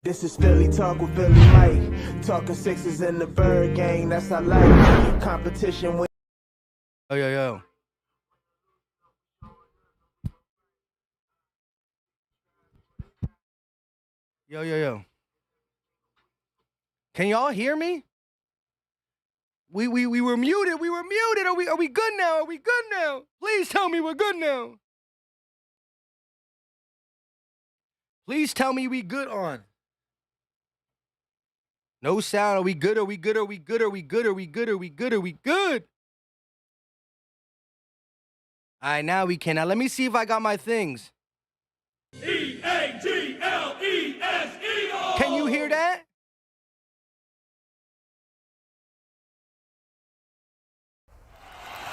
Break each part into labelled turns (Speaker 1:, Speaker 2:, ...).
Speaker 1: This is Philly Talk with Philly Mike. Talking Sixers and the Bird Gang, that's I like. Competition with.
Speaker 2: Oh, yo. Yo. Can y'all hear me? We were muted. We were muted. Are we good now? Are we good now? Please tell me we're good now. Please tell me we good on. No sound. Are we good? Are we good? Are we good? Are we good? Are we good? Are we good? Are we good? All right, now we can. Now let me see if I got my things.
Speaker 3: E-A-G-L-E-S, Eagles!
Speaker 2: Can you hear that?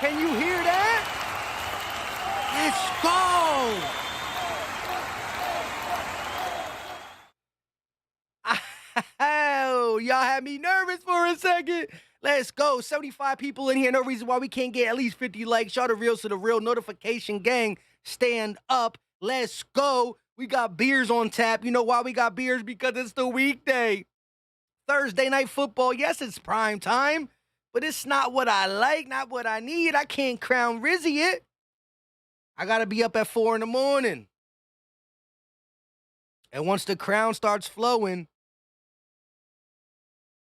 Speaker 2: Can you hear that? Let's go! Oh, y'all had me nervous for a second. Let's go. 75 people in here. No reason why we can't get at least 50 likes. Y'all the real to the real notification gang. Stand up. Let's go. We got beers on tap. You know why we got beers? Because it's the weekday. Thursday night football. Yes, it's prime time, but it's not what I like, not what I need. I can't crown Rizzy it. I got to be up at 4 in the morning. And once the crown starts flowing,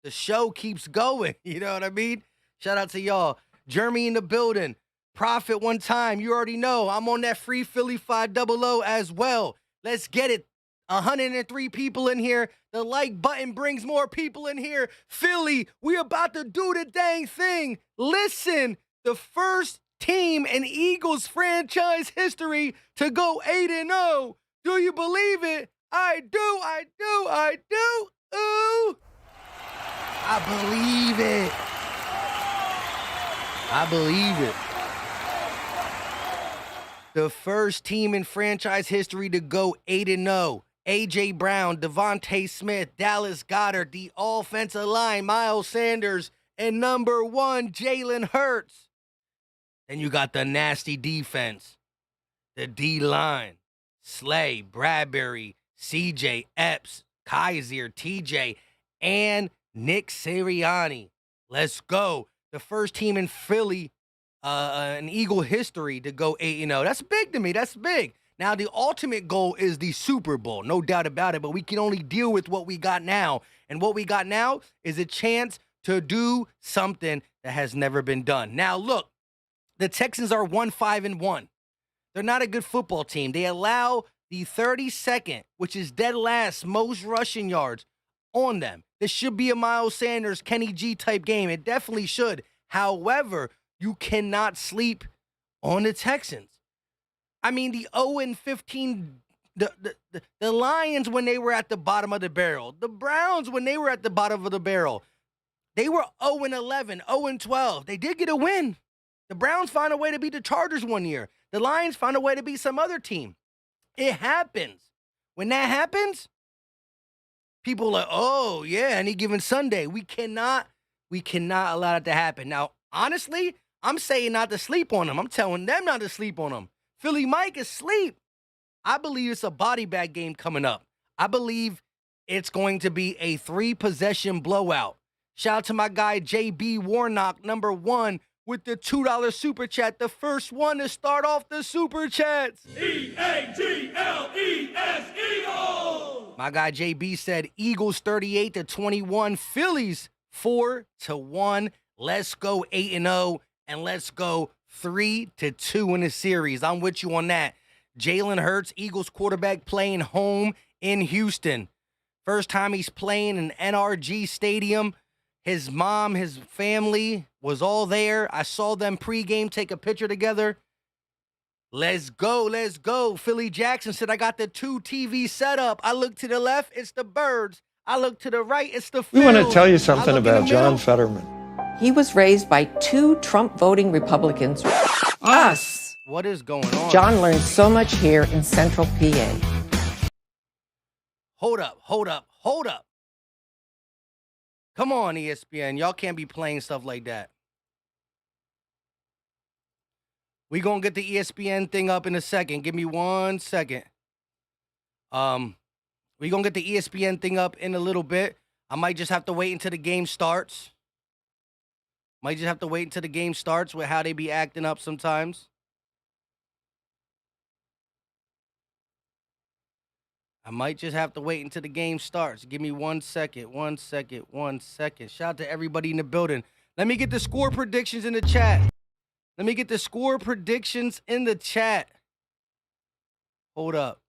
Speaker 2: the show keeps going. You know what I mean? Shout out to y'all. Jeremy in the building. Profit one time. You already know. I'm on that free Philly 500 as well. Let's get it. 103 people in here. The like button brings more people in here. Philly, we about to do the dang thing. Listen, the first team in Eagles franchise history to go 8-0. Do you believe it? I do. Ooh. I believe it. The first team in franchise history to go 8-0. A.J. Brown, Devontae Smith, Dallas Goedert, the offensive line, Miles Sanders, and number 1, Jalen Hurts. Then you got the nasty defense, the D-line, Slay, Bradbury, C.J. Epps, Kaiser, T.J., and Nick Sirianni. Let's go. The first team in Philly, in Eagle history to go 8-0. That's big to me. That's big. Now, the ultimate goal is the Super Bowl. No doubt about it. But we can only deal with what we got now. And what we got now is a chance to do something that has never been done. Now, look, the Texans are 1-5-1. They're not a good football team. They allow the 32nd, which is dead last, most rushing yards on them. This should be a Miles Sanders, Kenny G type game. It definitely should. However, you cannot sleep on the Texans. I mean, the 0-15, the Lions when they were at the bottom of the barrel, the Browns when they were at the bottom of the barrel, they were 0-11, 0-12. They did get a win. The Browns found a way to beat the Chargers one year. The Lions found a way to beat some other team. It happens. When that happens, people are like, oh, yeah, any given Sunday. We cannot allow that to happen. Now, honestly, I'm saying not to sleep on them. I'm telling them not to sleep on them. Philly Mike is asleep. I believe it's a body bag game coming up. I believe it's going to be a 3-possession blowout. Shout out to my guy, JB Warnock, number 1, with the $2 super chat. The first one to start off the super chats.
Speaker 3: E-A-G-L-E-S, Eagles!
Speaker 2: My guy JB said Eagles 38-21, Phillies 4-1. Let's go 8-0, and let's go 3-2 in the series. I'm with you on that. Jalen Hurts, Eagles quarterback, playing home in Houston. First time he's playing in NRG Stadium. His mom, his family was all there. I saw them pregame take a picture together. Let's go. Philly Jackson said, I got the 2 TV setup. I look to the left, it's the Birds. I look to the right, it's the Phils.
Speaker 4: We want to tell you something about John Fetterman.
Speaker 5: He was raised by 2 Trump-voting Republicans. Us.
Speaker 2: What is going on?
Speaker 5: John learned so much here in Central PA.
Speaker 2: Hold up. Come on, ESPN. Y'all can't be playing stuff like that. We gonna get the ESPN thing up in a second. Give me 1 second. We We're going to get the ESPN thing up in a little bit. I might just have to wait until the game starts. Might just have to wait until the game starts with how they be acting up sometimes. I might just have to wait until the game starts. Give me 1 second, 1 second, 1 second. Shout out to everybody in the building. Let me get the score predictions in the chat. Let me get the score predictions in the chat. Hold up.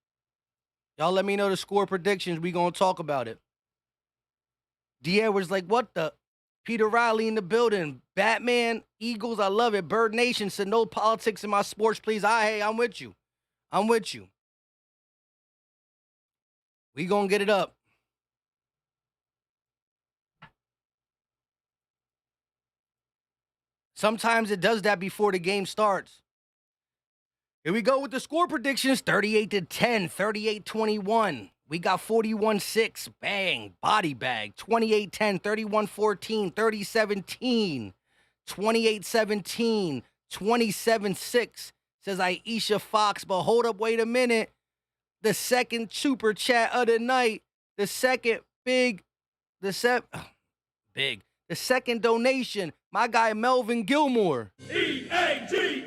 Speaker 2: Y'all let me know the score predictions. We gonna talk about it. D. Edwards like, what the? Peter Riley in the building. Batman, Eagles, I love it. Bird Nation said no politics in my sports, please. Hey, I'm with you. I'm with you. We gonna get it up. Sometimes it does that before the game starts. Here we go with the score predictions. 38-10, 38-21. We got 41-6. Bang. Body bag. 28-10, 31-14, 30-17, 28-17, 27-6. Says Aisha Fox. But hold up, wait a minute. The second super chat of the night. The second the second donation. My guy Melvin Gilmore.
Speaker 3: E-A-G-L-E-S,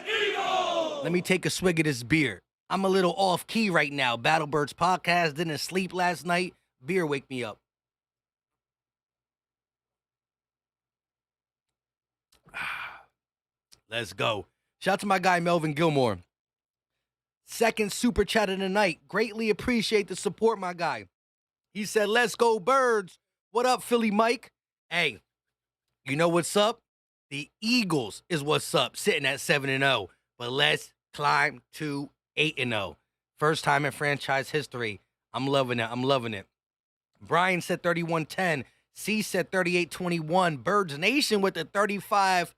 Speaker 3: Eagles!
Speaker 2: Let me take a swig of this beer. I'm a little off key right now. Battlebirds podcast, didn't sleep last night. Beer wake me up. Let's go. Shout out to my guy Melvin Gilmore. Second super chat of the night. Greatly appreciate the support, my guy. He said, let's go Birds. What up, Philly Mike? Hey, you know what's up? The Eagles is what's up, sitting at 7-0. But let's climb to 8-0. First time in franchise history. I'm loving it. I'm loving it. Brian said 31-10. C said 38-21. Birds Nation with the 35-3.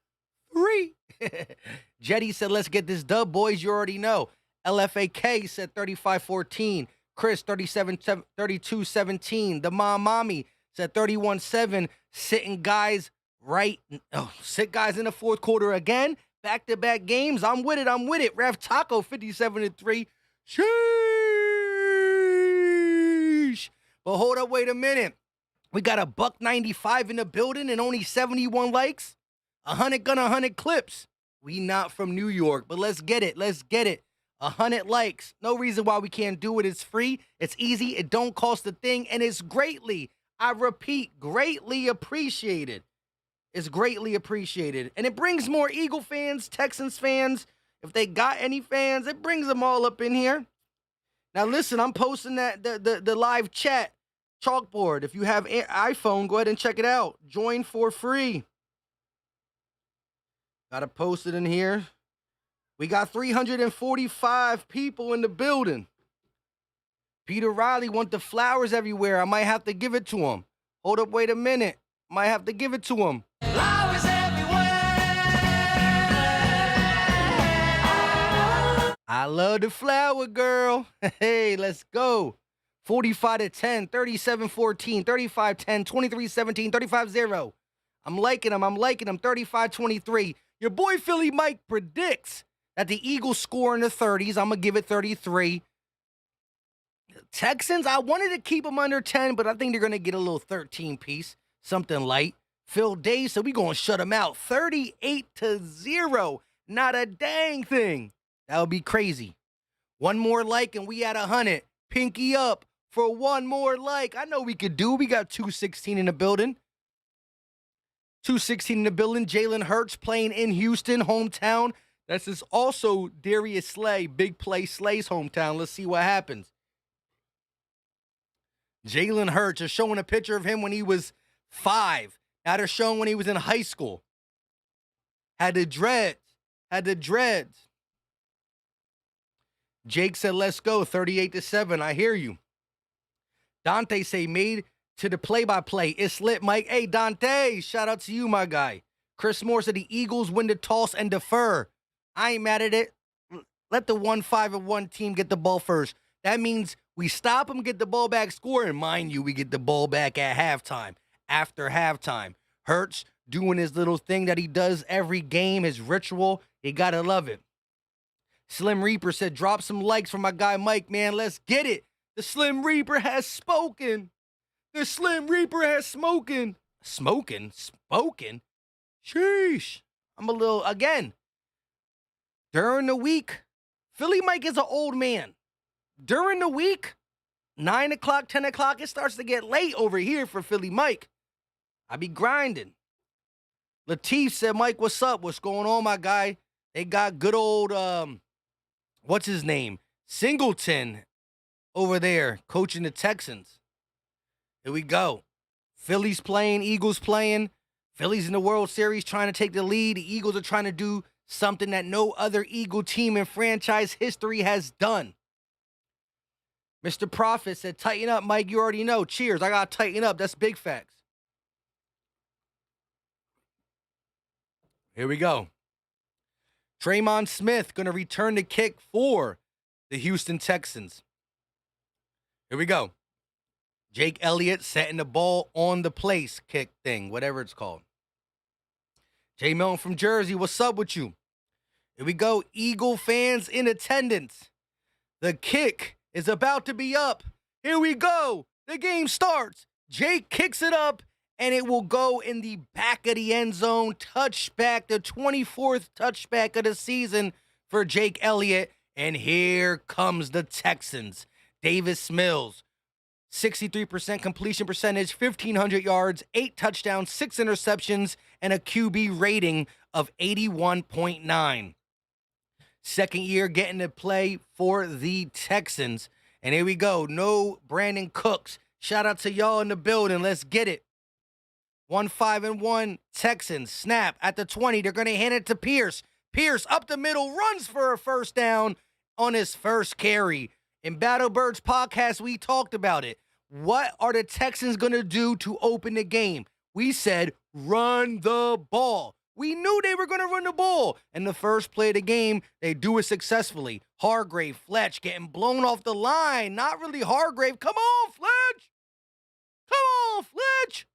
Speaker 2: Jetty said, let's get this dub, boys. You already know. LFAK said 35-14. Chris, 32-17. The Mommy said 31-7. Sit guys in the fourth quarter again. Back-to-back games. I'm with it. I'm with it. Ref Taco, 57-3. Sheesh. But hold up, wait a minute. We got a $195 in the building and only 71 likes. 100 gun, 100 clips. We not from New York, but let's get it. Let's get it. 100 likes. No reason why we can't do it. It's free. It's easy. It don't cost a thing. And it's greatly, I repeat, greatly appreciated. It's greatly appreciated. And it brings more Eagle fans, Texans fans. If they got any fans, it brings them all up in here. Now, listen, I'm posting the live chat chalkboard. If you have an iPhone, go ahead and check it out. Join for free. Got to post it in here. We got 345 people in the building. Peter Riley want the flowers everywhere. I might have to give it to him. Hold up, wait a minute. Might have to give it to him. Flowers everywhere. I love the flower girl. Hey, let's go. 45-10, 37-14, 35-10, 23-17, 35-0. I'm liking them. 35-23. Your boy Philly Mike predicts that the Eagles score in the 30s. I'm going to give it 33. Texans, I wanted to keep them under 10, but I think they're going to get a little 13 piece. Something light. Phil Day, so we going to shut them out. 38-0. Not a dang thing. That would be crazy. One more like and we at 100. Pinky up for one more like. I know we could do. We got 216 in the building. 216 in the building. Jalen Hurts playing in Houston, hometown. This is also Darius Slay, big play Slay's hometown. Let's see what happens. Jalen Hurts is showing a picture of him when he was 5. Now they're showing when he was in high school. Had the dreads. Jake said, let's go, 38-7. I hear you. Dante say, made to the play-by-play. It's lit, Mike. Hey, Dante, shout out to you, my guy. Chris Moore said the Eagles win the toss and defer. I ain't mad at it. Let the 1-5-1 team get the ball first. That means we stop them, get the ball back, score, and mind you, we get the ball back at halftime. After halftime. Hurts doing his little thing that he does every game, his ritual. You gotta love it. Slim Reaper said, drop some likes for my guy Mike, man. Let's get it. The Slim Reaper has spoken. The Slim Reaper has spoken. Spoken? Sheesh. I'm a little, again, during the week, Philly Mike is an old man. During the week, 9 o'clock, 10 o'clock, it starts to get late over here for Philly Mike. I be grinding. Latif said, Mike, what's up? What's going on, my guy? They got good old, what's his name? Singleton over there coaching the Texans. Here we go. Phillies playing, Eagles playing. Phillies in the World Series trying to take the lead. The Eagles are trying to do something that no other Eagle team in franchise history has done. Mr. Prophet said, tighten up, Mike. You already know. Cheers. I got to tighten up. That's big facts. Here we go. Draymond Smith going to return the kick for the Houston Texans. Here we go. Jake Elliott setting the ball on the place kick thing, whatever it's called. Jay Milton from Jersey, what's up with you? Here we go. Eagle fans in attendance. The kick is about to be up. Here we go. The game starts. Jake kicks it up, and it will go in the back of the end zone. Touchback, the 24th touchback of the season for Jake Elliott. And here comes the Texans. Davis Mills, 63% completion percentage, 1,500 yards, 8 touchdowns, 6 interceptions, and a QB rating of 81.9. Second year getting to play for the Texans. And here we go. No Brandon Cooks. Shout out to y'all in the building. Let's get it. 1-5-1 Texans. Snap at the 20. They're going to hand it to Pierce. Pierce up the middle, runs for a first down on his first carry. In Battle Birds podcast, we talked about it. What are the Texans going to do to open the game? We said, run the ball. We knew they were going to run the ball. And the first play of the game, they do it successfully. Hargrave, Fletch getting blown off the line. Not really Hargrave. Come on, Fletch. Come on, Fletch.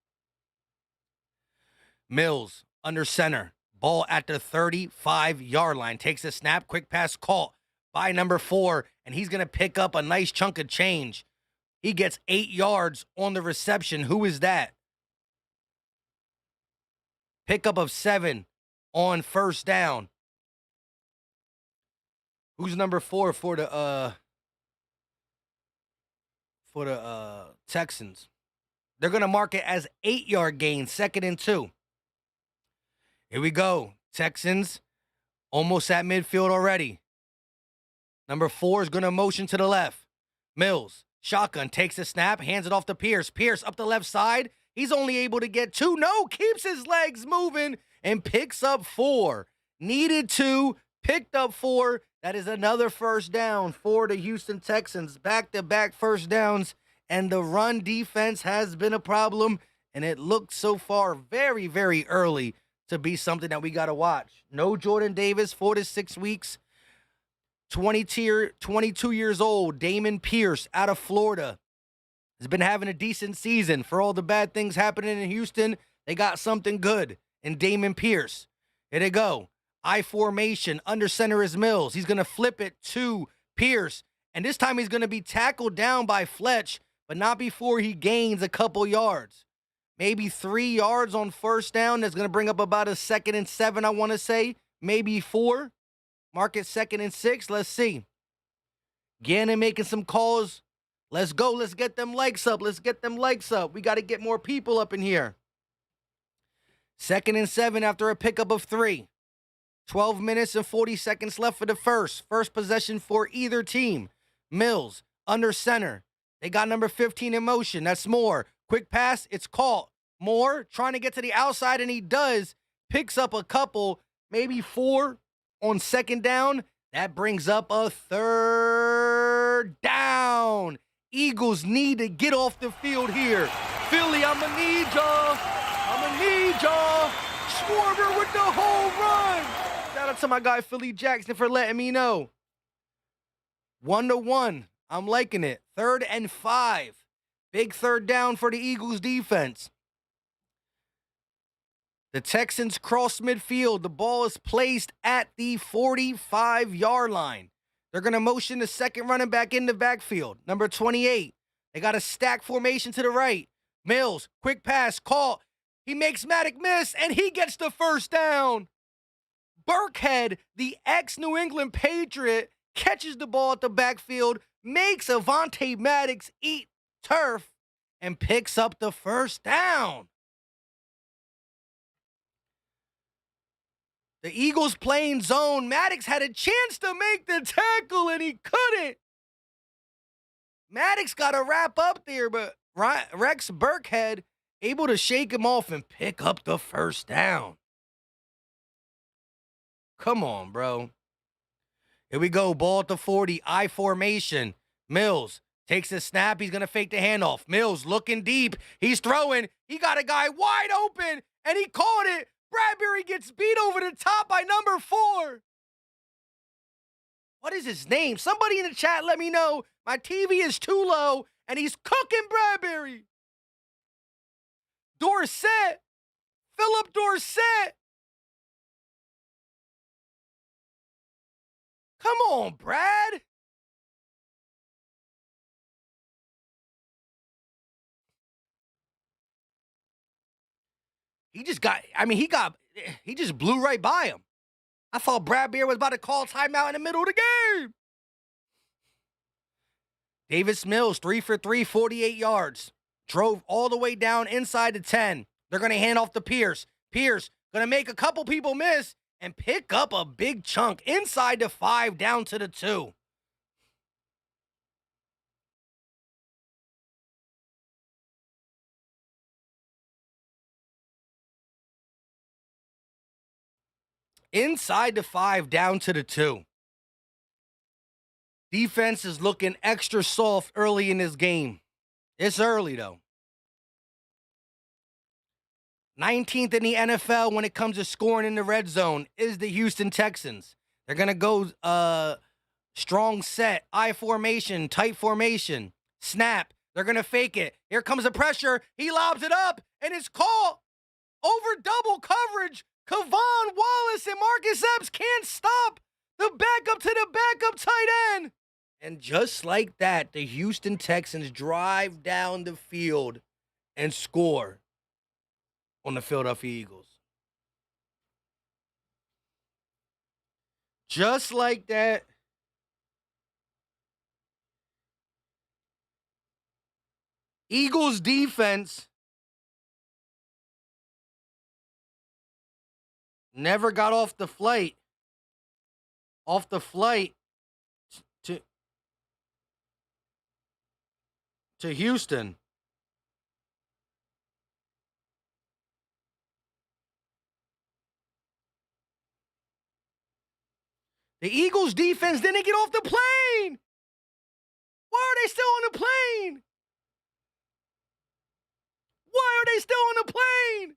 Speaker 2: Mills under center. Ball at the 35-yard line. Takes a snap. Quick pass caught by number 4. And he's going to pick up a nice chunk of change. He gets 8 yards on the reception. Who is that? Pickup of 7 on first down. Who's number 4 for the Texans? They're going to mark it as 8-yard gain, 2nd and 2. Here we go. Texans almost at midfield already. Number 4 is going to motion to the left. Mills, shotgun, takes a snap, hands it off to Pierce. Pierce up the left side. He's only able to get 2. No, keeps his legs moving and picks up 4. Needed 2, picked up 4. That is another first down for the Houston Texans. Back-to-back first downs, and the run defense has been a problem, and it looked so far very, very early to be something that we got to watch. No Jordan Davis, 4 to 6 weeks. 22 years old, Damon Pierce out of Florida has been having a decent season. For all the bad things happening in Houston, they got something good in Damon Pierce. Here they go. I formation, under center is Mills. He's going to flip it to Pierce, and this time he's going to be tackled down by Fletch, but not before he gains a couple yards. Maybe 3 yards on first down. That's going to bring up about a 2nd and 7, I want to say. Maybe 4. Mark it 2nd and 6. Let's see. Gannon making some calls. Let's go. Let's get them likes up. Let's get them likes up. We got to get more people up in here. 2nd and 7 after a pickup of 3. 12 minutes and 40 seconds left for the first. First possession for either team. Mills under center. They got number 15 in motion. That's Moore. Quick pass. It's caught. Moore trying to get to the outside, and he does. Picks up a couple, maybe 4 on second down. That brings up a 3rd down. Eagles need to get off the field here. Philly, I'm going to need y'all. Schwarber with the home run. Shout out to my guy Philly Jackson for letting me know. 1-1. I'm liking it. 3rd and 5. Big 3rd down for the Eagles defense. The Texans cross midfield. The ball is placed at the 45-yard line. They're going to motion the second running back in the backfield, number 28. They got a stack formation to the right. Mills, quick pass, caught. He makes Maddox miss, and he gets the first down. Burkhead, the ex-New England Patriot, catches the ball at the backfield, makes Avonte Maddox eat turf, and picks up the first down. The Eagles playing zone. Maddox had a chance to make the tackle, and he couldn't. Maddox got to wrap up there, but Rex Burkhead able to shake him off and pick up the first down. Come on, bro. Here we go. Ball at the 40. I formation. Mills takes the snap. He's going to fake the handoff. Mills looking deep. He's throwing. He got a guy wide open, and he caught it. Bradbury gets beat over the top by number 4. What is his name? Somebody in the chat let me know. My TV is too low, and he's cooking Bradbury. Dorsett. Philip Dorsett. Come on, Brad. He just blew right by him. I thought Bradbury was about to call timeout in the middle of the game. Davis Mills, 3 for 3, 48 yards. Drove all the way down inside the 10. They're going to hand off to Pierce. Pierce going to make a couple people miss and pick up a big chunk inside the 5 down to the 2. Inside the 5 down to the 2. Defense is looking extra soft early in this game. It's early, though. 19th in the NFL when it comes to scoring in the red zone is the Houston Texans. They're going to go strong set, I formation, tight formation, snap. They're going to fake it. Here comes the pressure. He lobs it up, and it's caught over double coverage. Kavon Wallace and Marcus Epps can't stop the backup to the backup tight end. And just like that, the Houston Texans drive down the field and score on the Philadelphia Eagles. Just like that. Eagles defense never got off the flight to Houston. The Eagles defense didn't get off the plane. Why are they still on the plane? Why are they still on the plane?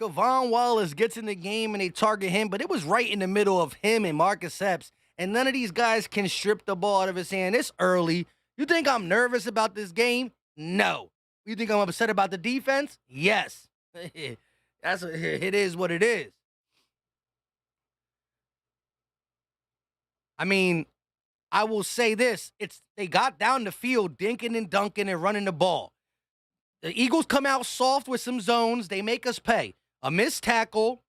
Speaker 2: Kavon Wallace gets in the game and they target him, but it was right in the middle of him and Marcus Epps, and none of these guys can strip the ball out of his hand. It's early. You think I'm nervous about this game? No. You think I'm upset about the defense? Yes. It is what it is. I mean, I will say this. They got down the field dinking and dunking and running the ball. The Eagles come out soft with some zones. They make us pay. A missed tackle.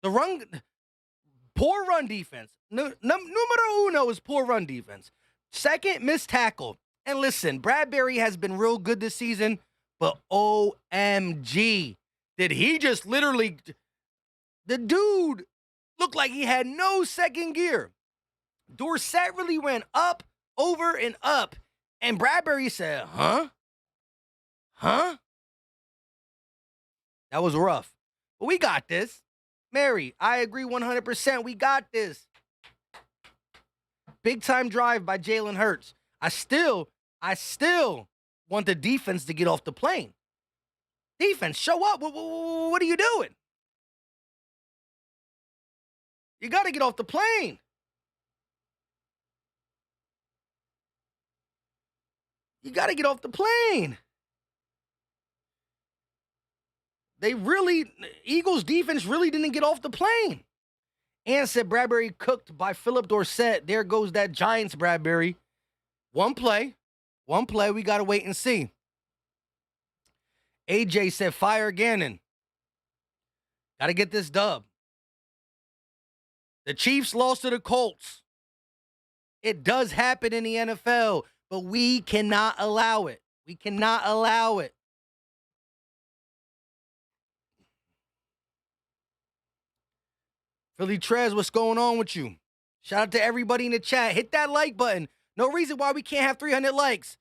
Speaker 2: Poor run defense. Numero uno is poor run defense. Second, missed tackle. And listen, Bradbury has been real good this season, but OMG, did he just literally... The dude looked like he had no second gear. Dorsett really went up, over, and up. And Bradbury said, huh? That was rough. But we got this. Mary, I agree 100%. We got this. Big time drive by Jalen Hurts. I still want the defense to get off the plane. Defense, show up. What are you doing? You got to get off the plane. You got to get off the plane. Eagles defense really didn't get off the plane. And said Bradbury cooked by Philip Dorsett. There goes that Giants Bradbury. One play. We got to wait and see. AJ said fire Gannon. Got to get this dub. The Chiefs lost to the Colts. It does happen in the NFL, but we cannot allow it. We cannot allow it. Philly Trez, what's going on with you? Shout out to everybody in the chat. Hit that like button. No reason why we can't have 300 likes.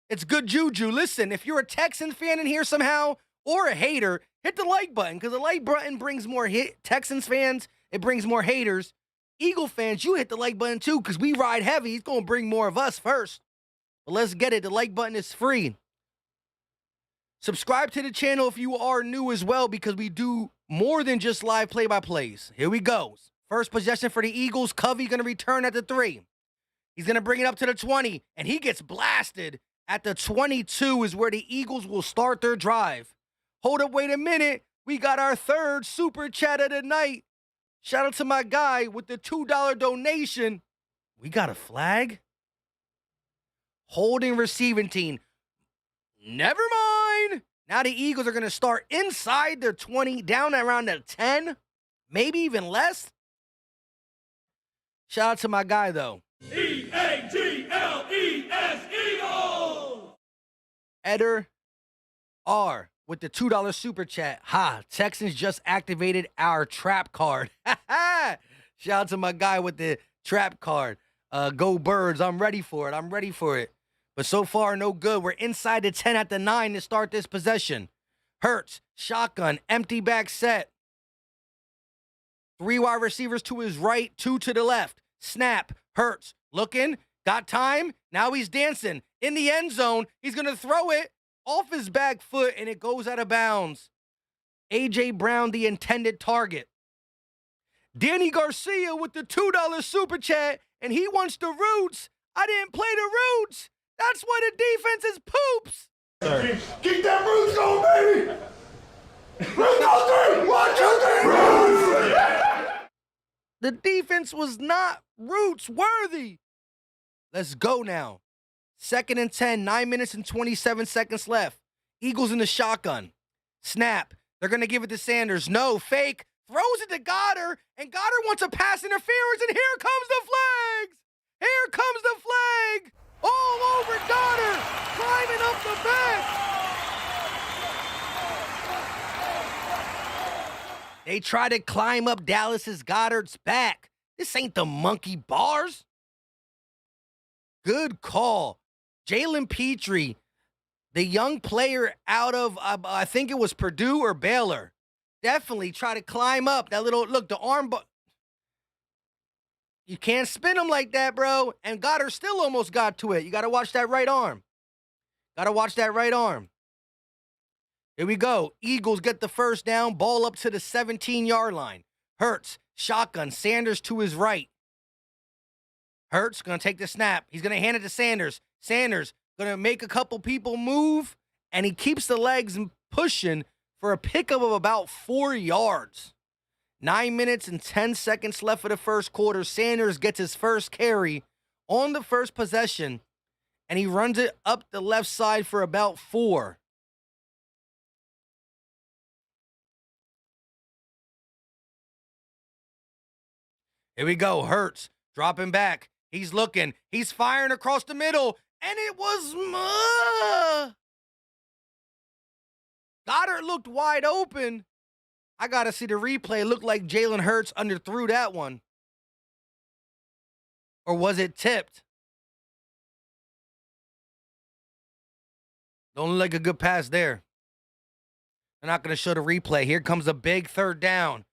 Speaker 2: It's good juju. Listen, if you're a Texans fan in here somehow or a hater, hit the like button because the like button brings more Texans fans. It brings more haters. Eagle fans, you hit the like button too because we ride heavy. He's going to bring more of us first. But let's get it. The like button is free. Subscribe to the channel if you are new as well because we do more than just live play-by-plays. Here we go. First possession for the Eagles. Covey going to return at the 3. He's going to bring it up to the 20, and he gets blasted. At the 22 is where the Eagles will start their drive. Hold up, wait a minute. We got our third super chat of the night. Shout out to my guy with the $2 donation. We got a flag? Holding receiving team. Never mind. Now the Eagles are going to start inside their 20, down around the 10, maybe even less. Shout out to my guy, though.
Speaker 3: E-A-G-L-E-S, Eagles!
Speaker 2: Eder R with the $2 super chat. Ha, Texans just activated our trap card. Shout out to my guy with the trap card. Go Birds. I'm ready for it. But so far, no good. We're inside the 10 at the 9 to start this possession. Hurts, shotgun, empty back set. 3 wide receivers to his right, 2 to the left. Snap, Hurts, looking, got time. Now he's dancing in the end zone. He's going to throw it off his back foot, and it goes out of bounds. A.J. Brown, the intended target. Danny Garcia with the $2 super chat, and he wants the roots. I didn't play the roots. That's why the defense is poops.
Speaker 3: Keep that roots going, baby! Roots on 3! 1, 2, 3! Roots!
Speaker 2: The defense was not roots worthy. Let's go now. 2nd and 10, 9 minutes and 27 seconds left. Eagles in the shotgun. Snap. They're going to give it to Sanders. No, fake. Throws it to Goddard, and Goddard wants a pass interference, and here comes the flags. Here comes the flag. All over Goddard, climbing up the bench. They try to climb up Dallas's Goddard's back. This ain't the monkey bars. Good call. Jalen Petrie, the young player out of, I think it was Purdue or Baylor, definitely try to climb up that little, look, the arm, you can't spin him like that, bro. And Goddard still almost got to it. You got to watch that right arm. Here we go. Eagles get the first down. Ball up to the 17-yard line. Hurts, shotgun. Sanders to his right. Hurts going to take the snap. He's going to hand it to Sanders. Sanders going to make a couple people move, and he keeps the legs pushing for a pickup of about 4 yards. 9 minutes and 10 seconds left for the first quarter. Sanders gets his first carry on the first possession, and he runs it up the left side for about 4. Here we go. Hurts dropping back. He's looking. He's firing across the middle, and it was Goddard looked wide open. I got to see the replay. It looked like Jalen Hurts underthrew that one. Or was it tipped? Don't look like a good pass there. They're not going to show the replay. Here comes a big 3rd down.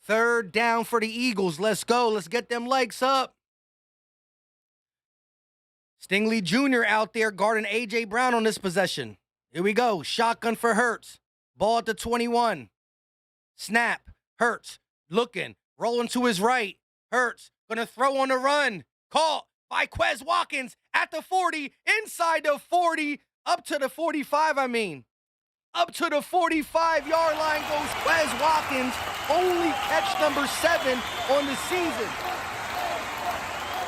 Speaker 2: 3rd down for the Eagles. Let's go. Let's get them likes up. Stingley Jr. out there guarding A.J. Brown on this possession. Here we go. Shotgun for Hurts. Ball at the 21. Snap. Hurts. Looking. Rolling to his right. Hurts. Going to throw on the run. Caught by Quez Watkins at the 40. Inside the 40. Up to the 45, Up to the 45-yard line goes Quez Watkins. only catch number 7 on the season.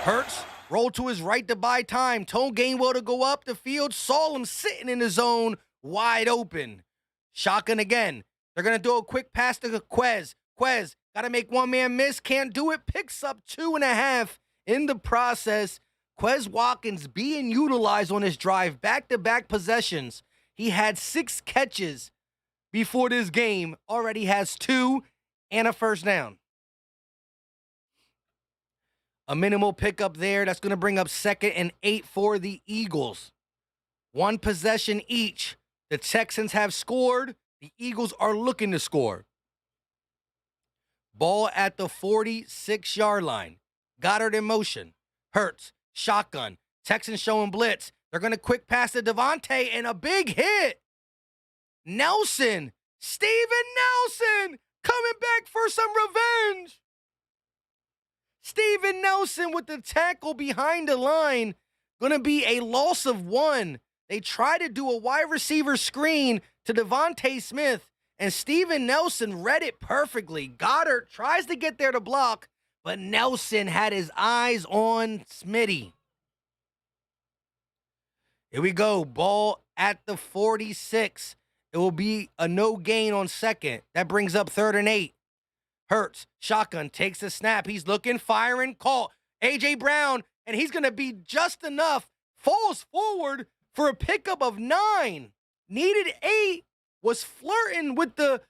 Speaker 2: Hurts rolled to his right to buy time. Told Gainwell to go up the field. Saw him sitting in the zone, wide open. Shotgun again. They're going to do a quick pass to Quez. Quez, got to make one man miss. Can't do it. Picks up 2.5 in the process. Quez Watkins being utilized on his drive. Back-to-back possessions. He had 6 catches before this game. Already has 2 and a first down. A minimal pickup there. That's going to bring up 2nd and 8 for the Eagles. 1 possession each. The Texans have scored. The Eagles are looking to score. Ball at the 46-yard line. Goddard in motion. Hurts. Shotgun. Texans showing blitz. They're going to quick pass to Devontae and a big hit. Nelson. Steven Nelson coming back for some revenge. Steven Nelson with the tackle behind the line. Going to be a loss of 1. They try to do a wide receiver screen to Devontae Smith, and Steven Nelson read it perfectly. Goddard tries to get there to block, but Nelson had his eyes on Smitty. Here we go. Ball at the 46. It will be a no gain on 2nd. That brings up 3rd and 8. Hurts. Shotgun. Takes the snap. He's looking. Firing. Call. A.J. Brown. And he's going to be just enough. Falls forward for a pickup of 9. Needed 8. Was flirting with the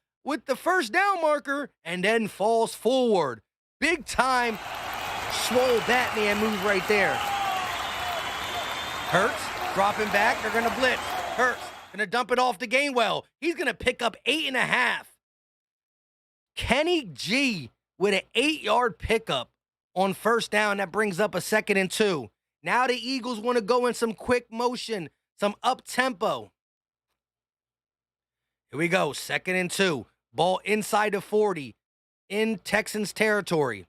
Speaker 2: first down marker. And then falls forward. Big time swole Batman move right there. Hurts. Dropping back. They're going to blitz. Hurts. Going to dump it off to Gainwell. He's going to pick up 8.5. Kenny G with an 8-yard pickup on first down. That brings up a 2nd and 2. Now the Eagles want to go in some quick motion, some up-tempo. Here we go, 2nd and 2. Ball inside the 40 in Texans territory.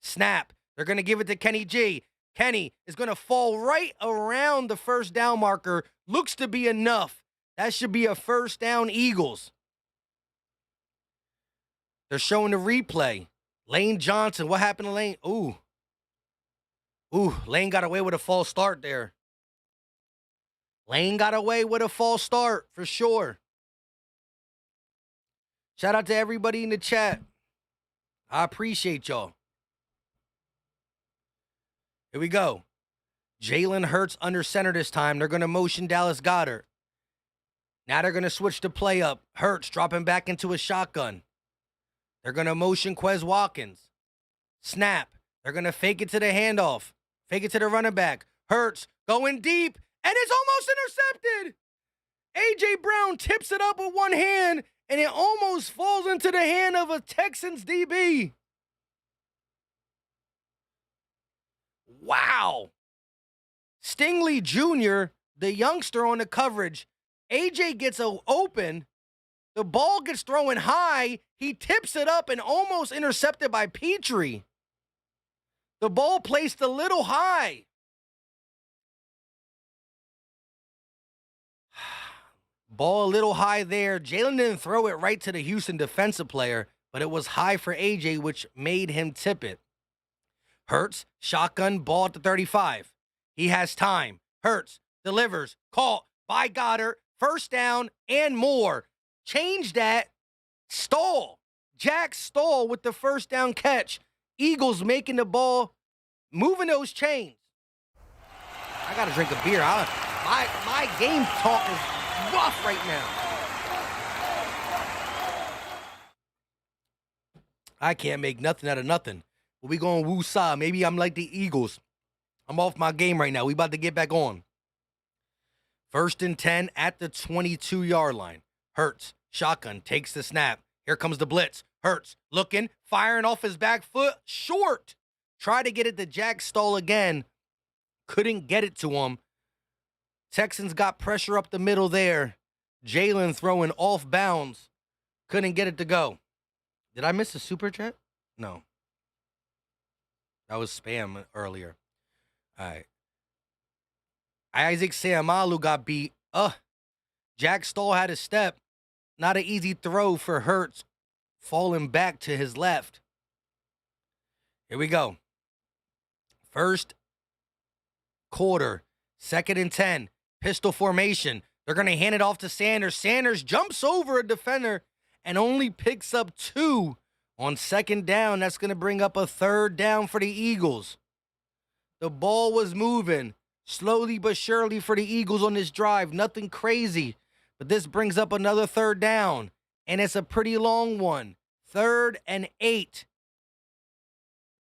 Speaker 2: Snap. They're going to give it to Kenny G. Kenny is going to fall right around the first down marker. Looks to be enough. That should be a first down, Eagles. They're showing the replay. Lane Johnson. What happened to Lane? Ooh, Lane got away with a false start there. Lane got away with a false start for sure. Shout out to everybody in the chat. I appreciate y'all. Here we go. Jalen Hurts under center this time. They're going to motion Dallas Goedert. Now they're going to switch the play up. Hurts dropping back into a shotgun. They're going to motion Quez Watkins. Snap. They're going to fake it to the handoff. Fake it to the running back. Hurts going deep, and it's almost intercepted. A.J. Brown tips it up with one hand, and it almost falls into the hand of a Texans DB. Wow. Stingley Jr., the youngster on the coverage. A.J. gets open. The ball gets thrown high. He tips it up and almost intercepted by Petrie. The ball placed a little high. Ball a little high there. Jalen didn't throw it right to the Houston defensive player, but it was high for AJ, which made him tip it. Hurts, shotgun, ball at the 35. He has time. Hurts, delivers, caught by Goddard, first down and more. Change that. Stall. Jack Stall with the first down catch. Eagles making the ball, moving those chains. I got to drink a beer. My game talk is rough right now. I can't make nothing out of nothing. But we going woo-saw. Maybe I'm like the Eagles. I'm off my game right now. We about to get back on. 1st and 10 at the 22-yard line. Hurts, shotgun, takes the snap. Here comes the blitz. Hurts, looking, firing off his back foot, short. Try to get it to Jack Stoll again. Couldn't get it to him. Texans got pressure up the middle there. Jalen throwing off bounds. Couldn't get it to go. Did I miss a super chat? No. That was spam earlier. All right. Isaac Seamalu got beat. Jack Stoll had a step. Not an easy throw for Hurts. falling back to his left. Here we go. First quarter, 2nd and 10, pistol formation. They're going to hand it off to Sanders. Sanders jumps over a defender and only picks up 2 on 2nd down. That's going to bring up a 3rd down for the Eagles. The ball was moving slowly but surely for the Eagles on this drive. Nothing crazy, but this brings up another 3rd down, and it's a pretty long one. 3rd and 8.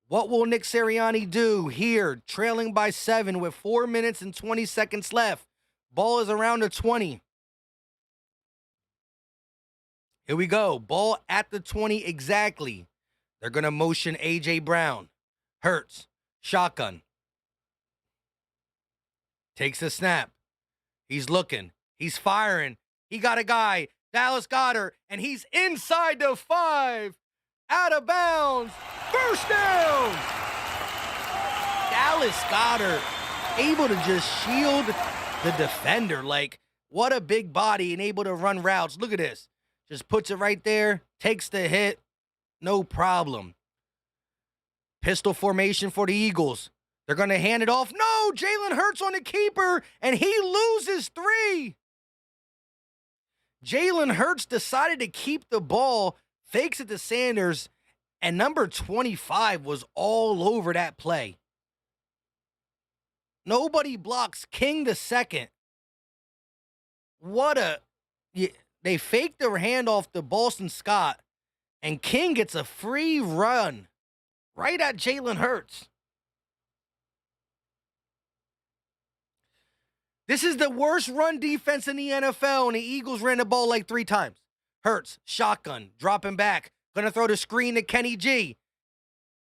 Speaker 2: What will Nick Sirianni do here, trailing by 7 with 4 minutes and 20 seconds left? Ball is around the 20. Here we go. Ball at the 20 exactly. They're going to motion A.J. Brown. Hurts. Shotgun. Takes a snap. He's looking. He's firing. He got a guy. Dallas Goedert. And he's inside the 5. Out of bounds. First down. Dallas Goedert able to just shield the defender. Like, what a big body and able to run routes. Look at this. Just puts it right there. Takes the hit. No problem. Pistol formation for the Eagles. They're going to hand it off. No, Jalen Hurts on the keeper, and he loses 3. Jalen Hurts decided to keep the ball, fakes it to Sanders, and number 25 was all over that play. Nobody blocks King the second. They faked their handoff to Boston Scott, and King gets a free run right at Jalen Hurts. This is the worst run defense in the NFL, and the Eagles ran the ball like 3 times. Hurts, shotgun, dropping back. Gonna throw the screen to Kenny G.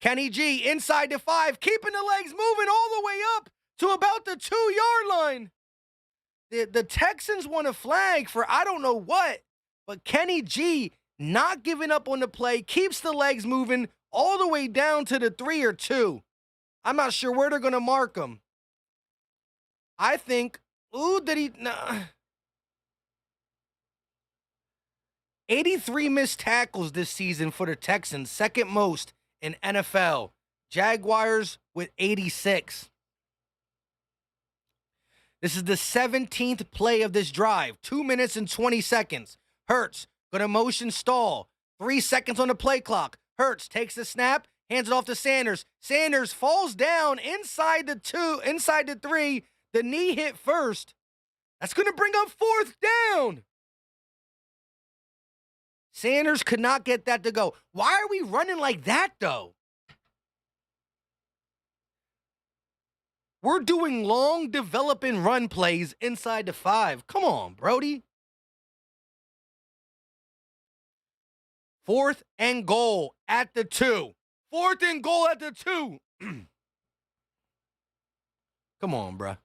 Speaker 2: Kenny G inside the 5, keeping the legs moving all the way up to about the 2-yard line. The Texans want a flag for I don't know what, but Kenny G not giving up on the play, keeps the legs moving all the way down to the 3 or 2. I'm not sure where they're gonna mark him. I think, no. 83 missed tackles this season for the Texans, second most in NFL. Jaguars with 86. This is the 17th play of this drive. 2 minutes and 20 seconds. Hurts, gonna motion stall. 3 seconds on the play clock. Hurts takes the snap, hands it off to Sanders. Sanders falls down inside the 3. The knee hit first. That's gonna bring up 4th down. Sanders could not get that to go. Why are we running like that, though? We're doing long developing run plays inside the 5. Come on, Brody. 4th and goal at the 2. 4th and goal at the 2. Come on, bruh.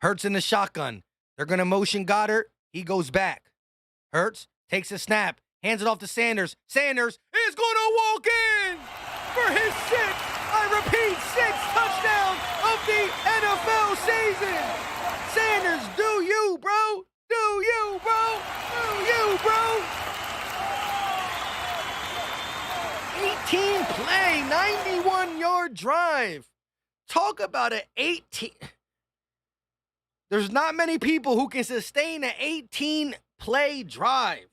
Speaker 2: Hurts in the shotgun. They're going to motion Goedert. He goes back. Hurts takes a snap. Hands it off to Sanders. Sanders is going to walk in for his 6th, I repeat, 6th touchdown of the NFL season. Sanders, do you, bro? Do you, bro? Do you, bro? 18-play, 91-yard drive. Talk about an 18. There's not many people who can sustain an 18-play drive.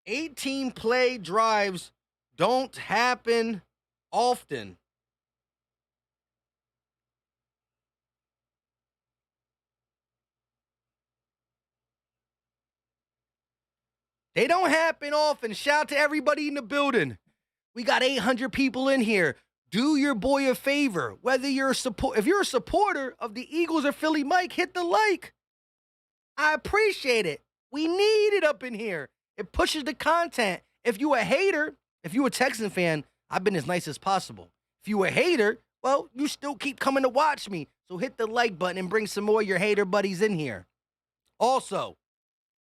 Speaker 2: 18-play drives don't happen often. They don't happen often. Shout out to everybody in the building. We got 800 people in here. Do your boy a favor. Whether you're if you're a supporter of the Eagles or Philly Mike, hit the like. I appreciate it. We need it up in here. It pushes the content. If you a hater, if you a Texan fan, I've been as nice as possible. If you a hater, well, you still keep coming to watch me. So hit the like button and bring some more of your hater buddies in here. Also,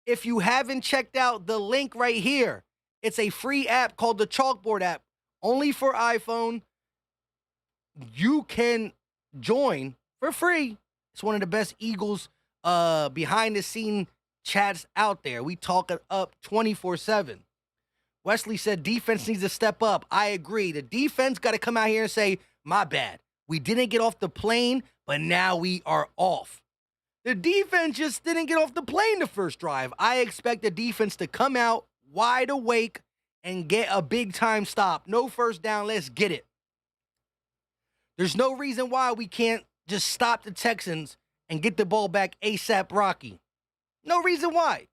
Speaker 2: if you haven't checked out the link right here, it's a free app called the Chalkboard app, only for iPhone. You can join for free. It's one of the best Eagles behind the scene chats out there. We talk it up 24/7. Wesley said defense needs to step up. I agree. The defense got to come out here and say, my bad. We didn't get off the plane, but now we are off. The defense just didn't get off the plane the first drive. I expect the defense to come out wide awake and get a big-time stop. No first down. Let's get it. There's no reason why we can't just stop the Texans and get the ball back ASAP Rocky. No reason why.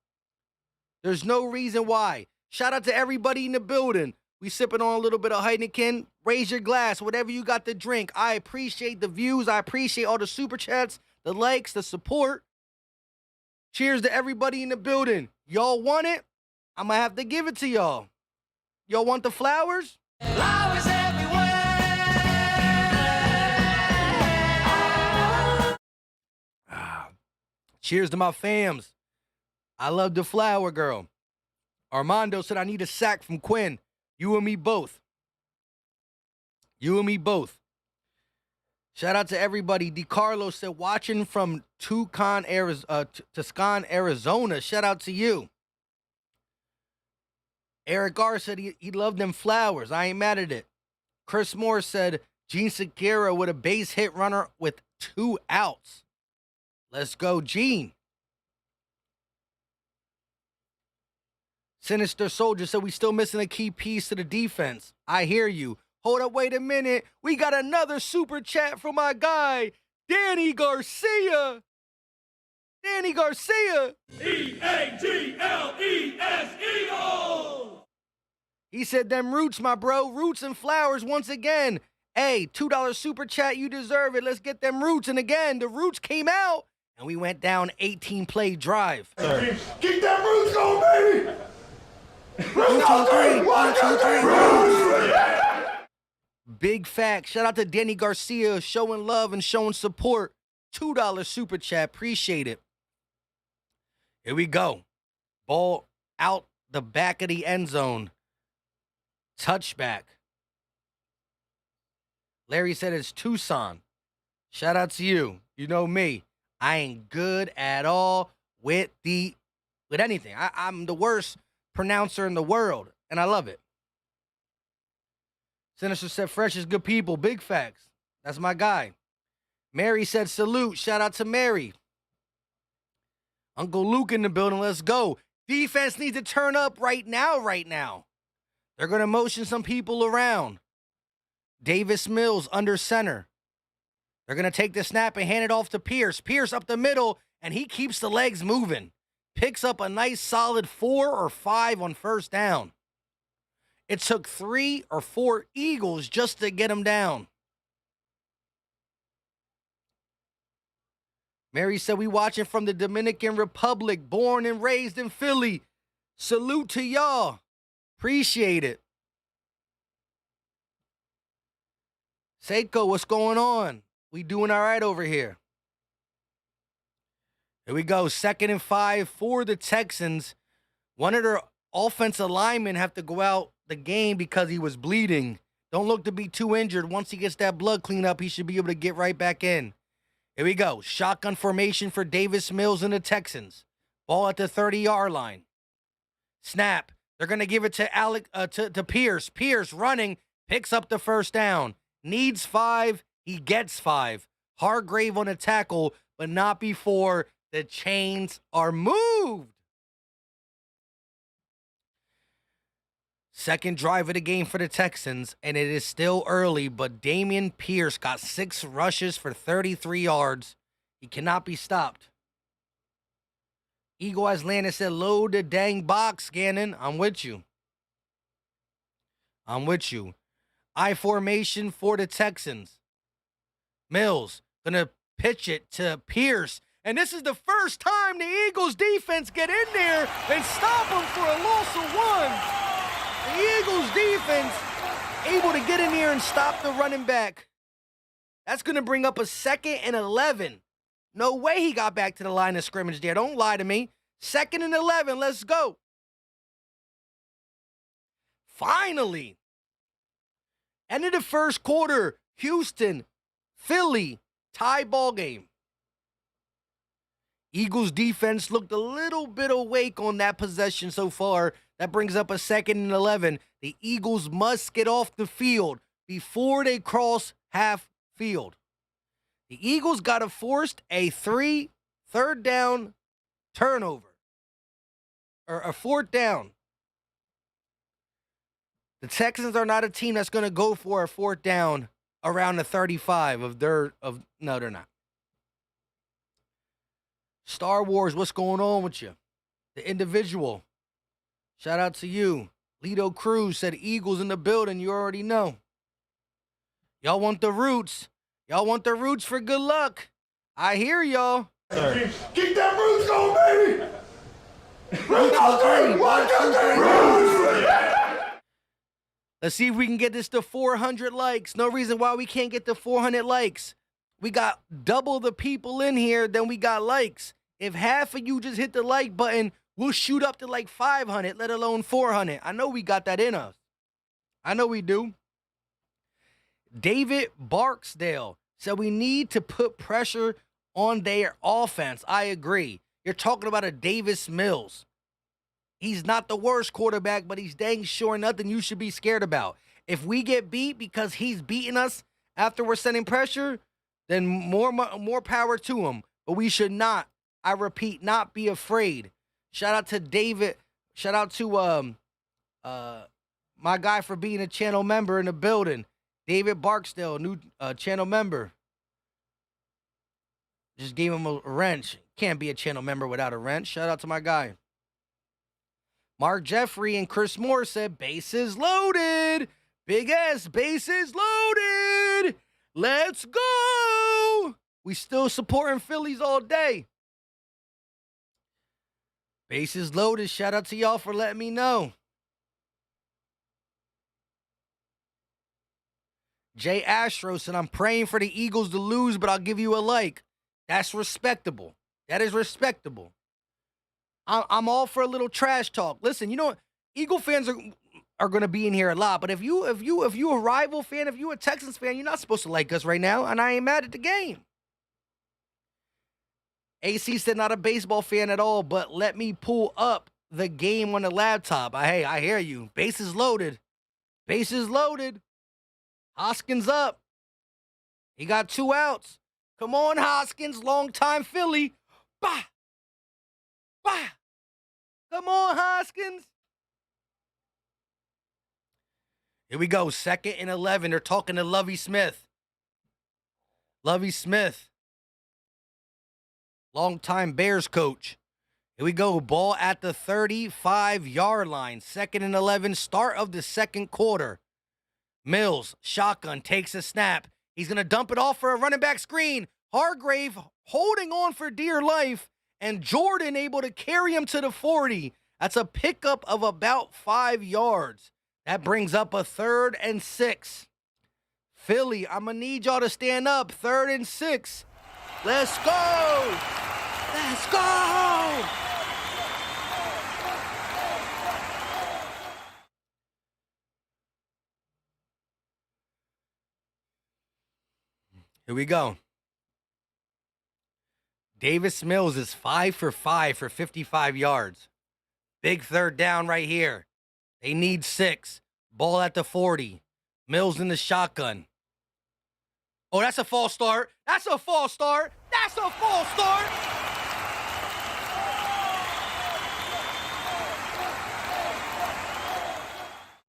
Speaker 2: There's no reason why. Shout out to everybody in the building. We sipping on a little bit of Heineken. Raise your glass, whatever you got to drink. I appreciate the views. I appreciate all the super chats, the likes, the support. Cheers to everybody in the building. Y'all want it? I'm going to have to give it to y'all. Y'all want the flowers? Flowers everywhere. Cheers to my fams. I love the flower girl. Armando said, I need a sack from Quinn. You and me both. You and me both. Shout out to everybody. DiCarlo said, watching from Tucson, Arizona. Shout out to you. Eric R. said he loved them flowers. I ain't mad at it. Chris Moore said, Gene Segura with a base hit runner with 2 outs. Let's go, Gene. Sinister Soldier said we still missing a key piece to the defense. I hear you. Hold up, wait a minute. We got another super chat from my guy, Danny Garcia. Danny Garcia.
Speaker 3: E-A-G-L-E-S, Eagles!
Speaker 2: He said, them roots, my bro. Roots and flowers once again. Hey, $2 super chat, you deserve it. Let's get them roots. And again, the roots came out, and we went down 18-play drive.
Speaker 3: Keep them roots going, baby! Roots on 3! 1, 2, 3!
Speaker 2: Big fact. Shout out to Danny Garcia showing love and showing support. $2 super chat. Appreciate it. Here we go. Ball out the back of the end zone. Touchback. Larry said it's Tucson. Shout out to you. You know me. I ain't good at all with anything. I'm the worst pronouncer in the world, and I love it. Sinister said fresh is good people. Big facts. That's my guy. Mary said salute. Shout out to Mary. Uncle Luke in the building. Let's go. Defense needs to turn up right now. They're going to motion some people around. Davis Mills under center. They're going to take the snap and hand it off to Pierce. Pierce up the middle, and he keeps the legs moving. Picks up a nice solid 4 or 5 on first down. It took 3 or 4 Eagles just to get him down. Mary said, we watching from the Dominican Republic, born and raised in Philly. Salute to y'all. Appreciate it. Seiko, what's going on? We doing all right over here. Here we go. 2nd and 5 for the Texans. One of their offensive linemen have to go out the game because he was bleeding. Don't look to be too injured. Once he gets that blood cleaned up, he should be able to get right back in. Here we go. Shotgun formation for Davis Mills and the Texans. Ball at the 30-yard line. Snap. They're going to give it to Pierce. Pierce running, picks up the first down. Needs 5. He gets 5. Hargrave on a tackle, but not before the chains are moved. Second drive of the game for the Texans, and it is still early, but Damian Pierce got 6 rushes for 33 yards. He cannot be stopped. Eagle Eyes Landon said, load the dang box, Gannon. I'm with you. I formation for the Texans. Mills gonna pitch it to Pierce. And this is the first time the Eagles defense get in there and stop them for a loss of 1. The Eagles defense able to get in here and stop the running back. That's gonna bring up a 2nd and 11. No way he got back to the line of scrimmage there. Don't lie to me. 2nd and 11. Let's go. Finally. End of the first quarter. Houston, Philly, tie ball game. Eagles defense looked a little bit awake on that possession so far. That brings up a 2nd and 11. The Eagles must get off the field before they cross half field. The Eagles got to force a 3rd down turnover. Or a 4th down. The Texans are not a team that's going to go for a 4th down around the 35 no, they're not. Star Wars, what's going on with you? The individual. Shout out to you. Lido Cruz said Eagles in the building. You already know. Y'all want the roots. Y'all want the roots for good luck. I hear y'all.
Speaker 3: Keep them roots going, baby! Roots on 3! 1, 2, 3! Roots!
Speaker 2: Let's see if we can get this to 400 likes. No reason why we can't get to 400 likes. We got double the people in here than we got likes. If half of you just hit the like button, we'll shoot up to like 500, let alone 400. I know we got that in us. I know we do. David Barksdale said we need to put pressure on their offense. I agree. You're talking about a Davis Mills. He's not the worst quarterback, but he's dang sure nothing you should be scared about. If we get beat because he's beating us after we're sending pressure, then more power to him. But we should not, I repeat, not be afraid. Shout out to David. Shout out to my guy for being a channel member in the building. David Barksdale, new channel member. Just gave him a wrench. Can't be a channel member without a wrench. Shout out to my guy. Mark Jeffrey and Chris Moore said, bases loaded. Big S, bases loaded. Let's go. We still supporting Phillies all day. Bases loaded. Shout out to y'all for letting me know. Jay Astro said, I'm praying for the Eagles to lose, but I'll give you a like. That's respectable. That is respectable. I'm all for a little trash talk. Listen, you know what? Eagle fans are going to be in here a lot, but if you a rival fan, if you a Texans fan, you're not supposed to like us right now, and I ain't mad at the game. AC said not a baseball fan at all, but let me pull up the game on the laptop. Hey, I hear you. Bases loaded. Bases loaded. Hoskins up. He got 2 outs. Come on, Hoskins. Long time Philly. Bah. Bah. Come on, Hoskins. Here we go. 2nd and 11. They're talking to Lovie Smith. Lovie Smith. Longtime Bears coach. Here we go. Ball at the 35-yard line. 2nd and 11. Start of the 2nd quarter. Mills, shotgun, takes a snap. He's going to dump it off for a running back screen. Hargrave holding on for dear life, and Jordan able to carry him to the 40. That's a pickup of about 5 yards. That brings up a 3rd and 6. Philly, I'm going to need y'all to stand up. 3rd and 6. Let's go. Let's go. Here we go. Davis Mills is 5 for 5 for 55 yards. Big 3rd down right here. They need 6. Ball at the 40. Mills in the shotgun. Oh, that's a false start. That's a false start. That's a false start.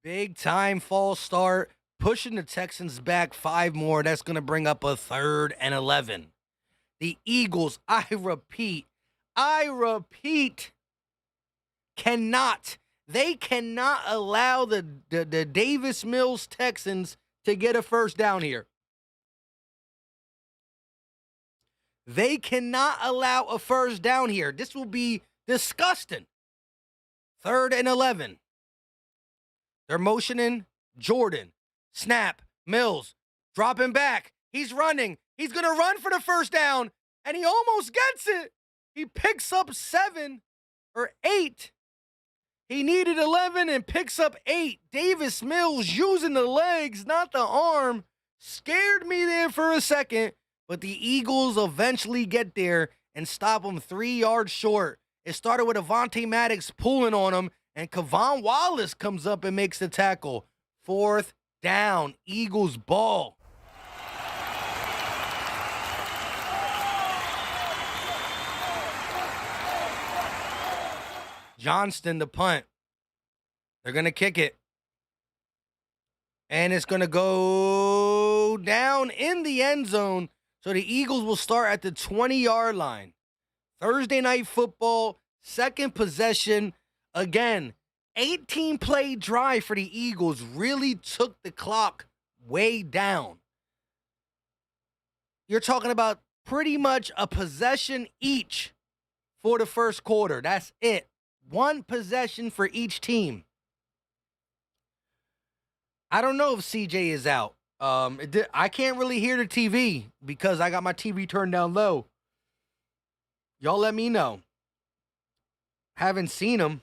Speaker 2: Big time false start. Pushing the Texans back 5 more. That's going to bring up a 3rd and 11. The Eagles, I repeat, they cannot allow the Davis Mills Texans to get a 1st down here. They cannot allow a 1st down here. This will be disgusting. 3rd and 11. They're motioning Jordan. Snap. Mills. Dropping back. He's running. He's going to run for the 1st down. And he almost gets it. He picks up 7 or 8. He needed 11 and picks up 8. Davis Mills using the legs, not the arm. Scared me there for a second. But the Eagles eventually get there. and stop him 3 yards short. It started with Avonte Maddox pulling on him, and Kavon Wallace comes up and makes the tackle. 4th down, Eagles ball. Johnston, the punt. They're going to kick it. And it's going to go down in the end zone. So the Eagles will start at the 20-yard line. Thursday night football, second possession. Again, 18-play drive for the Eagles really took the clock way down. You're talking about pretty much a possession each for the first quarter. That's it. One possession for each team. I don't know if CJ is out. I can't really hear the TV because I got my TV turned down low. Y'all let me know. Haven't seen him.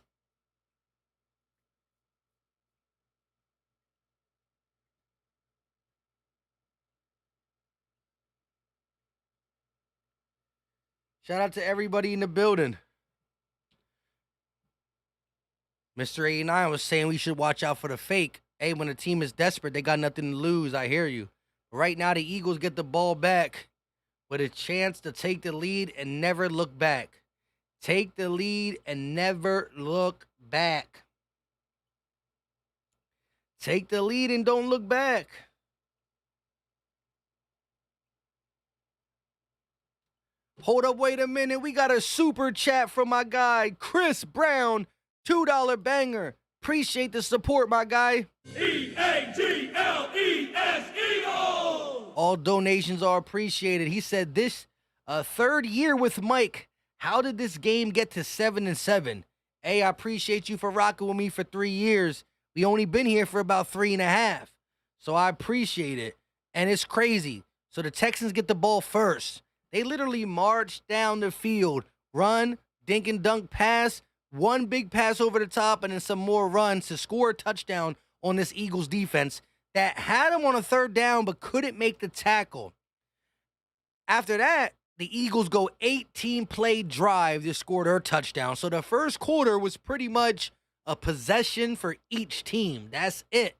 Speaker 2: Shout out to everybody in the building. Mr. 89 was saying we should watch out for the fake. Hey, when a team is desperate, they got nothing to lose. I hear you. Right now, the Eagles get the ball back with a chance to take the lead and never look back. Take the lead and never look back. Take the lead and don't look back. Hold up, wait a minute. We got a super chat from my guy, Chris Brown. $2 banger. Appreciate the support, my guy.
Speaker 3: E-A-G-L-E-S, Eagles!
Speaker 2: All donations are appreciated. He said this third year with Mike. How did this game get to 7-7? Hey, I appreciate you for rocking with me for 3 years. We only been here for about 3.5. So I appreciate it. And it's crazy. So the Texans get the ball first. They literally marched down the field. Run, dink and dunk pass. One big pass over the top and then some more runs to score a touchdown on this Eagles defense that had them on a third down but couldn't make the tackle. After that, the Eagles go 18-play drive to score their touchdown. So the first quarter was pretty much a possession for each team. That's it.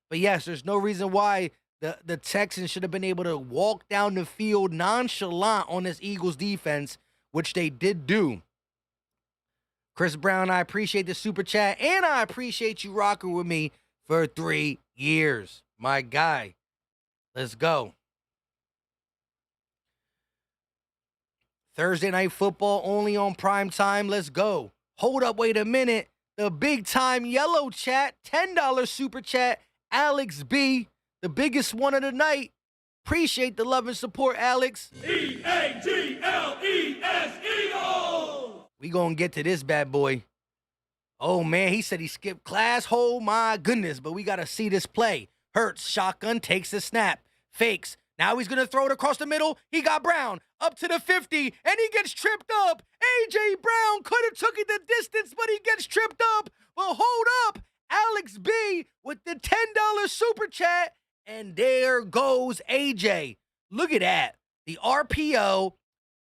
Speaker 2: But yes, there's no reason why the Texans should have been able to walk down the field nonchalant on this Eagles defense, which they did do. Chris Brown, I appreciate the super chat, and I appreciate you rocking with me for 3 years. My guy. Let's go. Thursday night football only on prime time. Let's go. Hold up, wait a minute. The big time yellow chat, $10 super chat, Alex B, the biggest one of the night. Appreciate the love and support, Alex.
Speaker 3: E-A-G-L-E-S, Eagles!
Speaker 2: We gonna get to this bad boy. Oh, man, he said he skipped class. Oh, my goodness, but we got to see this play. Hurts, shotgun, takes the snap, fakes. Now he's going to throw it across the middle. He got Brown up to the 50, and he gets tripped up. A.J. Brown could have took it the distance, but he gets tripped up. Well, hold up. Alex B with the $10 super chat, and there goes A.J. Look at that. The RPO.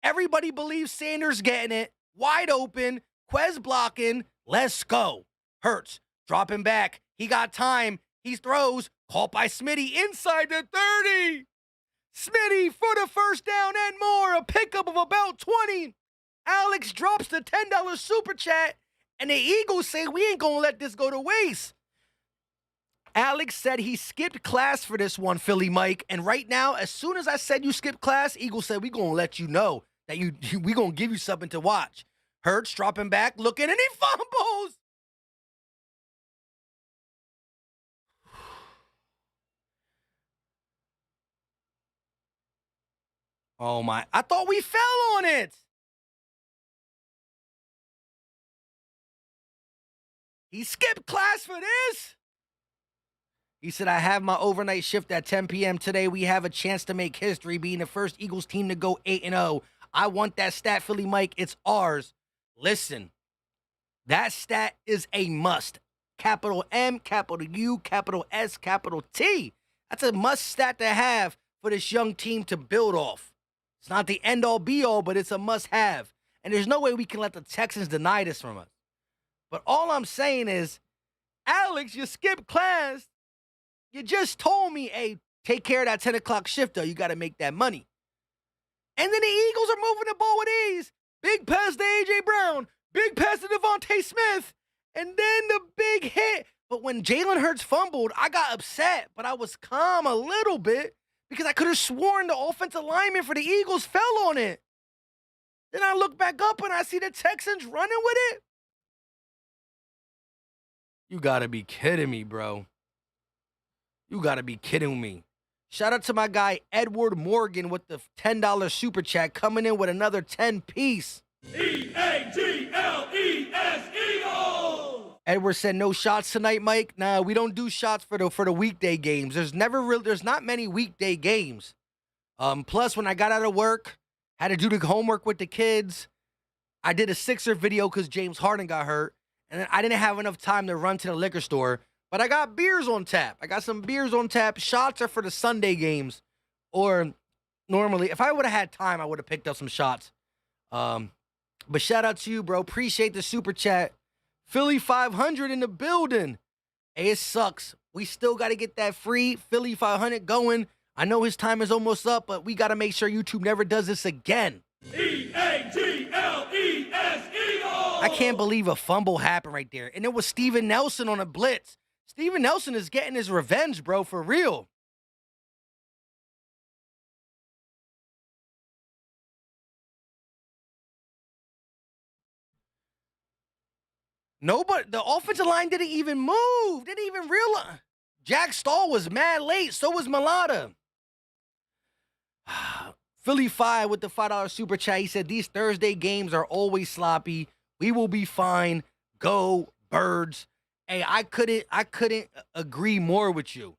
Speaker 2: Everybody believes Sanders getting it. Wide open. Quez blocking. Let's go. Hurts. Dropping back. He got time. He throws. Caught by Smitty inside the 30. Smitty for the first down and more. A pickup of about 20. Alex drops the $10 super chat. And the Eagles say, we ain't going to let this go to waste. Alex said he skipped class for this one, Philly Mike. And right now, as soon as I said you skipped class, Eagles said, we going to let you know that we going to give you something to watch. Hurts dropping back, looking, and he fumbles. Oh, my. I thought we fell on it. He skipped class for this. He said, I have my overnight shift at 10 p.m. today. We have a chance to make history, being the first Eagles team to go 8-0. I want that stat, Philly Mike. It's ours. Listen, that stat is a must. Capital M, capital U, capital S, capital T. That's a must stat to have for this young team to build off. It's not the end-all be-all, but it's a must-have. And there's no way we can let the Texans deny this from us. But all I'm saying is, Alex, you skipped class. You just told me, hey, take care of that 10 o'clock shift, though. You got to make that money. And then the Eagles are moving the ball with ease. Big pass to A.J. Brown. Big pass to Devontae Smith. And then the big hit. But when Jalen Hurts fumbled, I got upset. But I was calm a little bit because I could have sworn the offensive lineman for the Eagles fell on it. Then I look back up and I see the Texans running with it. You got to be kidding me, bro. You got to be kidding me. Shout out to my guy, Edward Morgan, with the $10 super chat, coming in with another 10-piece.
Speaker 3: E-A-G-L-E-S, Eagles!
Speaker 2: Edward said, no shots tonight, Mike. Nah, we don't do shots for the weekday games. There's not many weekday games. Plus, when I got out of work, had to do the homework with the kids. I did a Sixer video because James Harden got hurt. And I didn't have enough time to run to the liquor store. But I got beers on tap. I got some beers on tap. Shots are for the Sunday games. Or normally, if I would have had time, I would have picked up some shots. But shout out to you, bro. Appreciate the super chat. Philly 500 in the building. Hey, it sucks. We still got to get that free Philly 500 going. I know his time is almost up, but we got to make sure YouTube never does this again.
Speaker 3: E-A-G-L-E-S, Eagles!
Speaker 2: I can't believe a fumble happened right there. And it was Steven Nelson on a blitz. Steven Nelson is getting his revenge, bro, for real. Nobody, the offensive line didn't even move. Didn't even realize. Jack Stahl was mad late. So was Malata. Philly 5 with the $5 super chat. He said, these Thursday games are always sloppy. We will be fine. Go Birds. Hey, I couldn't agree more with you.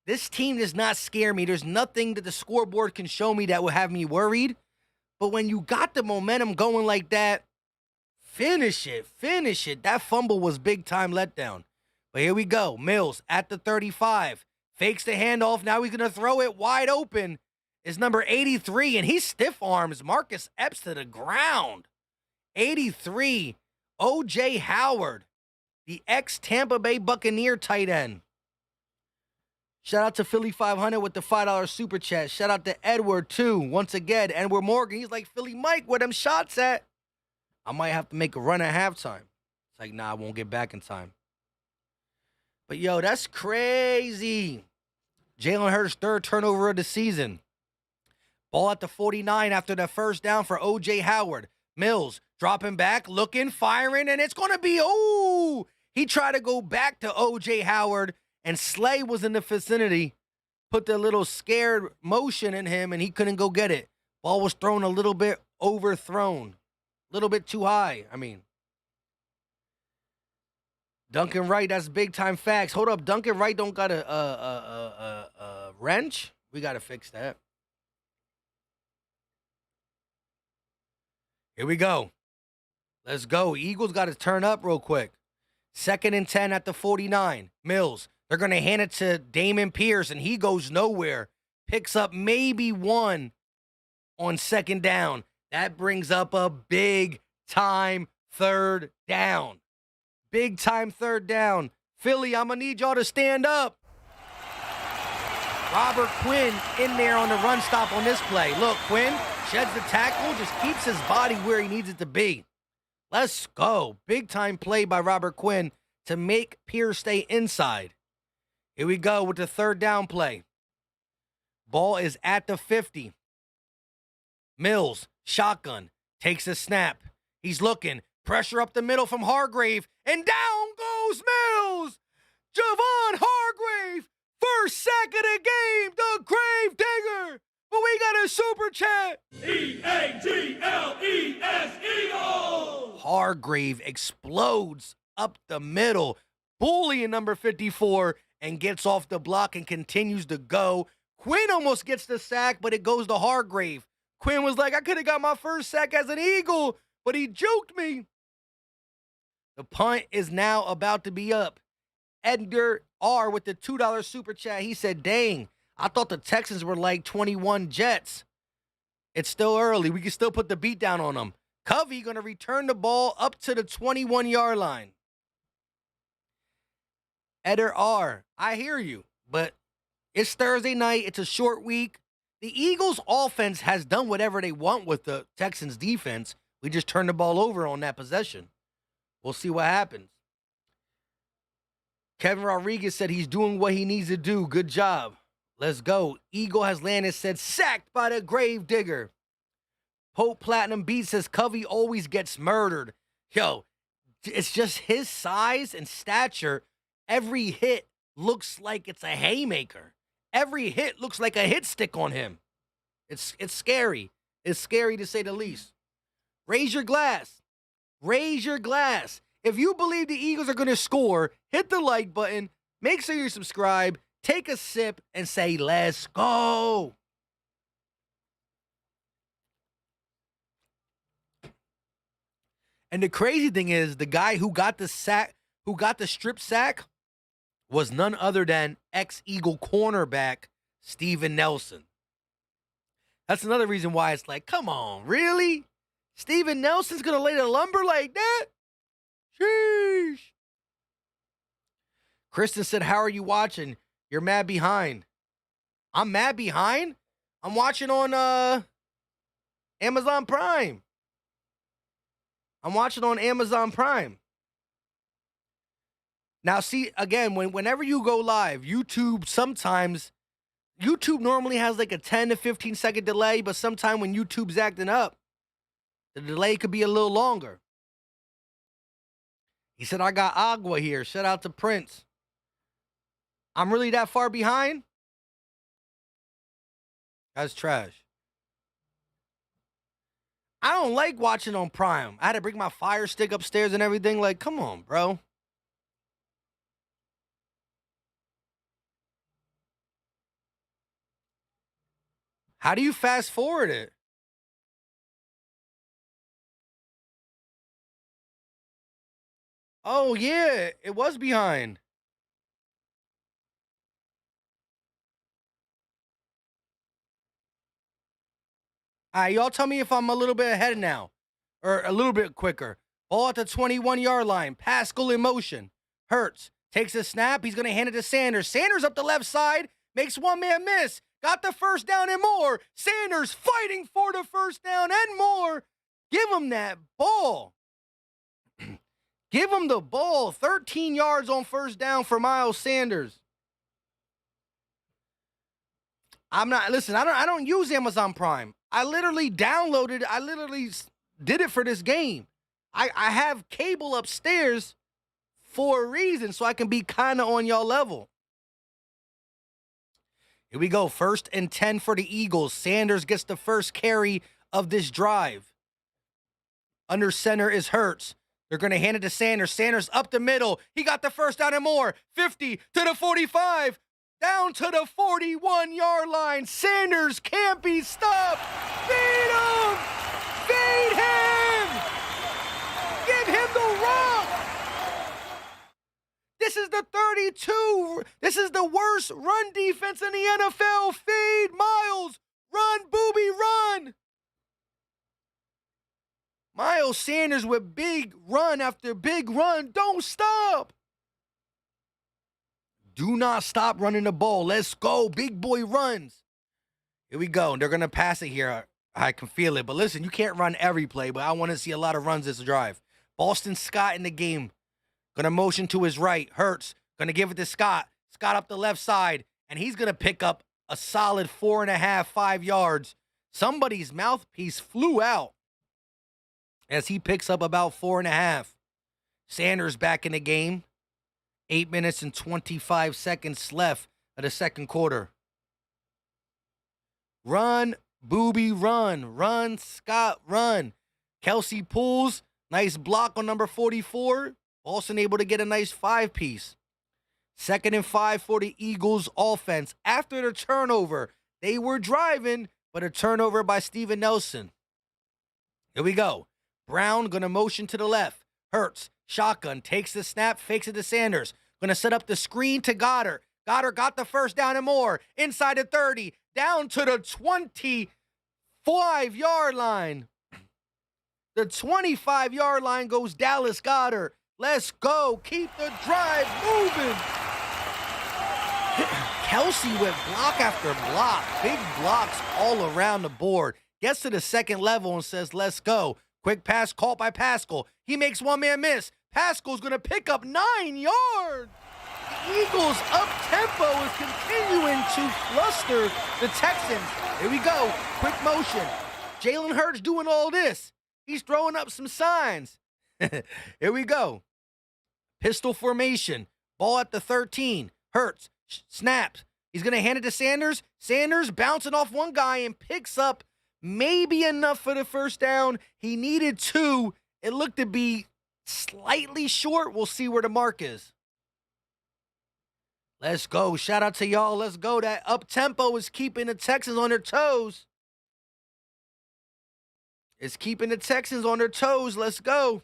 Speaker 2: This team does not scare me. There's nothing that the scoreboard can show me that will have me worried. But when you got the momentum going like that, finish it. Finish it. That fumble was big time letdown. But here we go. Mills at the 35. Fakes the handoff. Now he's going to throw it wide open. It's number 83, and he stiff arms Marcus Epps to the ground. 83, O.J. Howard, the ex-Tampa Bay Buccaneer tight end. Shout out to Philly 500 with the $5 super chat. Shout out to Edward, too. Once again, Edward Morgan. He's like, Philly Mike, where them shots at? I might have to make a run at halftime. It's like, nah, I won't get back in time. But, yo, that's crazy. Jalen Hurts' third turnover of the season. Ball at the 49 after the first down for O.J. Howard. Mills dropping back, looking, firing, and it's going to be, he tried to go back to O.J. Howard, and Slay was in the vicinity, put the little scared motion in him, and he couldn't go get it. Ball was thrown a little bit overthrown, a little bit too high, Duncan Wright, that's big-time facts. Hold up, Duncan Wright don't got a wrench? We got to fix that. Here we go. Let's go. Eagles got to turn up real quick. 2nd and 10 at the 49. Mills. They're going to hand it to Damon Pierce, and he goes nowhere. Picks up maybe one on 2nd down. That brings up a big-time 3rd down. Big-time 3rd down. Philly, I'm going to need y'all to stand up. Robert Quinn in there on the run stop on this play. Look, Quinn sheds the tackle, just keeps his body where he needs it to be. Let's go. Big time play by Robert Quinn to make Pierce stay inside. Here we go with the 3rd down play. Ball is at the 50. Mills, shotgun, takes a snap. He's looking. Pressure up the middle from Hargrave. And down goes Mills. Javon Hargrave. First sack of the game. The grave digger. But we got a super chat.
Speaker 3: E-A-G-L-E-S, Eagles!
Speaker 2: Hargrave explodes up the middle. Bullying number 54 and gets off the block and continues to go. Quinn almost gets the sack, but it goes to Hargrave. Quinn was like, I could have got my first sack as an Eagle, but he juked me. The punt is now about to be up. Edgar R. with the $2 super chat. He said, dang, I thought the Texans were like 21 Jets. It's still early. We can still put the beat down on them. Covey going to return the ball up to the 21-yard line. Eder R, I hear you, but it's Thursday night. It's a short week. The Eagles' offense has done whatever they want with the Texans' defense. We just turned the ball over on that possession. We'll see what happens. Kevin Rodriguez said he's doing what he needs to do. Good job. Let's go. Eagle has landed, said, sacked by the grave digger. Pope Platinum Beat says Covey always gets murdered. Yo, it's just his size and stature. Every hit looks like it's a haymaker. Every hit looks like a hit stick on him. It's scary. It's scary to say the least. Raise your glass. Raise your glass. If you believe the Eagles are going to score, hit the like button. Make sure you subscribe. Take a sip and say, let's go. And the crazy thing is, the guy who got the strip sack, was none other than ex-Eagle cornerback Steven Nelson. That's another reason why it's like, come on, really? Steven Nelson's going to lay the lumber like that? Sheesh. Kristen said, how are you watching? You're mad behind. I'm mad behind? I'm watching on Amazon Prime. I'm watching on Amazon Prime. Now, see, again, whenever you go live, YouTube normally has like a 10 to 15 second delay, but sometimes when YouTube's acting up, the delay could be a little longer. He said, I got agua here. Shout out to Prince. I'm really that far behind? That's trash. I don't like watching on Prime. I had to bring my Fire Stick upstairs and everything. Like, come on, bro. How do you fast forward it? Oh, yeah, it was behind. All right, y'all tell me if I'm a little bit ahead now or a little bit quicker. Ball at the 21-yard line. Pascal in motion. Hurts. Takes a snap. He's going to hand it to Sanders. Sanders up the left side. Makes one man miss. Got the first down and more. Sanders fighting for the first down and more. Give him that ball. Give him the ball. 13 yards on first down for Miles Sanders. Listen, I don't use Amazon Prime. I literally did it for this game. I have cable upstairs for a reason, so I can be kind of on y'all level. Here we go. 1st and 10 for the Eagles. Sanders gets the first carry of this drive. Under center is Hurts. They're going to hand it to Sanders. Sanders up the middle. He got the first down and more. 50 to the 45. Down to the 41-yard line. Sanders can't be stopped. Feed him! Feed him! Give him the rock! This is the 32. This is the worst run defense in the NFL. Feed Miles. Run, Booby, run. Miles Sanders with big run after big run. Don't stop. Do not stop running the ball. Let's go. Big boy runs. Here we go. They're going to pass it here. I can feel it. But listen, you can't run every play, but I want to see a lot of runs this drive. Boston Scott in the game. Going to motion to his right. Hurts. Going to give it to Scott. Scott up the left side. And he's going to pick up a solid 4.5, 5 yards. Somebody's mouthpiece flew out as he picks up about 4.5. Sanders back in the game. 8 minutes and 25 seconds left of the second quarter. Run, Booby, run. Run, Scott, run. Kelsey pulls. Nice block on number 44. Boston able to get a nice 5-piece. 2nd and 5 for the Eagles offense. After the turnover, they were driving, but a turnover by Steven Nelson. Here we go. Brown going to motion to the left. Hurts. Shotgun. Takes the snap. Fakes it to Sanders. Going to set up the screen to Goddard. Goddard got the first down and more. Inside the 30. Down to the 5-yard line. The 25-yard line goes Dallas Goedert. Let's go. Keep the drive moving. Kelsey went block after block. Big blocks all around the board. Gets to the second level and says, let's go. Quick pass caught by Pascal. He makes one man miss. Pascal's going to pick up 9 yards. The Eagles' up-tempo is continuing to fluster the Texans. Here we go. Quick motion. Jalen Hurts doing all this. He's throwing up some signs. Here we go. Pistol formation. Ball at the 13. Hurts. Snaps. He's going to hand it to Sanders. Sanders bouncing off one guy and picks up maybe enough for the first down. He needed 2. It looked to be slightly short. We'll see where the mark is. Let's go. Shout out to y'all. Let's go. That up-tempo is keeping the Texans on their toes. It's keeping the Texans on their toes. Let's go.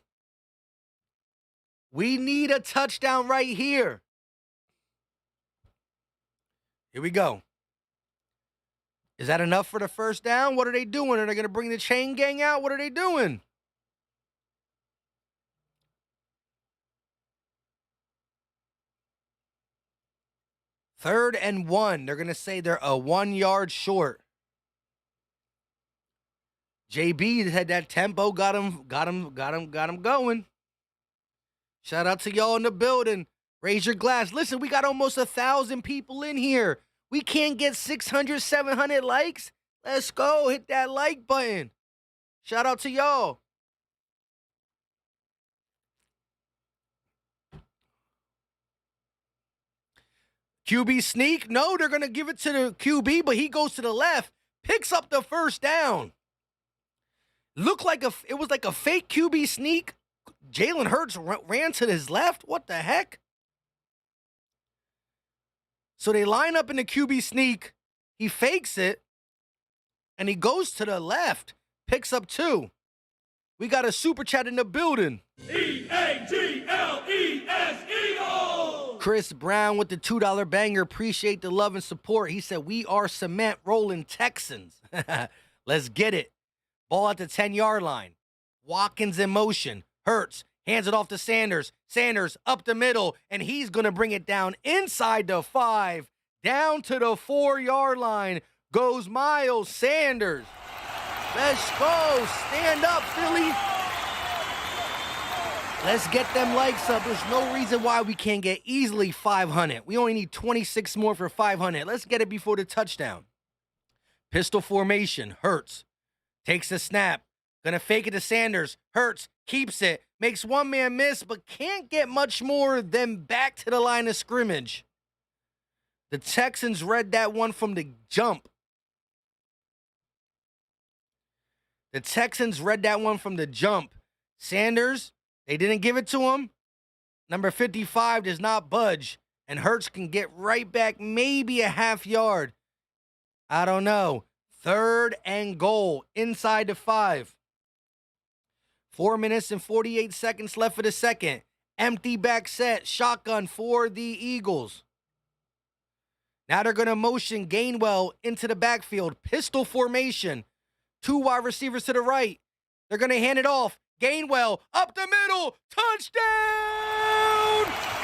Speaker 2: We need a touchdown right here. Here we go. Is that enough for the first down? What are they doing? Are they going to bring the chain gang out? What are they doing? Third and 1. They're going to say they're a 1 yard short. JB had that tempo, got him going. Shout out to y'all in the building. Raise your glass. Listen, we got almost 1,000 people in here. We can't get 600, 700 likes. Let's go. Hit that like button. Shout out to y'all. QB sneak? No, they're going to give it to the QB, but he goes to the left, picks up the first down. It was like a fake QB sneak. Jalen Hurts ran to his left. What the heck? So they line up in the QB sneak. He fakes it, and he goes to the left, picks up 2. We got a super chat in the building.
Speaker 3: EAGLES Eagles!
Speaker 2: Chris Brown with the $2 banger. Appreciate the love and support. He said, we are cement rolling Texans. Let's get it. Ball at the 10-yard line. Watkins in motion. Hurts. Hands it off to Sanders. Sanders up the middle, and he's going to bring it down inside the 5. Down to the 4-yard line goes Miles Sanders. Let's go. Stand up, Philly. Let's get them likes up. There's no reason why we can't get easily 500. We only need 26 more for 500. Let's get it before the touchdown. Pistol formation. Hurts. Takes the snap. Gonna fake it to Sanders. Hurts. Keeps it. Makes one man miss, but can't get much more than back to the line of scrimmage. The Texans read that one from the jump. Sanders, they didn't give it to him. Number 55 does not budge. And Hurts can get right back, maybe a half yard. I don't know. 3rd and goal inside the 5. 4 minutes and 48 seconds left for the second. Empty back set. Shotgun for the Eagles. Now they're going to motion Gainwell into the backfield. Pistol formation. 2 wide receivers to the right. They're going to hand it off. Gainwell up the middle. Touchdown!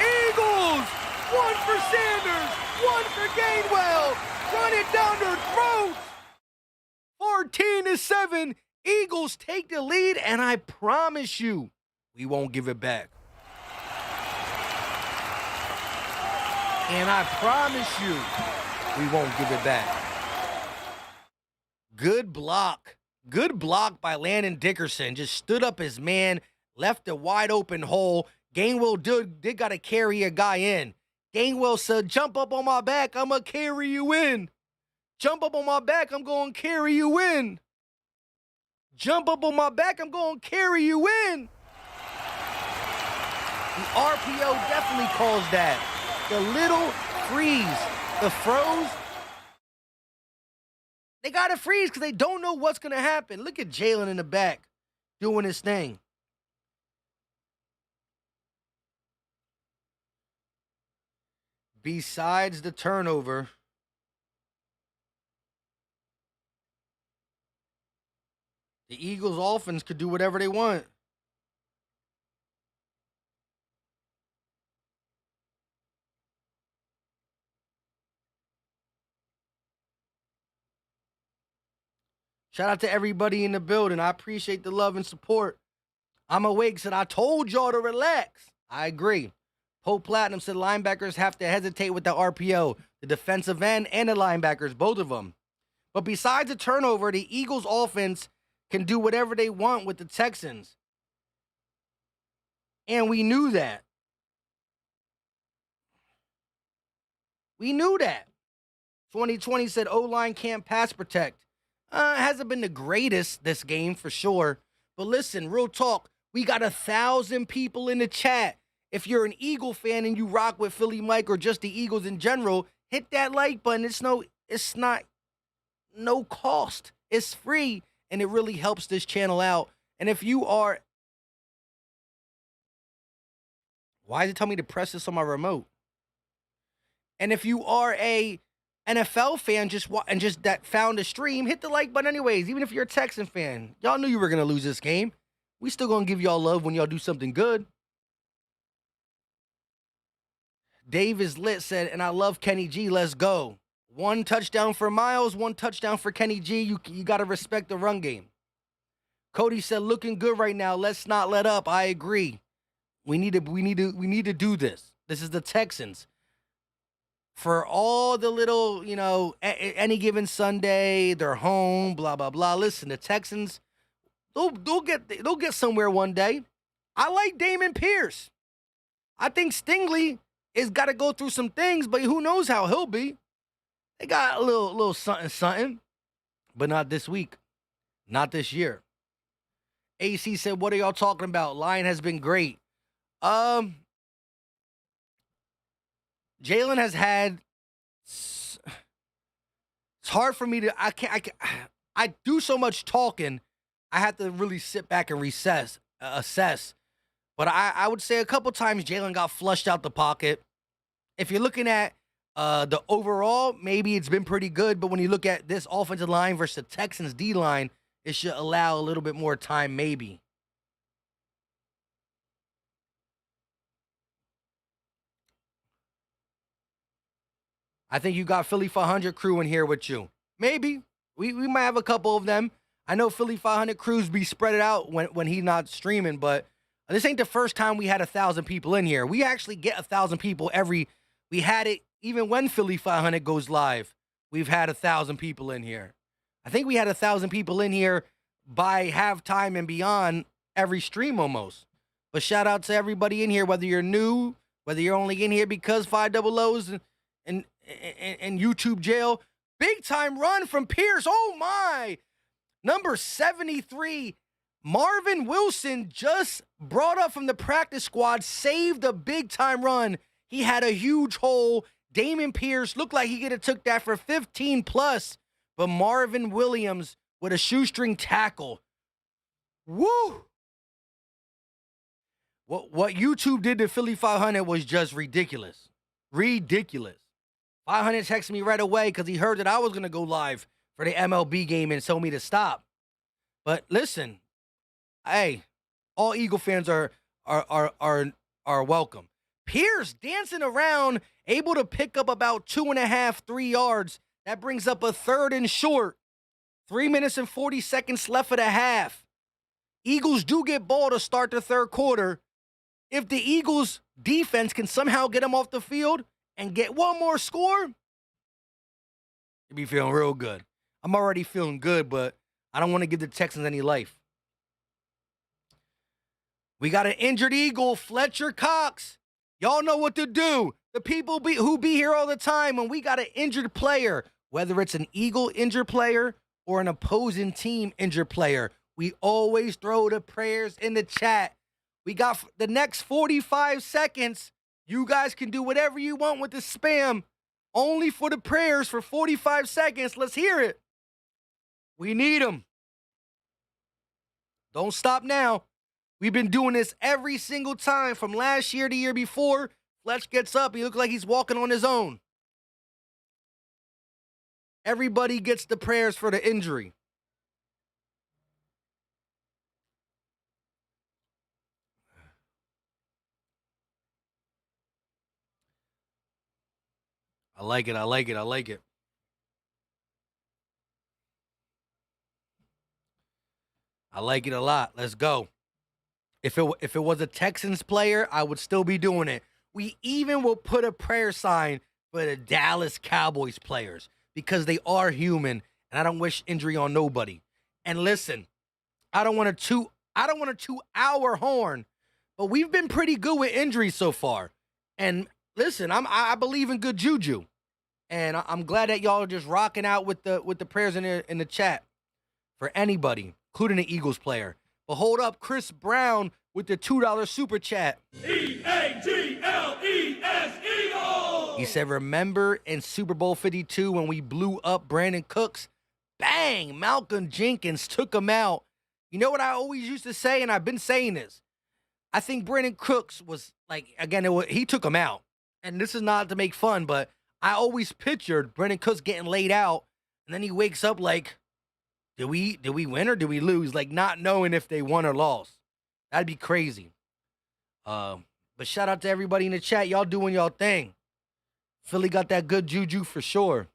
Speaker 2: Eagles! 1 for Sanders. 1 for Gainwell. Run it down their throats. 14-7. Eagles take the lead, and I promise you, we won't give it back. And I promise you, we won't give it back. Good block. Good block by Landon Dickerson. Just stood up his man, left a wide open hole. Gainwell did got to carry a guy in. Gainwell said, jump up on my back, I'm going to carry you in. Jump up on my back, I'm going to carry you in. Jump up on my back, I'm going to carry you in. The RPO definitely calls that. The little freeze, the froze. They got to freeze because they don't know what's going to happen. Look at Jalen in the back doing his thing. Besides the turnover, The Eagles offense could do whatever they want. Shout out to everybody in the building. I appreciate the love and support. I'm awake, said I told y'all to relax. I agree. Pope Platinum said linebackers have to hesitate with the RPO, the defensive end and the linebackers, both of them. But besides the turnover, the Eagles offense can do whatever they want with the Texans. And we knew that. We knew that. 2020 said O-line can't pass protect. Hasn't been the greatest this game for sure. But listen, real talk, we got 1,000 people in the chat. If you're an Eagle fan and you rock with Philly Mike or just the Eagles in general, hit that like button. It's not no cost. It's free, and it really helps this channel out. And if you are... Why does it tell me to press this on my remote? And if you are a NFL fan just that found the stream, hit the like button anyways, even if you're a Texan fan. Y'all knew you were going to lose this game. We still going to give y'all love when y'all do something good. Dave is lit said, and I love Kenny G. Let's go. 1 touchdown for Miles, 1 touchdown for Kenny G. You got to respect the run game. Cody said, looking good right now. Let's not let up. I agree. We need to do this. This is the Texans. For all the little, any given Sunday, they're home, blah, blah, blah. Listen, the Texans, they'll get somewhere one day. I like Damon Pierce. I think Stingley has got to go through some things, but who knows how he'll be. They got a little something, but not this week. Not this year. AC said, what are y'all talking about? Lion has been great. Jalen has had, it's hard for me to, I do so much talking, I have to really sit back and assess. But I would say a couple times Jalen got flushed out the pocket. If you're looking at the overall, maybe it's been pretty good, but when you look at this offensive line versus the Texans D-line, it should allow a little bit more time maybe. I think you got Philly 500 crew in here with you. Maybe. We might have a couple of them. I know Philly 500 crews be spread it out when he's not streaming, but this ain't the first time we had 1,000 people in here. We actually get 1,000 people we had it even when Philly 500 goes live. We've had 1,000 people in here. I think we had 1,000 people in here by halftime and beyond every stream almost. But shout out to everybody in here, whether you're new, whether you're only in here because 5 O's and YouTube jail. Big time run from Pierce. Oh my. Number 73, Marvin Wilson, just brought up from the practice squad, saved a big time run. He had a huge hole. Damon Pierce looked like he could have took that for 15 plus, but Marvin Williams with a shoestring tackle. Woo! What YouTube did to Philly 500 was just ridiculous. Ridiculous. 500 texted me right away because he heard that I was going to go live for the MLB game and told me to stop. But listen, hey, all Eagle fans are welcome. Pierce dancing around, able to pick up about 2.5, 3 yards. That brings up a 3rd and short. 3 minutes and 40 seconds left of the half. Eagles do get ball to start the third quarter. If the Eagles defense can somehow get them off the field and get one more score, you'll be feeling real good. I'm already feeling good, but I don't want to give the Texans any life. We got an injured Eagle, Fletcher Cox. Y'all know what to do. The people who be here all the time when we got an injured player, whether it's an Eagle injured player or an opposing team injured player, we always throw the prayers in the chat. We got the next 45 seconds. You guys can do whatever you want with the spam. Only for the prayers for 45 seconds. Let's hear it. We need them. Don't stop now. We've been doing this every single time from last year to the year before. Fletch gets up. He looks like he's walking on his own. Everybody gets the prayers for the injury. I like it. I like it. I like it. I like it a lot. Let's go. If it was a Texans player, I would still be doing it. We even will put a prayer sign for the Dallas Cowboys players because they are human, and I don't wish injury on nobody. And listen, I don't want a 2-hour horn, but we've been pretty good with injuries so far. And listen, I believe in good juju, and I'm glad that y'all are just rocking out with the prayers in the chat for anybody, including the Eagles player. But hold up, Chris Brown with the $2 super chat.
Speaker 3: E-A-G-L-E-S, Eagles!
Speaker 2: He said, remember in Super Bowl 52 when we blew up Brandon Cooks? Bang! Malcolm Jenkins took him out. You know what I always used to say, and I've been saying this? I think Brandon Cooks was, like, again, he took him out. And this is not to make fun, but I always pictured Brandon Cooks getting laid out, and then he wakes up like, did we win or did we lose? Like, not knowing if they won or lost. That'd be crazy. But shout out to everybody in the chat. Y'all doing y'all thing. Philly got that good juju for sure.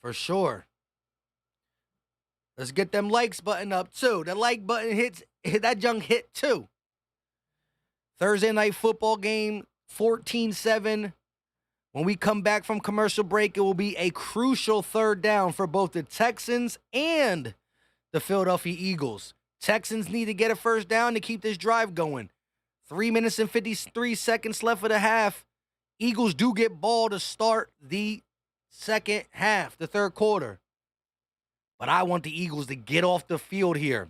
Speaker 2: For sure. Let's get them likes button up too. The like button hit that junk hit too. Thursday night football game, 14-7. When we come back from commercial break, it will be a crucial third down for both the Texans and the Philadelphia Eagles. Texans need to get a first down to keep this drive going. 3 minutes and 53 seconds left of the half. Eagles do get ball to start the second half, the third quarter. But I want the Eagles to get off the field here.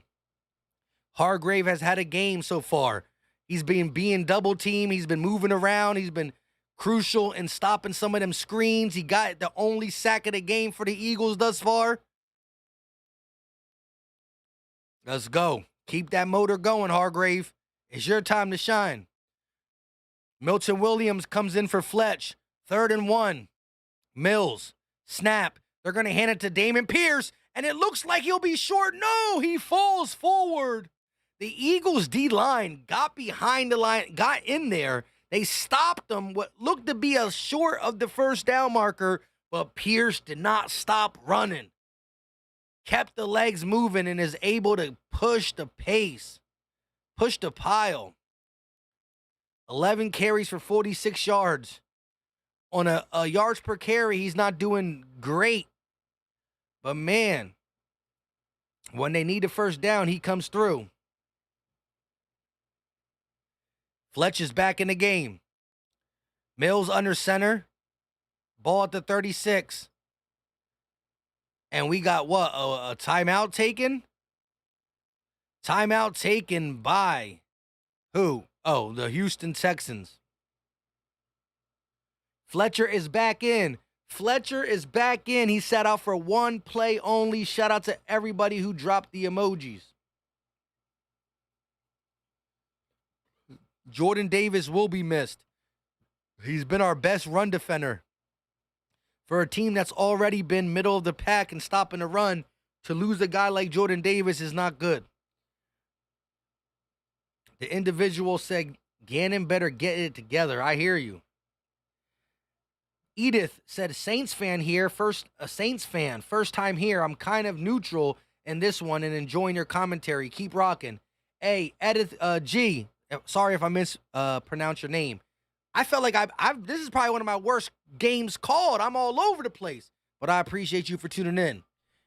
Speaker 2: Hargrave has had a game so far. He's been being double teamed. He's been moving around. He's been crucial in stopping some of them screens. He got the only sack of the game for the Eagles thus far. Let's go. Keep that motor going, Hargrave. It's your time to shine. Milton Williams comes in for Fletch. 3rd and 1. Mills. Snap. They're going to hand it to Damon Pierce, and it looks like he'll be short. No, he falls forward. The Eagles D-line got behind the line, got in there. They stopped them, what looked to be a short of the first down marker, but Pierce did not stop running. Kept the legs moving and is able to push the pace, push the pile. 11 carries for 46 yards. On a yards per carry, he's not doing great. But man, when they need a first down, he comes through. Fletch is back in the game. Mills under center. Ball at the 36. And we got what? A timeout taken? Timeout taken by who? Oh, the Houston Texans. Fletcher is back in. Fletcher is back in. He sat out for one play only. Shout out to everybody who dropped the emojis. Jordan Davis will be missed. He's been our best run defender. For a team that's already been middle of the pack and stopping the run, to lose a guy like Jordan Davis is not good. The individual said, Gannon better get it together. I hear you. Edith said, Saints fan here. A Saints fan. First time here. I'm kind of neutral in this one and enjoying your commentary. Keep rocking. Hey, Edith G. Sorry if I mispronounce your name. I felt like this is probably one of my worst games called. I'm all over the place. But I appreciate you for tuning in.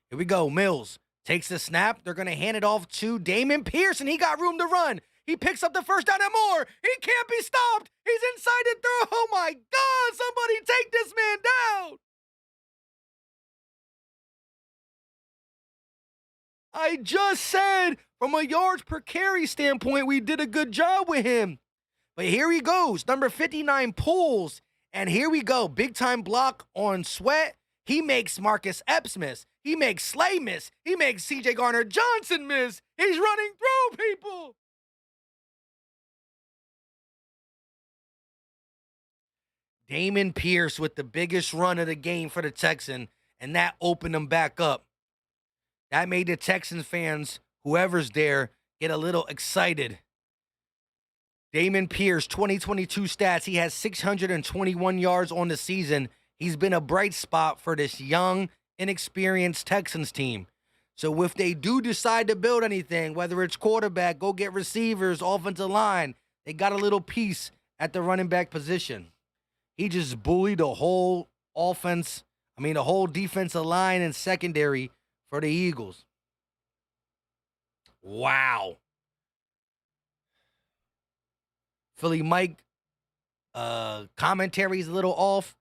Speaker 2: Here we go. Mills takes the snap. They're going to hand it off to Damon Pierce, and he got room to run. He picks up the first down and more. He can't be stopped. He's inside the throw. Oh, my God. Somebody take this man down. I just said from a yards per carry standpoint, we did a good job with him. But here he goes. Number 59 pulls. And here we go. Big time block on Sweat. He makes Marcus Epps miss. He makes Slay miss. He makes C.J. Garner-Johnson miss. He's running through people. Damon Pierce with the biggest run of the game for the Texans, and that opened them back up. That made the Texans fans, whoever's there, get a little excited. Damon Pierce, 2022 stats. He has 621 yards on the season. He's been a bright spot for this young, inexperienced Texans team. So if they do decide to build anything, whether it's quarterback, go get receivers, offensive line, they got a little piece at the running back position. He just bullied the whole the whole defensive line and secondary for the Eagles. Wow. Philly Mike commentary is a little off.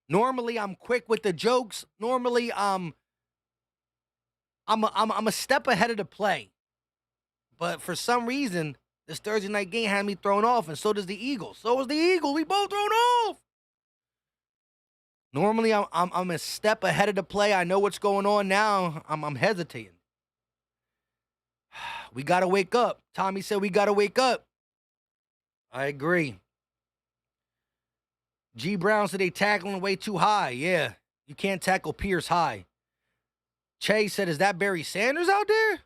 Speaker 2: Normally I'm quick with the jokes. Normally I'm a step ahead of the play. But for some reason, this Thursday night game had me thrown off, and so does the Eagles. So is the Eagles. We both thrown off. Normally I'm a step ahead of the play. I know what's going on now. I'm hesitating. We gotta wake up. Tommy said we gotta wake up. I agree. G. Brown said they tackling way too high. Yeah, you can't tackle Pierce high. Che said, is that Barry Sanders out there?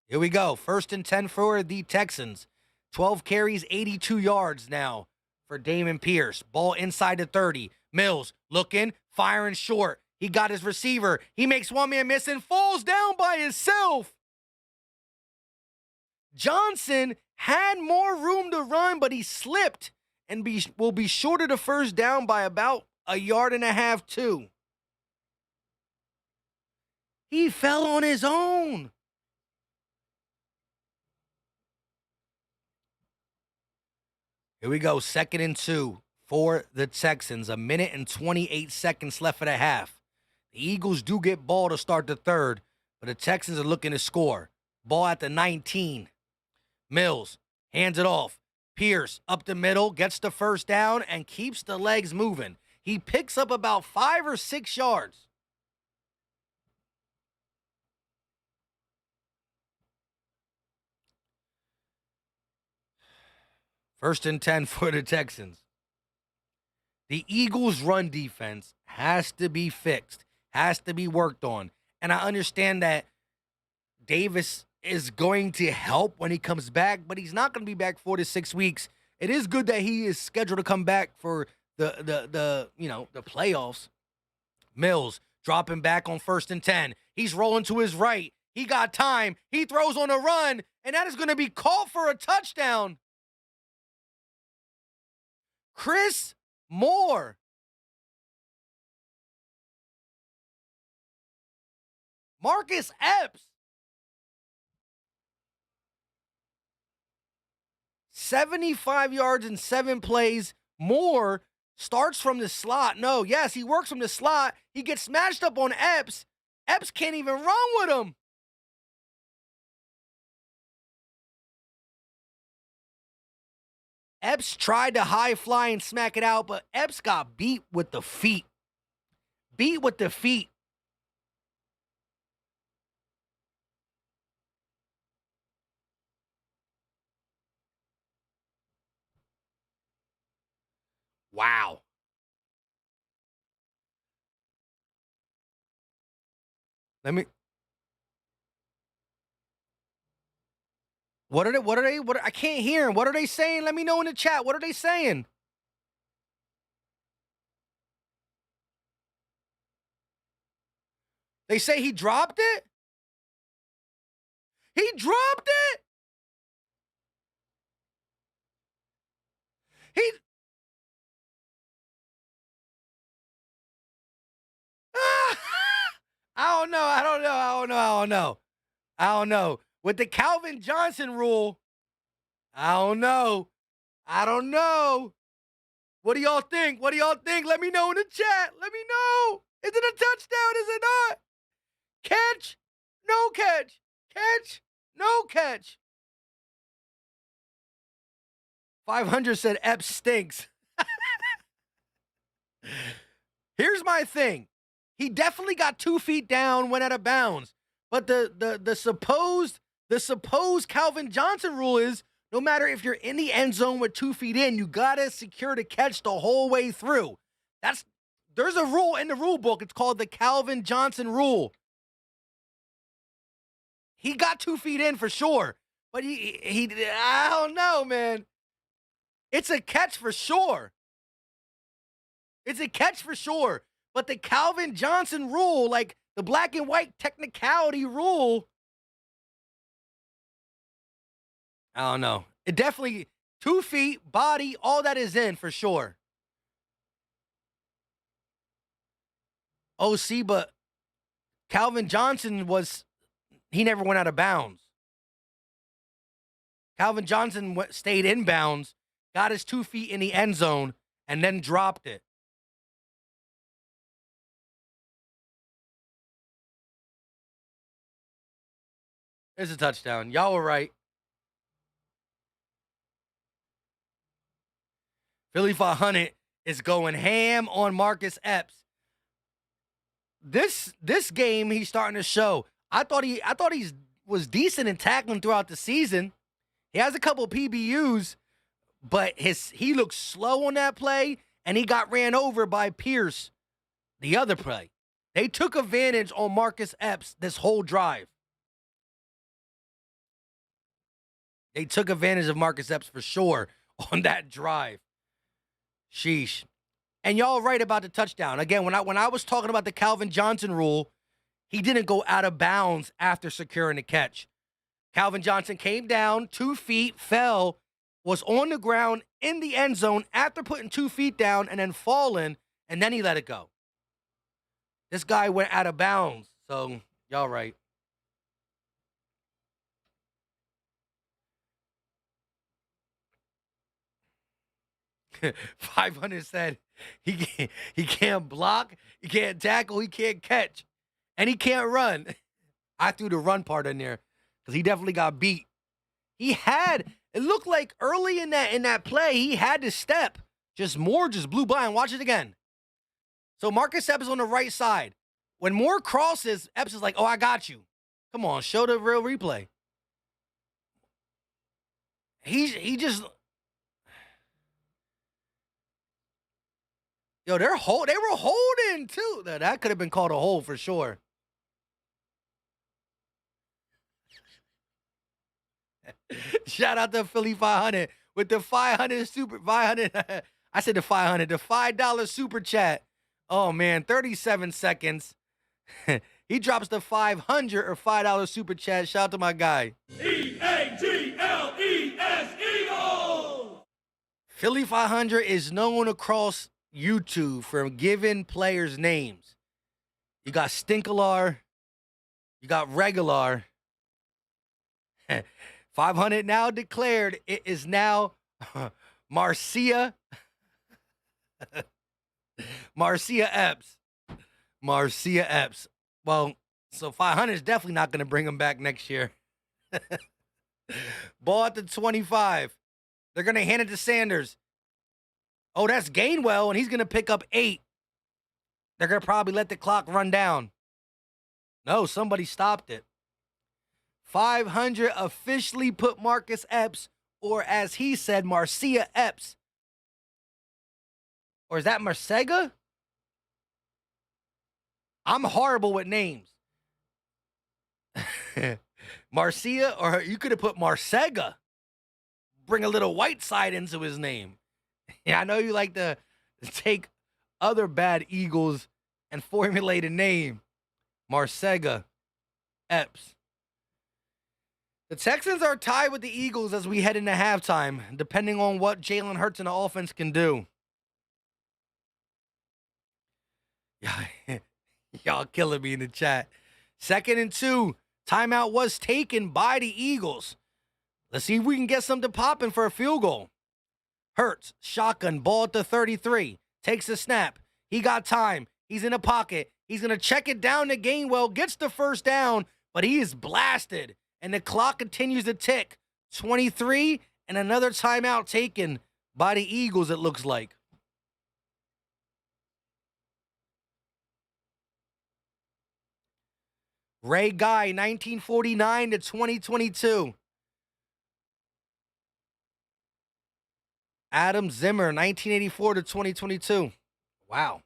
Speaker 2: Here we go. 1st and 10 for the Texans. 12 carries, 82 yards now for Damon Pierce. Ball inside the 30. Mills looking, firing short. He got his receiver. He makes one man miss and falls down by himself. Johnson had more room to run, but he slipped and will be short of the first down by about a yard and a half, too. He fell on his own. Here we go. 2nd and 2 for the Texans. 1 minute and 28 seconds left for the half. The Eagles do get ball to start the third, but the Texans are looking to score. Ball at the 19. Mills hands it off. Pierce up the middle, gets the first down, and keeps the legs moving. He picks up about 5 or 6 yards. First and 10 for the Texans. The Eagles' run defense has to be fixed, has to be worked on. And I understand that Davis is going to help when he comes back, but he's not going to be back 4 to 6 weeks. It is good that he is scheduled to come back for the playoffs. Mills dropping back on 1st and 10. He's rolling to his right. He got time. He throws on a run, and that is going to be called for a touchdown. Chris Moore. Marcus Epps. 75 yards in 7 plays. Moore starts from the slot. No, yes, he works from the slot. He gets smashed up on Epps. Epps can't even run with him. Epps tried to high fly and smack it out, but Epps got beat with the feet. Beat with the feet. Wow. What are they, I can't hear them. What are they saying? Let me know in the chat. What are they saying? They say he dropped it? He dropped it? I don't know. With the Calvin Johnson rule, I don't know. What do y'all think? Let me know in the chat. Let me know. Is it a touchdown? Is it not? Catch? No catch. Catch? No catch. 500 said Epps stinks. Here's my thing. He definitely got 2 feet down, went out of bounds. But the supposed Calvin Johnson rule is no matter if you're in the end zone with 2 feet in, you gotta secure the catch the whole way through. There's a rule in the rule book. It's called the Calvin Johnson rule. He got 2 feet in for sure, but he I don't know, man. It's a catch for sure. It's a catch for sure. But the Calvin Johnson rule, like the black and white technicality rule, I don't know. It definitely, 2 feet, body, all that is in for sure. OC, but Calvin Johnson he never went out of bounds. Calvin Johnson stayed in bounds, got his 2 feet in the end zone, and then dropped it. It's a touchdown. Y'all were right. Philly 500 is going ham on Marcus Epps. This game he's starting to show. I thought he was decent in tackling throughout the season. He has a couple PBUs, but he looked slow on that play, and he got ran over by Pierce the other play. They took advantage on Marcus Epps this whole drive. They took advantage of Marcus Epps for sure on that drive. Sheesh. And y'all right about the touchdown. Again, when I was talking about the Calvin Johnson rule, he didn't go out of bounds after securing the catch. Calvin Johnson came down, 2 feet, fell, was on the ground in the end zone after putting 2 feet down and then falling, and then he let it go. This guy went out of bounds. So, y'all right. $500 said he can't block, he can't tackle, he can't catch, and he can't run. I threw the run part in there because he definitely got beat. It looked like early in that play, he had to step. Moore just blew by, and watch it again. So Marcus Epps is on the right side. When Moore crosses, Epps is like, oh, I got you. Come on, show the real replay. He just... Yo, they were holding, too. That could have been called a hold for sure. Shout out to Philly 500 with the 500 super 500. I said the 500, the $5 super chat. Oh man, 37 seconds. He drops the 500 or $5 super chat. Shout out to my guy.
Speaker 3: EAGLES Eagles.
Speaker 2: Philly 500 is known across YouTube for giving players names. You got Stinkalar. You got Regular. 500 now declared. It is now Marcia. Marcia Epps. Marcia Epps. Well, so 500 is definitely not going to bring him back next year. Ball at the 25. They're going to hand it to Sanders. Oh, that's Gainwell, and he's going to pick up 8. They're going to probably let the clock run down. No, somebody stopped it. 500 officially put Marcus Epps, or as he said, Marcia Epps. Or is that Marcega? I'm horrible with names. Marcia, or you could have put Marcega. Bring a little white side into his name. Yeah, I know you like to take other bad Eagles and formulate a name. Marcega Epps. The Texans are tied with the Eagles as we head into halftime, depending on what Jalen Hurts and the offense can do. Y'all killing me in the chat. 2nd and 2. Timeout was taken by the Eagles. Let's see if we can get something popping for a field goal. Hurts, shotgun, ball at the 33. Takes a snap. He got time. He's in a pocket. He's going to check it down to Gainwell. Gets the first down, but he is blasted. And the clock continues to tick. 23 and another timeout taken by the Eagles, it looks like. Ray Guy, 1949 to 2022. Adam Zimmer, 1984 to 2022. Wow.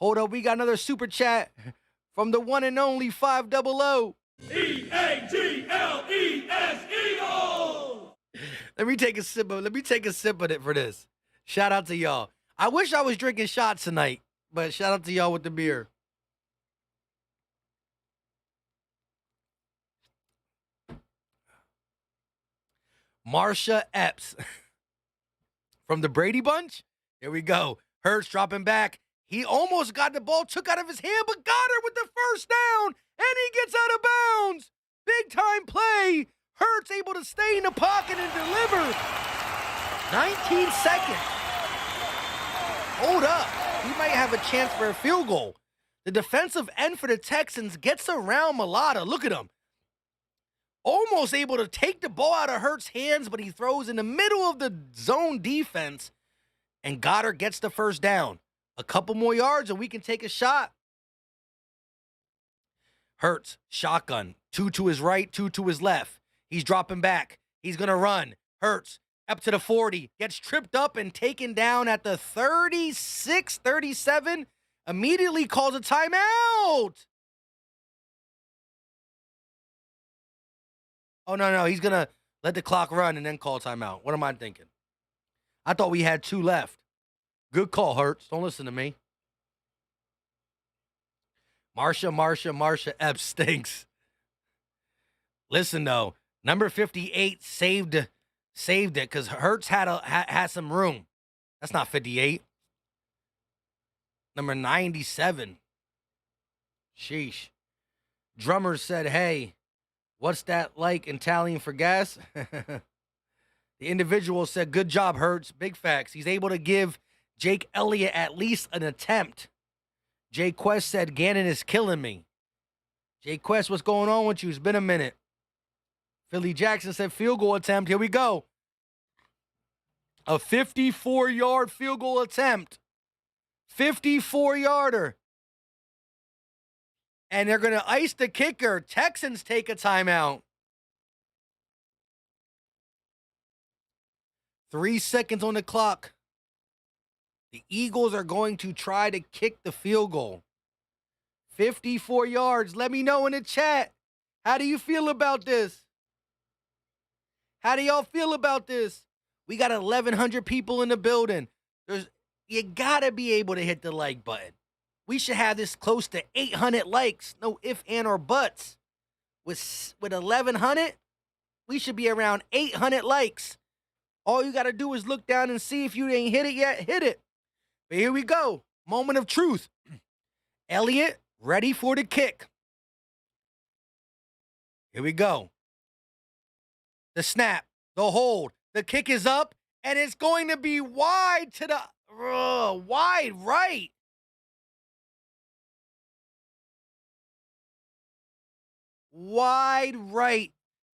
Speaker 2: Hold up, we got another super chat from the one and only 500.
Speaker 3: EAGLES Eagles.
Speaker 2: Let me take a sip of it for this. Shout out to y'all. I wish I was drinking shots tonight, but shout out to y'all with the beer. Marsha Epps from the Brady Bunch. Here we go. Hurts dropping back. He almost got the ball took out of his hand, but got her with the first down, and he gets out of bounds. Big time play. Hurts able to stay in the pocket and deliver. 19 seconds. Hold up. He might have a chance for a field goal. The defensive end for the Texans gets around Mulata. Look at him. Almost able to take the ball out of Hurts' hands, but he throws in the middle of the zone defense, and Goddard gets the first down. A couple more yards, and we can take a shot. Hurts, shotgun. 2 to his right, 2 to his left. He's dropping back. He's going to run. Hurts, up to the 40. Gets tripped up and taken down at the 36, 37. Immediately calls a timeout. Oh, no. He's going to let the clock run and then call timeout. What am I thinking? I thought we had 2 left. Good call, Hurts. Don't listen to me. Marsha Epps stinks. Listen, though. Number 58 saved it because Hurts had some room. That's not 58. Number 97. Sheesh. Drummer said, hey, what's that like Italian for gas? The individual said, good job, Hurts. Big facts. He's able to give Jake Elliott at least an attempt. Jay Quest said, Gannon is killing me. Jay Quest, what's going on with you? It's been a minute. Philly Jackson said, field goal attempt. Here we go. A 54-yard field goal attempt. 54-yarder. And they're going to ice the kicker. Texans take a timeout. 3 seconds on the clock. The Eagles are going to try to kick the field goal. 54 yards. Let me know in the chat. How do you feel about this? How do y'all feel about this? We got 1,100 people in the building. You got to be able to hit the like button. We should have this close to 800 likes. No ifs, and, or buts. With 1,100, we should be around 800 likes. All you got to do is look down and see if you ain't hit it yet. Hit it. But here we go. Moment of truth. Elliott ready for the kick. Here we go. The snap. The hold. The kick is up. And it's going to be wide to the wide right. Wide right.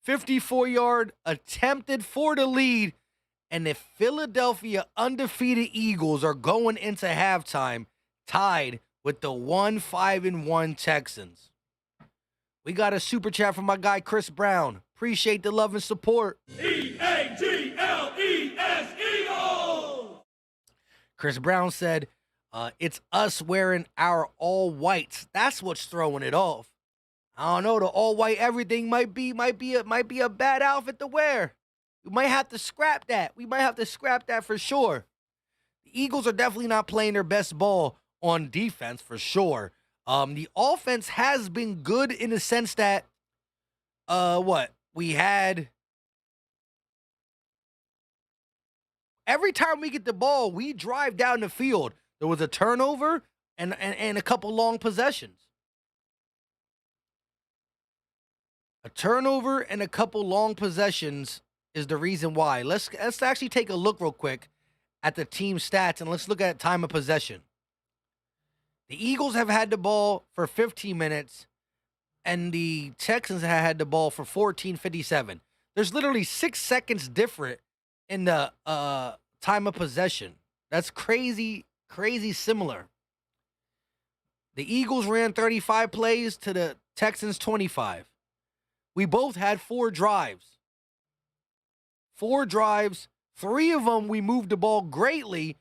Speaker 2: 54-yard attempted for the lead. And the Philadelphia undefeated Eagles are going into halftime tied with the 1-5-1 Texans. We got a super chat from my guy Chris Brown. Appreciate the love and support.
Speaker 3: EAGLES Eagles!
Speaker 2: Chris Brown said, it's us wearing our all whites. That's what's throwing it off. I don't know, the all white everything might be a bad outfit to wear. We might have to scrap that. We might have to scrap that for sure. The Eagles are definitely not playing their best ball on defense for sure. The offense has been good in the sense that, we had every time we get the ball, we drive down the field. There was a turnover and a couple long possessions. A turnover and a couple long possessions is the reason why. Let's actually take a look real quick at the team stats, and let's look at time of possession. The Eagles have had the ball for 15 minutes, and the Texans have had the ball for 14:57. There's literally 6 seconds different in the time of possession. That's crazy similar. The Eagles ran 35 plays to the Texans 25. We both had 4 drives. 4 drives, 3 of them we moved the ball greatly.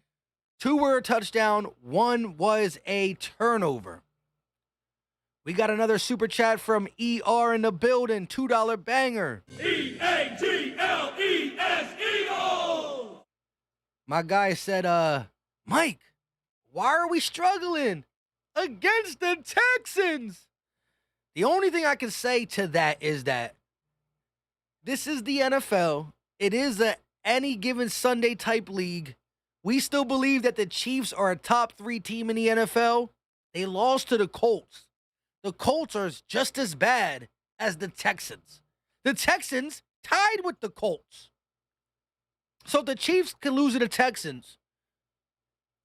Speaker 2: 2 were a touchdown, 1 was a turnover. We got another super chat from ER in the building, $2 banger.
Speaker 3: EAGLES Eagles!
Speaker 2: My guy said, Mike, why are we struggling against the Texans? The only thing I can say to that is that this is the NFL. It is a any given Sunday type league. We still believe that the Chiefs are a top 3 team in the NFL. They lost to the Colts. The Colts are just as bad as the Texans. The Texans tied with the Colts. So if the Chiefs can lose to the Texans,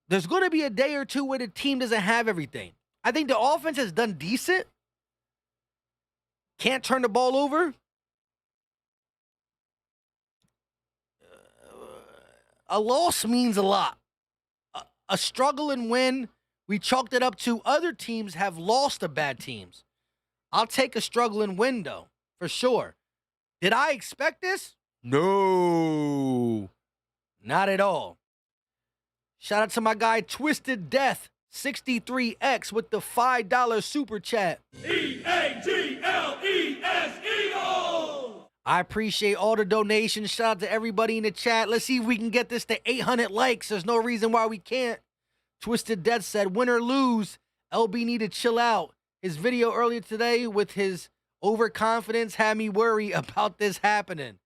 Speaker 2: there's going to be a day or two where the team doesn't have everything. I think the offense has done decent. Can't turn the ball over. A loss means a lot. A struggle and win, we chalked it up to other teams have lost to bad teams. I'll take a struggle and win, though, for sure. Did I expect this? No. Not at all. Shout out to my guy, Twisted Death, 63X with the $5 super chat.
Speaker 3: EAGLES Eagles!
Speaker 2: I appreciate all the donations. Shout out to everybody in the chat. Let's see if we can get this to 800 likes. There's no reason why we can't. Twisted Death said, win or lose, LB need to chill out. His video earlier today with his overconfidence had me worry about this happening.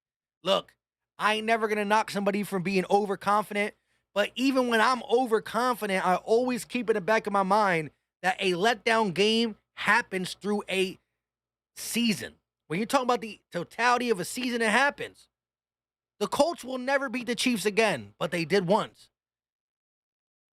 Speaker 2: Look, I ain't never going to knock somebody from being overconfident, but even when I'm overconfident, I always keep in the back of my mind that a letdown game happens through a season. When you're talking about the totality of a season, it happens. The Colts will never beat the Chiefs again, but they did once.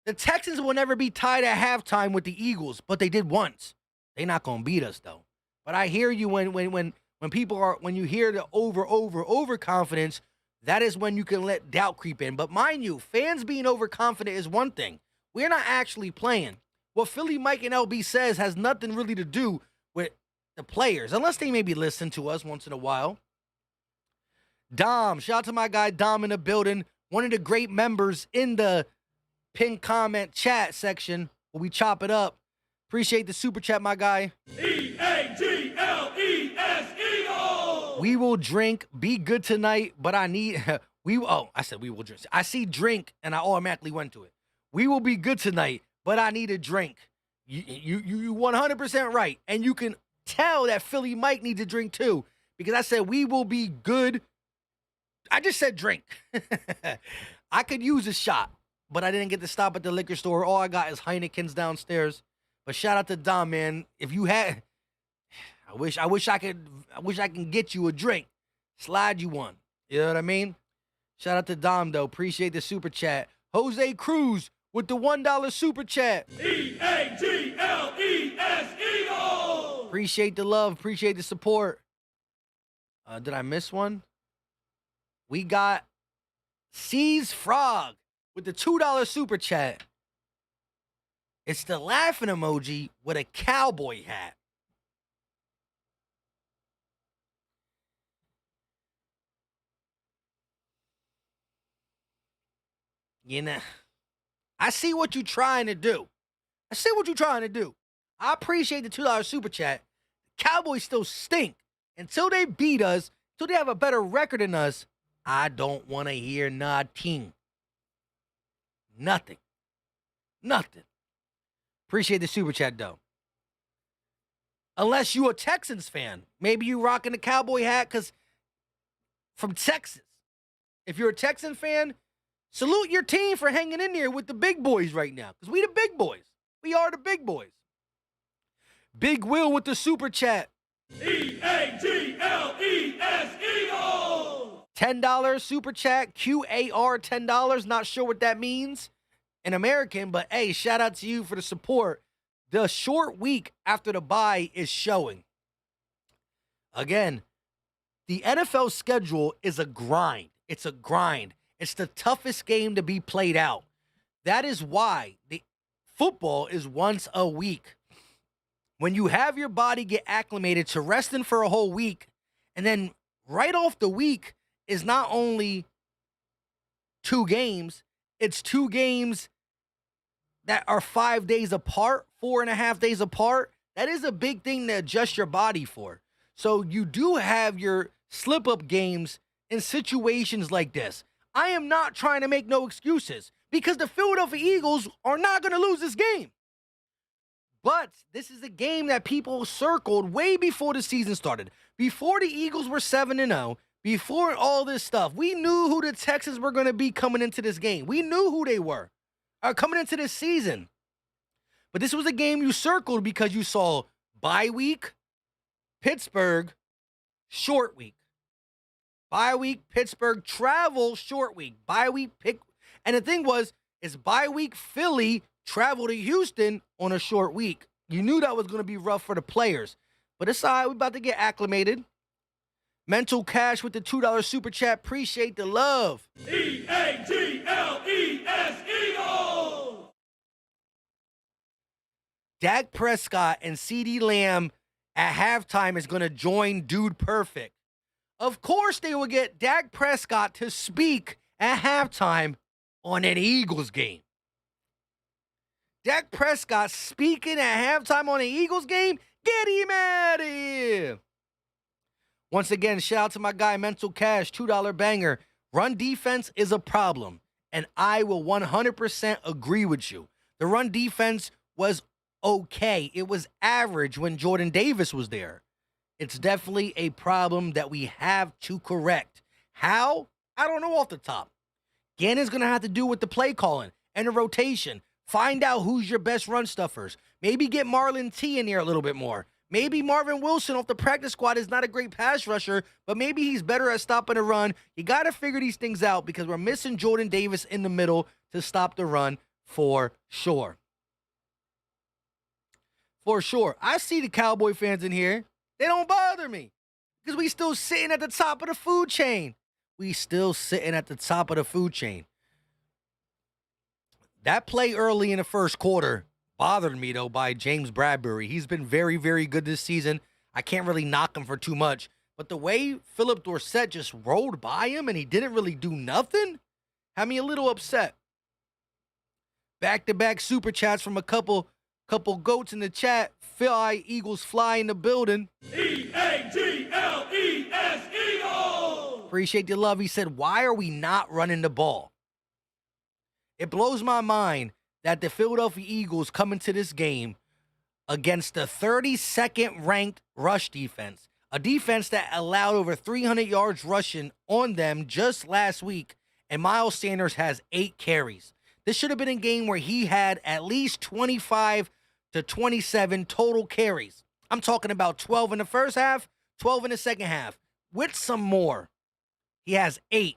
Speaker 2: The Texans will never be tied at halftime with the Eagles, but they did once. They're not going to beat us, though. But I hear you when you hear the overconfidence, that is when you can let doubt creep in. But mind you, fans being overconfident is one thing. We're not actually playing. What Philly Mike and LB says has nothing really to do with the players, unless they maybe listen to us once in a while. Dom, shout out to my guy Dom in the building, one of the great members in the pinned comment chat section where we chop it up. Appreciate the super chat, my guy.
Speaker 3: EAGLES Eagles!
Speaker 2: We will drink. Be good tonight, but I need I said we will drink. I see drink and I automatically went to it. We will be good tonight, but I need a drink. You 100% right, and you can tell that Philly Mike needs a drink too, because I said we will be good. I just said drink. I could use a shot, but I didn't get to stop at the liquor store. All I got is Heineken's downstairs. But shout out to Dom, man. If you had, I wish I can get you a drink, slide you one. You know what I mean? Shout out to Dom though. Appreciate the super chat. Jose Cruz with the $1 super chat.
Speaker 3: EAGLES Eagles!
Speaker 2: Appreciate the love. Appreciate the support. Did I miss one? We got C's Frog with the $2 super chat. It's the laughing emoji with a cowboy hat. You know, I see what you're trying to do. I appreciate the $2 super chat. Cowboys still stink. Until they beat us, until they have a better record than us, I don't want to hear nothing. Nothing. Appreciate the super chat, though. Unless you a Texans fan. Maybe you rocking the cowboy hat because from Texas. If you're a Texan fan, salute your team for hanging in there with the big boys right now. Because we the big boys. We are the big boys. Big Will with the super chat.
Speaker 3: EAGLES Eagles!
Speaker 2: $10 super chat. QAR $10. Not sure what that means in American, but hey, shout out to you for the support. The short week after the bye is showing. Again, the NFL schedule is a grind. It's a grind. It's the toughest game to be played out. That is why the football is once a week. When you have your body get acclimated to resting for a whole week, and then right off the week is not only 2 games, it's 2 games that are 5 days apart, 4.5 days apart. That is a big thing to adjust your body for. So you do have your slip-up games in situations like this. I am not trying to make no excuses because the Philadelphia Eagles are not going to lose this game. But this is a game that people circled way before the season started. Before the Eagles were 7-0, before all this stuff, we knew who the Texans were going to be coming into this game. We knew who they were coming into this season. But this was a game you circled because you saw bye week, Pittsburgh, short week. Bye week, Pittsburgh, travel, short week. Bye week, and the thing was, it's bye week, Philly, travel to Houston on a short week. You knew that was going to be rough for the players. But it's all right. We're about to get acclimated. Mental Cash with the $2 super chat. Appreciate the love.
Speaker 3: EAGLES Eagles!
Speaker 2: Dak Prescott and CeeDee Lamb at halftime is going to join Dude Perfect. Of course they will get Dak Prescott to speak at halftime on an Eagles game. Dak Prescott speaking at halftime on an Eagles game? Get him out of here. Once again, shout out to my guy, Mental Cash, $2 banger. Run defense is a problem, and I will 100% agree with you. The run defense was okay. It was average when Jordan Davis was there. It's definitely a problem that we have to correct. How? I don't know off the top. Gannon's going to have to do with the play calling and the rotation. Find out who's your best run stuffers. Maybe get Marlon T in there a little bit more. Maybe Marvin Wilson off the practice squad is not a great pass rusher, but maybe he's better at stopping a run. You got to figure these things out because we're missing Jordan Davis in the middle to stop the run for sure. For sure. I see the Cowboy fans in here. They don't bother me because we still sitting at the top of the food chain. We still sitting at the top of the food chain. That play early in the first quarter bothered me, though, by James Bradbury. He's been very, very good this season. I can't really knock him for too much. But the way Philip Dorsett just rolled by him and he didn't really do nothing had me a little upset. Back-to-back super chats from a couple goats in the chat. Philly Eagles fly in the building.
Speaker 3: EAGLES Eagles!
Speaker 2: Appreciate the love. He said, why are we not running the ball? It blows my mind that the Philadelphia Eagles come into this game against the 32nd ranked rush defense, a defense that allowed over 300 yards rushing on them just last week, and Miles Sanders has 8 carries. This should have been a game where he had at least 25 to 27 total carries. I'm talking about 12 in the first half, 12 in the second half, with some more. He has 8.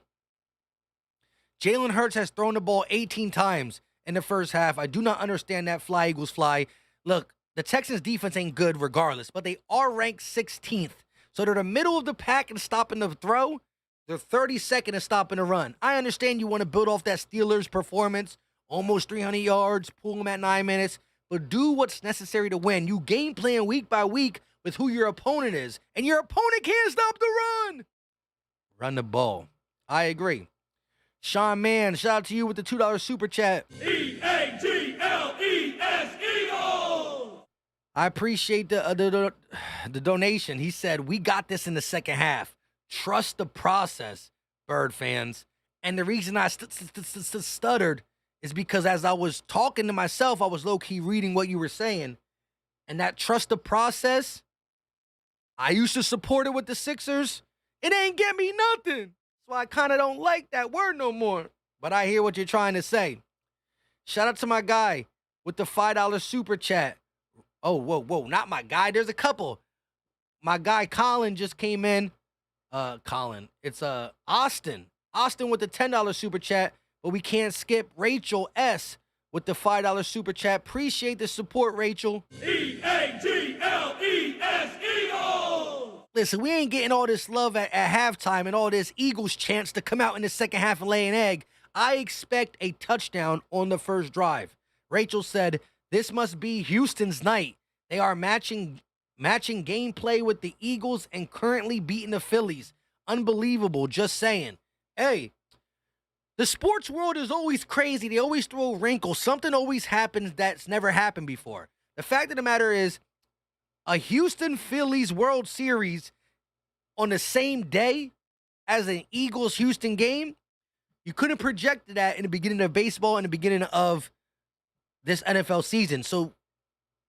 Speaker 2: Jalen Hurts has thrown the ball 18 times in the first half. I do not understand that. Fly, Eagles, fly. Look, the Texans' defense ain't good regardless, but they are ranked 16th. So they're the middle of the pack in stopping the throw. They're 32nd in stopping the run. I understand you want to build off that Steelers performance, almost 300 yards, pull them at 9 minutes, but do what's necessary to win. You game plan week by week with who your opponent is, and your opponent can't stop the run. Run the ball. I agree. Sean Mann, shout out to you with the $2 super chat.
Speaker 3: EAGLES Eagles!
Speaker 2: I appreciate the donation. He said, we got this in the second half. Trust the process, Bird fans. And the reason I stuttered is because as I was talking to myself, I was low-key reading what you were saying. And that trust the process, I used to support it with the Sixers. It ain't get me nothing. So I kind of don't like that word no more. But I hear what you're trying to say. Shout out to my guy with the $5 super chat. Oh, whoa, not my guy. There's a couple. My guy Colin just came in. Colin. It's Austin. Austin with the $10 super chat. But we can't skip Rachel S. with the $5 super chat. Appreciate the support, Rachel.
Speaker 3: EAGLES Eagles!
Speaker 2: Listen, we ain't getting all this love at halftime and all this Eagles chance to come out in the second half and lay an egg. I expect a touchdown on the first drive. Rachel said, this must be Houston's night. They are matching gameplay with the Eagles and currently beating the Phillies. Unbelievable, just saying. Hey, the sports world is always crazy. They always throw wrinkles. Something always happens that's never happened before. The fact of the matter is, A Houston Phillies World Series on the same day as an Eagles-Houston game, you couldn't project that in the beginning of baseball and the beginning of this NFL season. So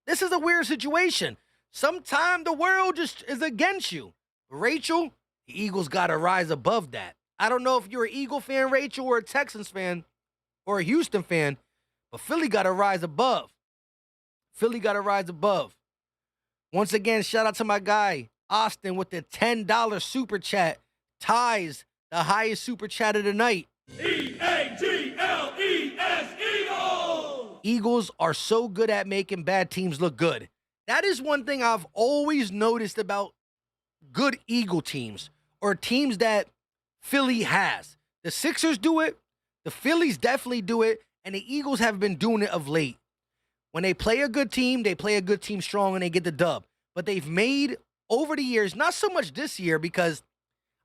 Speaker 2: this is a weird situation. Sometimes the world just is against you. Rachel, the Eagles got to rise above that. I don't know if you're an Eagle fan, Rachel, or a Texans fan or a Houston fan, but Philly got to rise above. Philly got to rise above. Once again, shout out to my guy, Austin, with the $10 super chat. Ties the highest super chat of the night.
Speaker 3: E-A-G-L-E-S, Eagles!
Speaker 2: Eagles are so good at making bad teams look good. That is one thing I've always noticed about good Eagle teams or teams that Philly has. The Sixers do it, the Phillies definitely do it, and the Eagles have been doing it of late. When they play a good team, they play a good team strong and they get the dub. But they've made, over the years, not so much this year because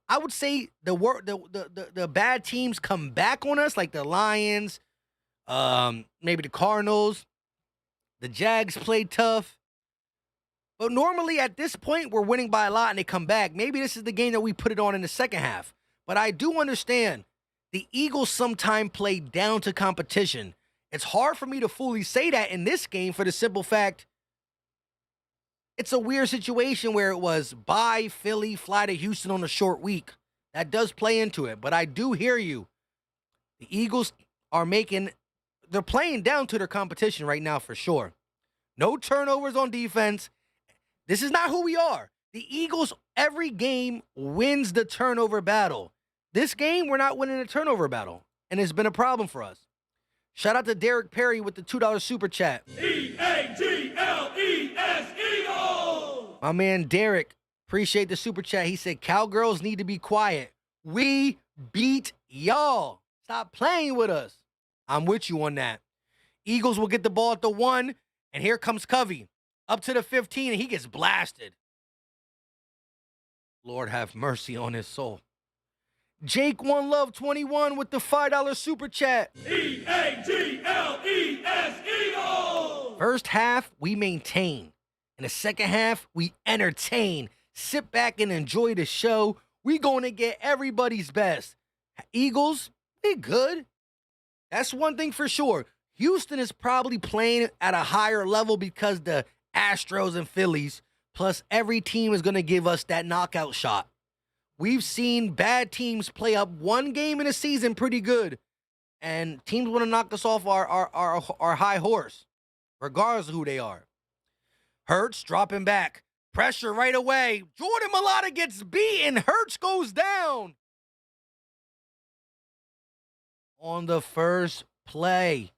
Speaker 2: I would say the bad teams come back on us, like the Lions, maybe the Cardinals. The Jags played tough. But normally at this point, we're winning by a lot and they come back. Maybe this is the game that we put it on in the second half. But I do understand the Eagles sometimes play down to competition. It's hard for me to fully say that in this game for the simple fact it's a weird situation where it was bye Philly, fly to Houston on a short week. That does play into it, but I do hear you. The Eagles they're playing down to their competition right now for sure. No turnovers on defense. This is not who we are. The Eagles, every game, wins the turnover battle. This game, we're not winning a turnover battle, and it's been a problem for us. Shout out to Derek Perry with the $2 super chat.
Speaker 3: E-A-G-L-E-S, Eagles!
Speaker 2: My man Derek, appreciate the super chat. He said, Cowgirls need to be quiet. We beat y'all. Stop playing with us. I'm with you on that. Eagles will get the ball at the 1, and here comes Covey. Up to the 15, and he gets blasted. Lord have mercy on his soul. Jake One Love 21 with the $5 super chat.
Speaker 3: E-A-G-L-E-S, Eagles!
Speaker 2: First half, we maintain. In the second half, we entertain. Sit back and enjoy the show. We going to get everybody's best. Eagles, they good. That's one thing for sure. Houston is probably playing at a higher level because the Astros and Phillies, plus every team is going to give us that knockout shot. We've seen bad teams play up one game in a season pretty good, and teams want to knock us off our high horse, regardless of who they are. Hurts dropping back. Pressure right away. Jordan Mailata gets beaten. Hurts goes down. On the first play.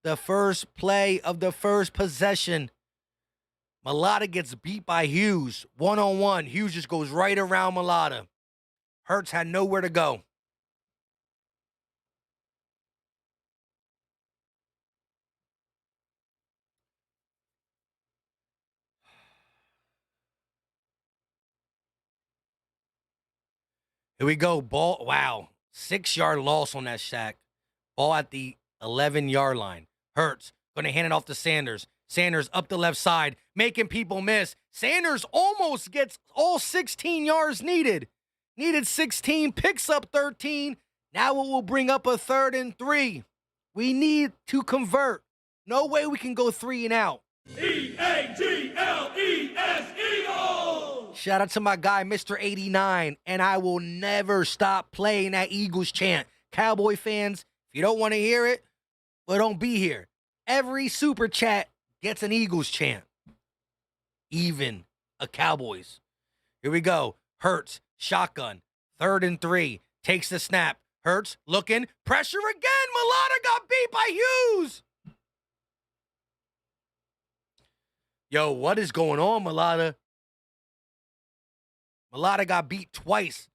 Speaker 2: The first play of the first possession. Mailata gets beat by Hughes. One-on-one. Hughes just goes right around Mailata. Hurts had nowhere to go. Here we go. Ball. Wow. 6-yard loss on that sack. Ball at the 11-yard line. Hurts going to hand it off to Sanders. Sanders up the left side, making people miss. Sanders almost gets all 16 yards needed. Needed 16, picks up 13. Now it will bring up a 3rd and 3. We need to convert. No way we can go 3 and out.
Speaker 3: E-A-G-L-E-S, Eagles!
Speaker 2: Shout out to my guy, Mr. 89. And I will never stop playing that Eagles chant. Cowboy fans, if you don't want to hear it, well, don't be here. Every super chat gets an Eagles chant. Even a Cowboys. Here we go. Hurts, shotgun, 3rd and 3. Takes the snap. Hurts, looking, pressure again. Mailata got beat by Hughes. Yo, what is going on, Mailata? Mailata got beat twice.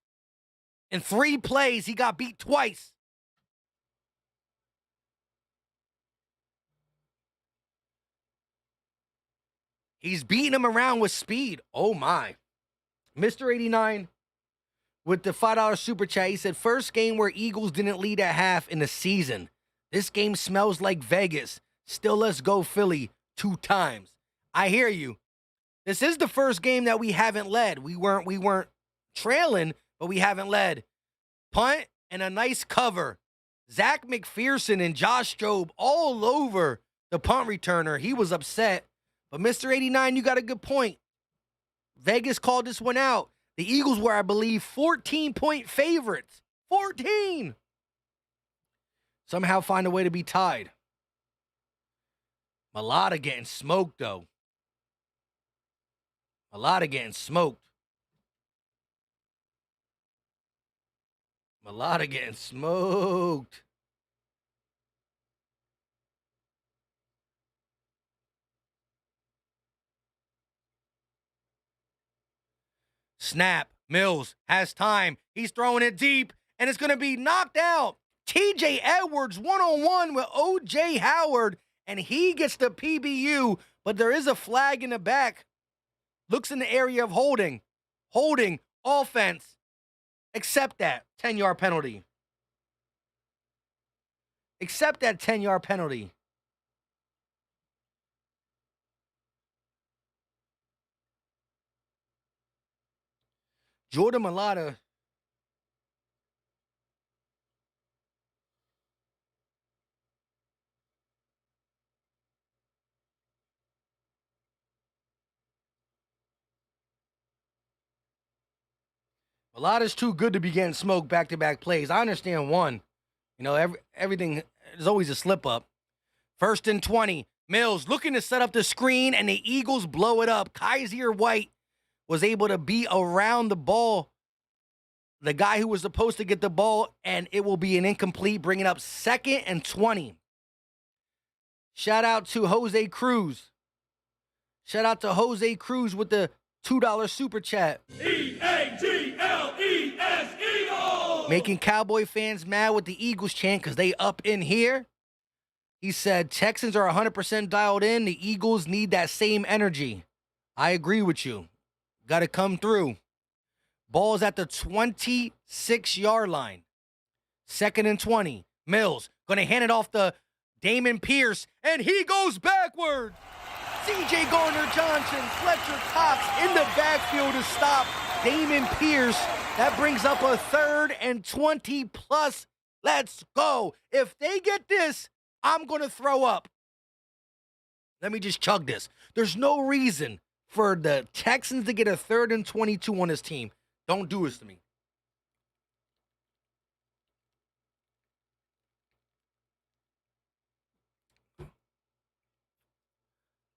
Speaker 2: In 3 plays, he got beat twice. He's beating him around with speed. Oh, my. Mr. 89 with the $5 super chat. He said, first game where Eagles didn't lead at half in the season. This game smells like Vegas. Still, let's go Philly 2 times. I hear you. This is the first game that we haven't led. We weren't trailing, but we haven't led. Punt and a nice cover. Zach McPherson and Josh Jobe all over the punt returner. He was upset. But Mr. 89, you got a good point. Vegas called this one out. The Eagles were, I believe, 14-point favorites. 14! Somehow find a way to be tied. Mulata getting smoked, though. Mulata getting smoked. Mulata getting smoked. Snap. Mills has time. He's throwing it deep, and it's going to be knocked out. TJ Edwards one-on-one with O.J. Howard, and he gets the PBU, but there is a flag in the back. Looks in the area of holding. Holding. Offense. Accept that 10-yard penalty. Accept that 10-yard penalty. Jordan Mulata. Mulata's too good to be getting smoked back-to-back plays. I understand one. You know, everything, there's always a slip-up. 1st and 20. Mills looking to set up the screen, and the Eagles blow it up. Kaiser White was able to be around the ball, the guy who was supposed to get the ball, and it will be an incomplete, bringing up 2nd and 20. Shout out to Jose Cruz. Shout out to Jose Cruz with the $2 super chat.
Speaker 3: E-A-G-L-E-S, Eagles!
Speaker 2: Making Cowboy fans mad with the Eagles chant because they up in here. He said, Texans are 100% dialed in. The Eagles need that same energy. I agree with you. Got to come through. Ball's at the 26-yard line. 2nd and 20. Mills going to hand it off to Damon Pierce, and he goes backward. C.J. Gardner-Johnson, Fletcher Cox in the backfield to stop Damon Pierce. That brings up a 3rd and 20 plus. Let's go. If they get this, I'm going to throw up. Let me just chug this. There's no reason for the Texans to get a 3rd and 22 on this team. Don't do this to me.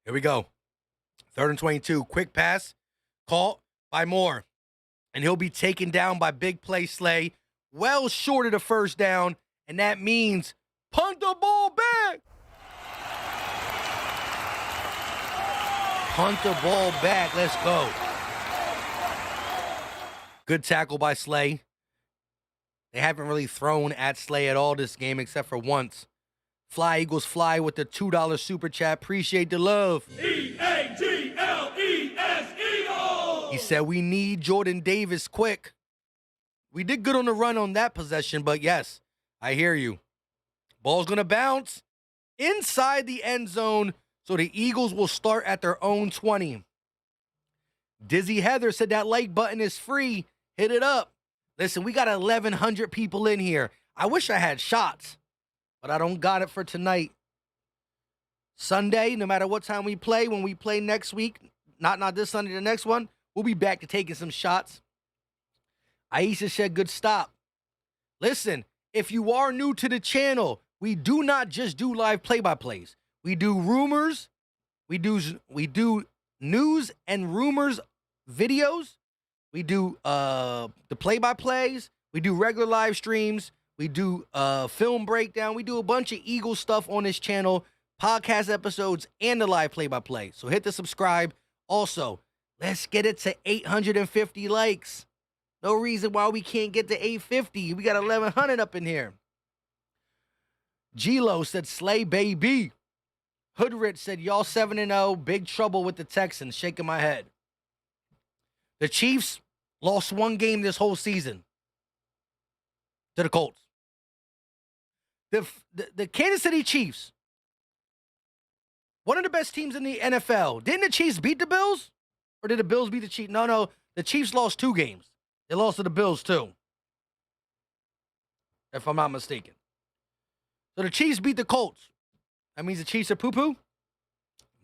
Speaker 2: Here we go. 3rd and 22. Quick pass. Caught by Moore. And he'll be taken down by big play Slay. Well short of the 1st down. And that means punt the ball back. Punt the ball back. Let's go. Good tackle by Slay. They haven't really thrown at Slay at all this game except for once. Fly Eagles fly with the $2 super chat. Appreciate the love.
Speaker 3: E-A-G-L-E-S, Eagles!
Speaker 2: He said we need Jordan Davis quick. We did good on the run on that possession, but yes, I hear you. Ball's going to bounce inside the end zone, so the Eagles will start at their own 20. Dizzy Heather said that like button is free. Hit it up. Listen, we got 1,100 people in here. I wish I had shots, but I don't got it for tonight. Sunday, no matter what time we play, when we play next week, not this Sunday, the next one, we'll be back to taking some shots. Aisha said, good stop. Listen, if you are new to the channel, we do not just do live play-by-plays. We do rumors. We do news and rumors videos. We do the play-by-plays. We do regular live streams. We do film breakdown. We do a bunch of Eagle stuff on this channel, podcast episodes, and the live play-by-play. So hit the subscribe. Also, let's get it to 850 likes. No reason why we can't get to 850. We got 1,100 up in here. G-Lo said, Slay baby. Hoodrich said, y'all 7-0. Big trouble with the Texans. Shaking my head. The Chiefs lost one game this whole season to the Colts. The Kansas City Chiefs, one of the best teams in the NFL. Didn't the Chiefs beat the Bills? Or did the Bills beat the Chiefs? No. The Chiefs lost 2 games. They lost to the Bills, too. If I'm not mistaken. So the Chiefs beat the Colts. That means the Chiefs are poo-poo?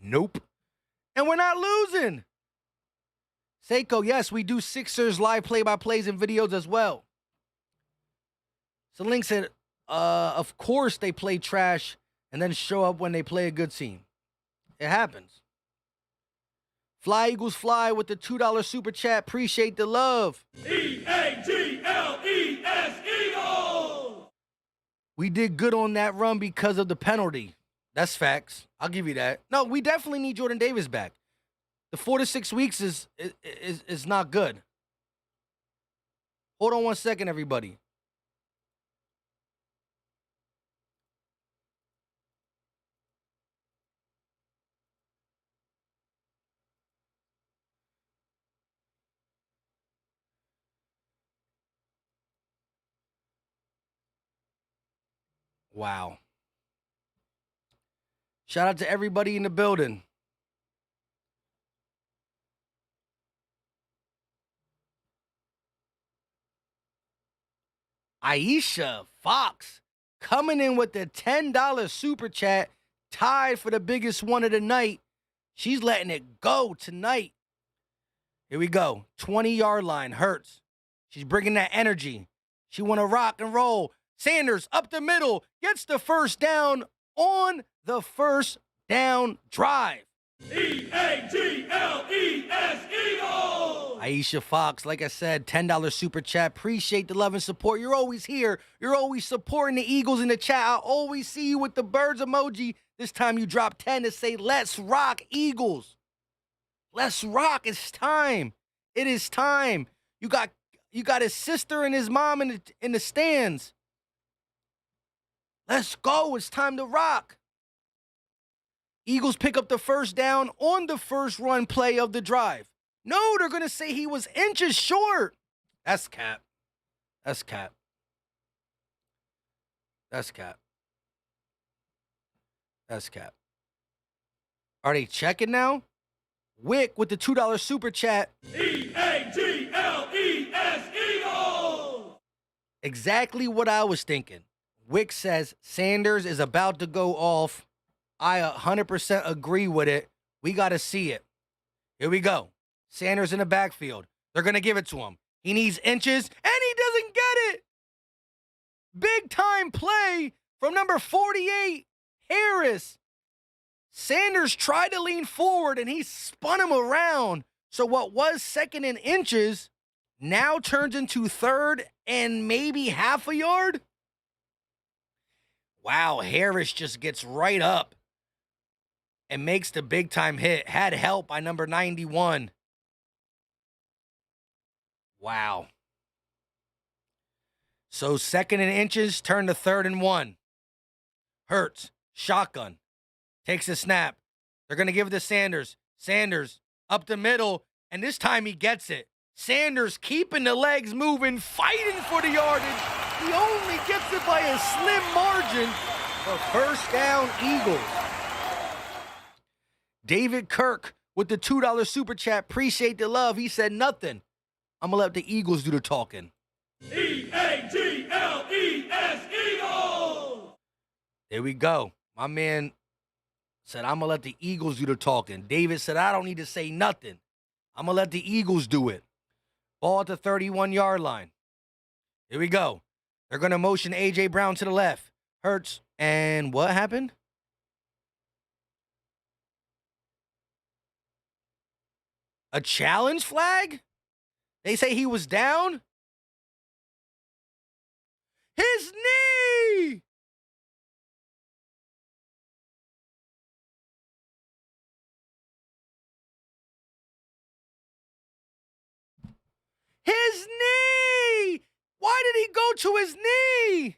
Speaker 2: Nope. And we're not losing. Seiko, yes, we do Sixers live play-by-plays and videos as well. So Link said, of course they play trash and then show up when they play a good team. It happens. Fly Eagles Fly with the $2 super chat. Appreciate the love.
Speaker 3: EAGLES Eagles!
Speaker 2: We did good on that run because of the penalty. That's facts. I'll give you that. No, we definitely need Jordan Davis back. The 4 to 6 weeks is not good. Hold on 1 second, everybody. Wow. Shout out to everybody in the building. Aisha Fox coming in with the $10 super chat, tied for the biggest one of the night. She's letting it go tonight. Here we go. 20-yard line. Hurts. She's bringing that energy. She want to rock and roll. Sanders up the middle. Gets the first down on the first down drive.
Speaker 3: EAGLES Eagles!
Speaker 2: Aisha Fox, like I said, $10 super chat. Appreciate the love and support. You're always here. You're always supporting the Eagles in the chat. I always see you with the birds emoji. This time you drop 10 to say, let's rock, Eagles. Let's rock. It's time. It is time. You got his sister and his mom in the stands. Let's go. It's time to rock. Eagles pick up the first down on the first run play of the drive. No, they're going to say he was inches short. That's cap. That's cap. That's cap. That's cap. Are they checking now? Wick with the $2 super chat.
Speaker 3: EAGLES Eagles!
Speaker 2: Exactly what I was thinking. Wick says Sanders is about to go off. I 100% agree with it. We got to see it. Here we go. Sanders in the backfield. They're going to give it to him. He needs inches, and he doesn't get it. Big time play from number 48, Harris. Sanders tried to lean forward, and he spun him around. So what was second and inches now turns into third and maybe half a yard. Wow, Harris just gets right up and makes the big time hit. Had help by number 91. Wow. So second and inches turn to third and 1. Hurts, shotgun, takes a snap. They're going to give it to Sanders. Sanders up the middle, and this time he gets it. Sanders keeping the legs moving, fighting for the yardage. He only gets it by a slim margin for first down, Eagles. David Kirk with the $2 super chat. Appreciate the love. He said nothing. I'm going to let the Eagles do the talking.
Speaker 3: EAGLES Eagles!
Speaker 2: There we go. My man said, I'm going to let the Eagles do the talking. David said, I don't need to say nothing. I'm going to let the Eagles do it. Ball at the 31-yard line. Here we go. They're going to motion A.J. Brown to the left. Hurts. And what happened? A challenge flag? They say he was down? His knee! His knee! Why did he go to his knee?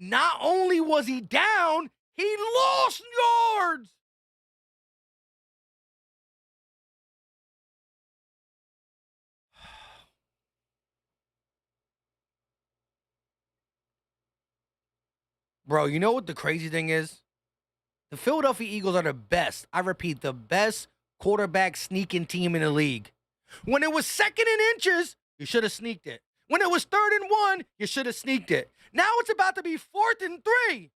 Speaker 2: Not only was he down, he lost yards. Bro, you know what the crazy thing is? The Philadelphia Eagles are the best, I repeat, the best quarterback sneaking team in the league. When it was 2nd and inches, you should have sneaked it. When it was 3rd and 1, you should have sneaked it. Now it's about to be 4th and 3.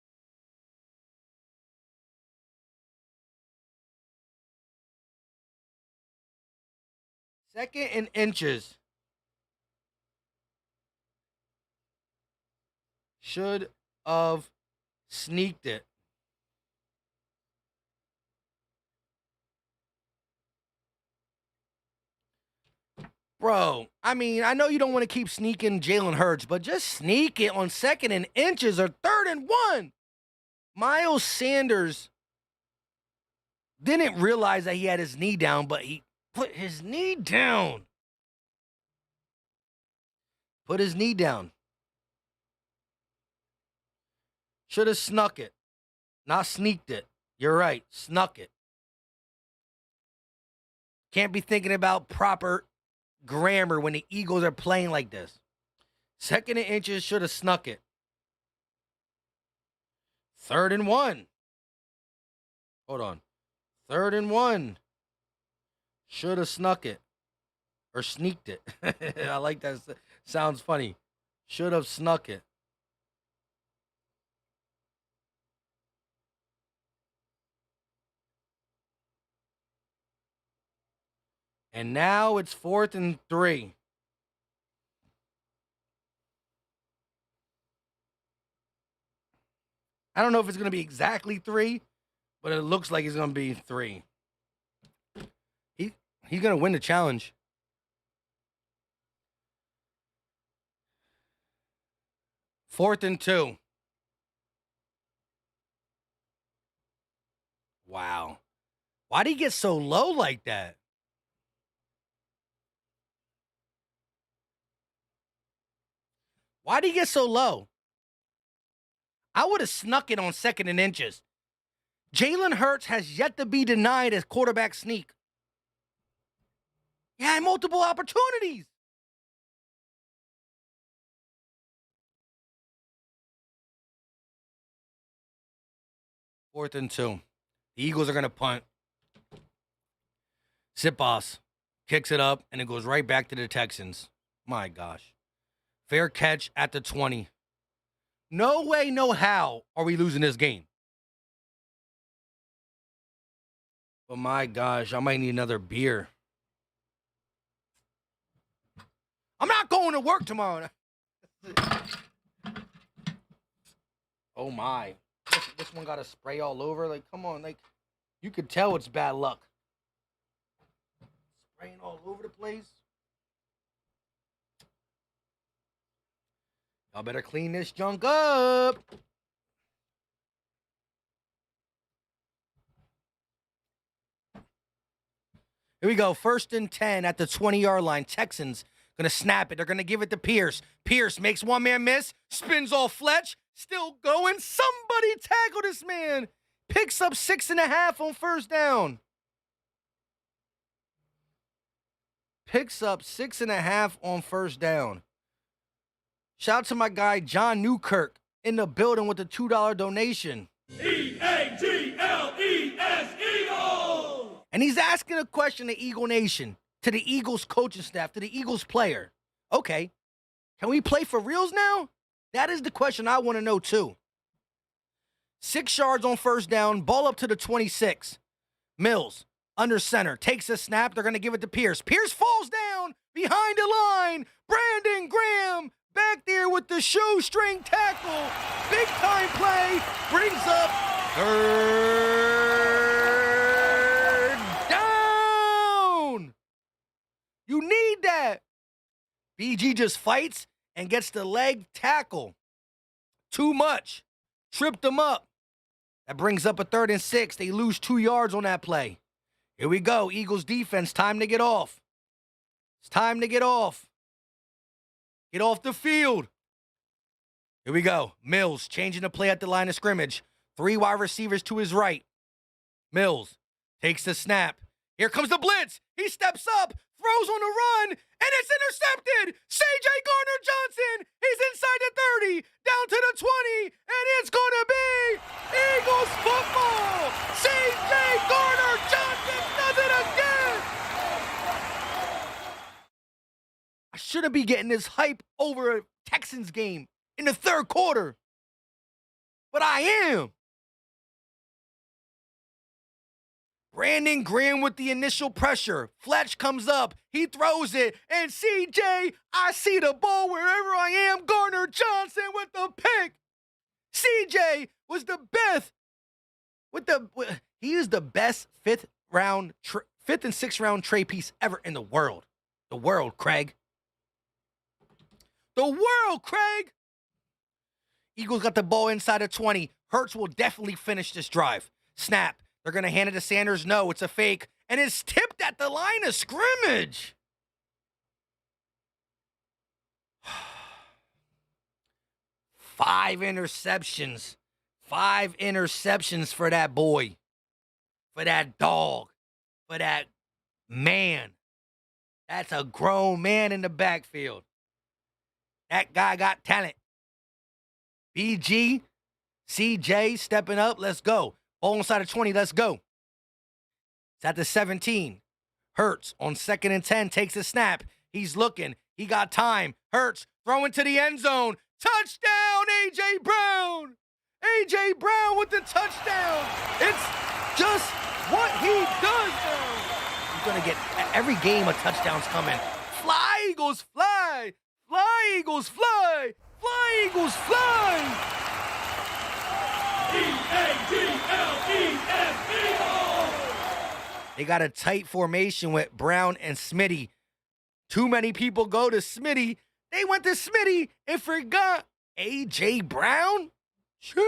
Speaker 2: Second and inches. Should have sneaked it. Bro, I mean, I know you don't want to keep sneaking Jalen Hurts, but just sneak it on 2nd and inches or 3rd and 1. Miles Sanders didn't realize that he had his knee down, but he put his knee down. Put his knee down. Should have snuck it. Not sneaked it. You're right. Snuck it. Can't be thinking about proper grammar when the Eagles are playing like this. 2nd and inches, should have snuck it. 3rd and 1. Hold on. 3rd and 1. Should have snuck it. Or sneaked it. I like that. Sounds funny. Should have snuck it. And now it's 4th and 3. I don't know if it's going to be exactly 3, but it looks like it's going to be 3. He's going to win the challenge. Fourth and 2. Wow. Why'd he get so low like that? Why'd he get so low? I would have snuck it on 2nd and inches. Jalen Hurts has yet to be denied as quarterback sneak. He had multiple opportunities. Fourth and 2. The Eagles are going to punt. Sipos kicks it up, and it goes right back to the Texans. My gosh. Fair catch at the 20. No way, no how are we losing this game. But my gosh, I might need another beer. I'm not going to work tomorrow. Oh my. This one got a spray all over. Like, come on. Like, you could tell it's bad luck. Spraying all over the place. Y'all better clean this junk up. Here we go. 1st and 10 at the 20-yard line. Texans going to snap it. They're going to give it to Pierce. Pierce makes one man miss. Spins off Fletch. Still going. Somebody tackle this man. Picks up 6.5 on 1st down. Picks up 6.5 on 1st down. Shout out to my guy, John Newkirk, in the building with the $2 donation.
Speaker 3: E-A-G-L-E-S, Eagle!
Speaker 2: And he's asking a question to Eagle Nation, to the Eagles coaching staff, to the Eagles player. Okay, can we play for reals now? That is the question I want to know too. 6 yards on 1st down, ball up to the 26. Mills, under center, takes a snap. They're going to give it to Pierce. Pierce falls down behind the line. Brandon Graham back there with the shoestring tackle. Big time play. Brings up 3rd down. You need that. BG just fights and gets the leg tackle. Too much. Tripped him up. That brings up a 3rd and 6. They lose 2 yards on that play. Here we go. Eagles defense. Time to get off. It's time to get off. Get off the field. Here we go. Mills changing the play at the line of scrimmage. 3 wide receivers to his right. Mills takes the snap. Here comes the blitz. He steps up, throws on the run, and it's intercepted. C.J. Gardner-Johnson. He's inside the 30, down to the 20, and it's going to be Eagles football. I shouldn't be getting this hype over a Texans game in the third quarter. But I am. Brandon Graham with the initial pressure. Fletch comes up. He throws it. And CJ, I see the ball wherever I am. Garner Johnson with the pick. CJ was the best. He is the best fifth and sixth round trade piece ever in the world. The world, Craig. The world, Craig. Eagles got the ball inside the 20. Hurts will definitely finish this drive. Snap. They're going to hand it to Sanders. No, it's a fake. And it's tipped at the line of scrimmage. Five interceptions for that boy. For that dog. For that man. That's a grown man in the backfield. That guy got talent. BG, CJ stepping up. Let's go. Ball inside of 20. Let's go. It's at the 17. Hurts on 2nd and 10 takes a snap. He's looking. He got time. Hurts throwing to the end zone. Touchdown, A.J. Brown. A.J. Brown with the touchdown. It's just what he does now. He's going to get every game a touchdown's coming. Fly, Eagles, fly. Fly, Eagles, fly. Fly, Eagles, fly. They got a tight formation with Brown and Smitty. Too many people go to Smitty. They went to Smitty and forgot A.J. Brown? Sheesh.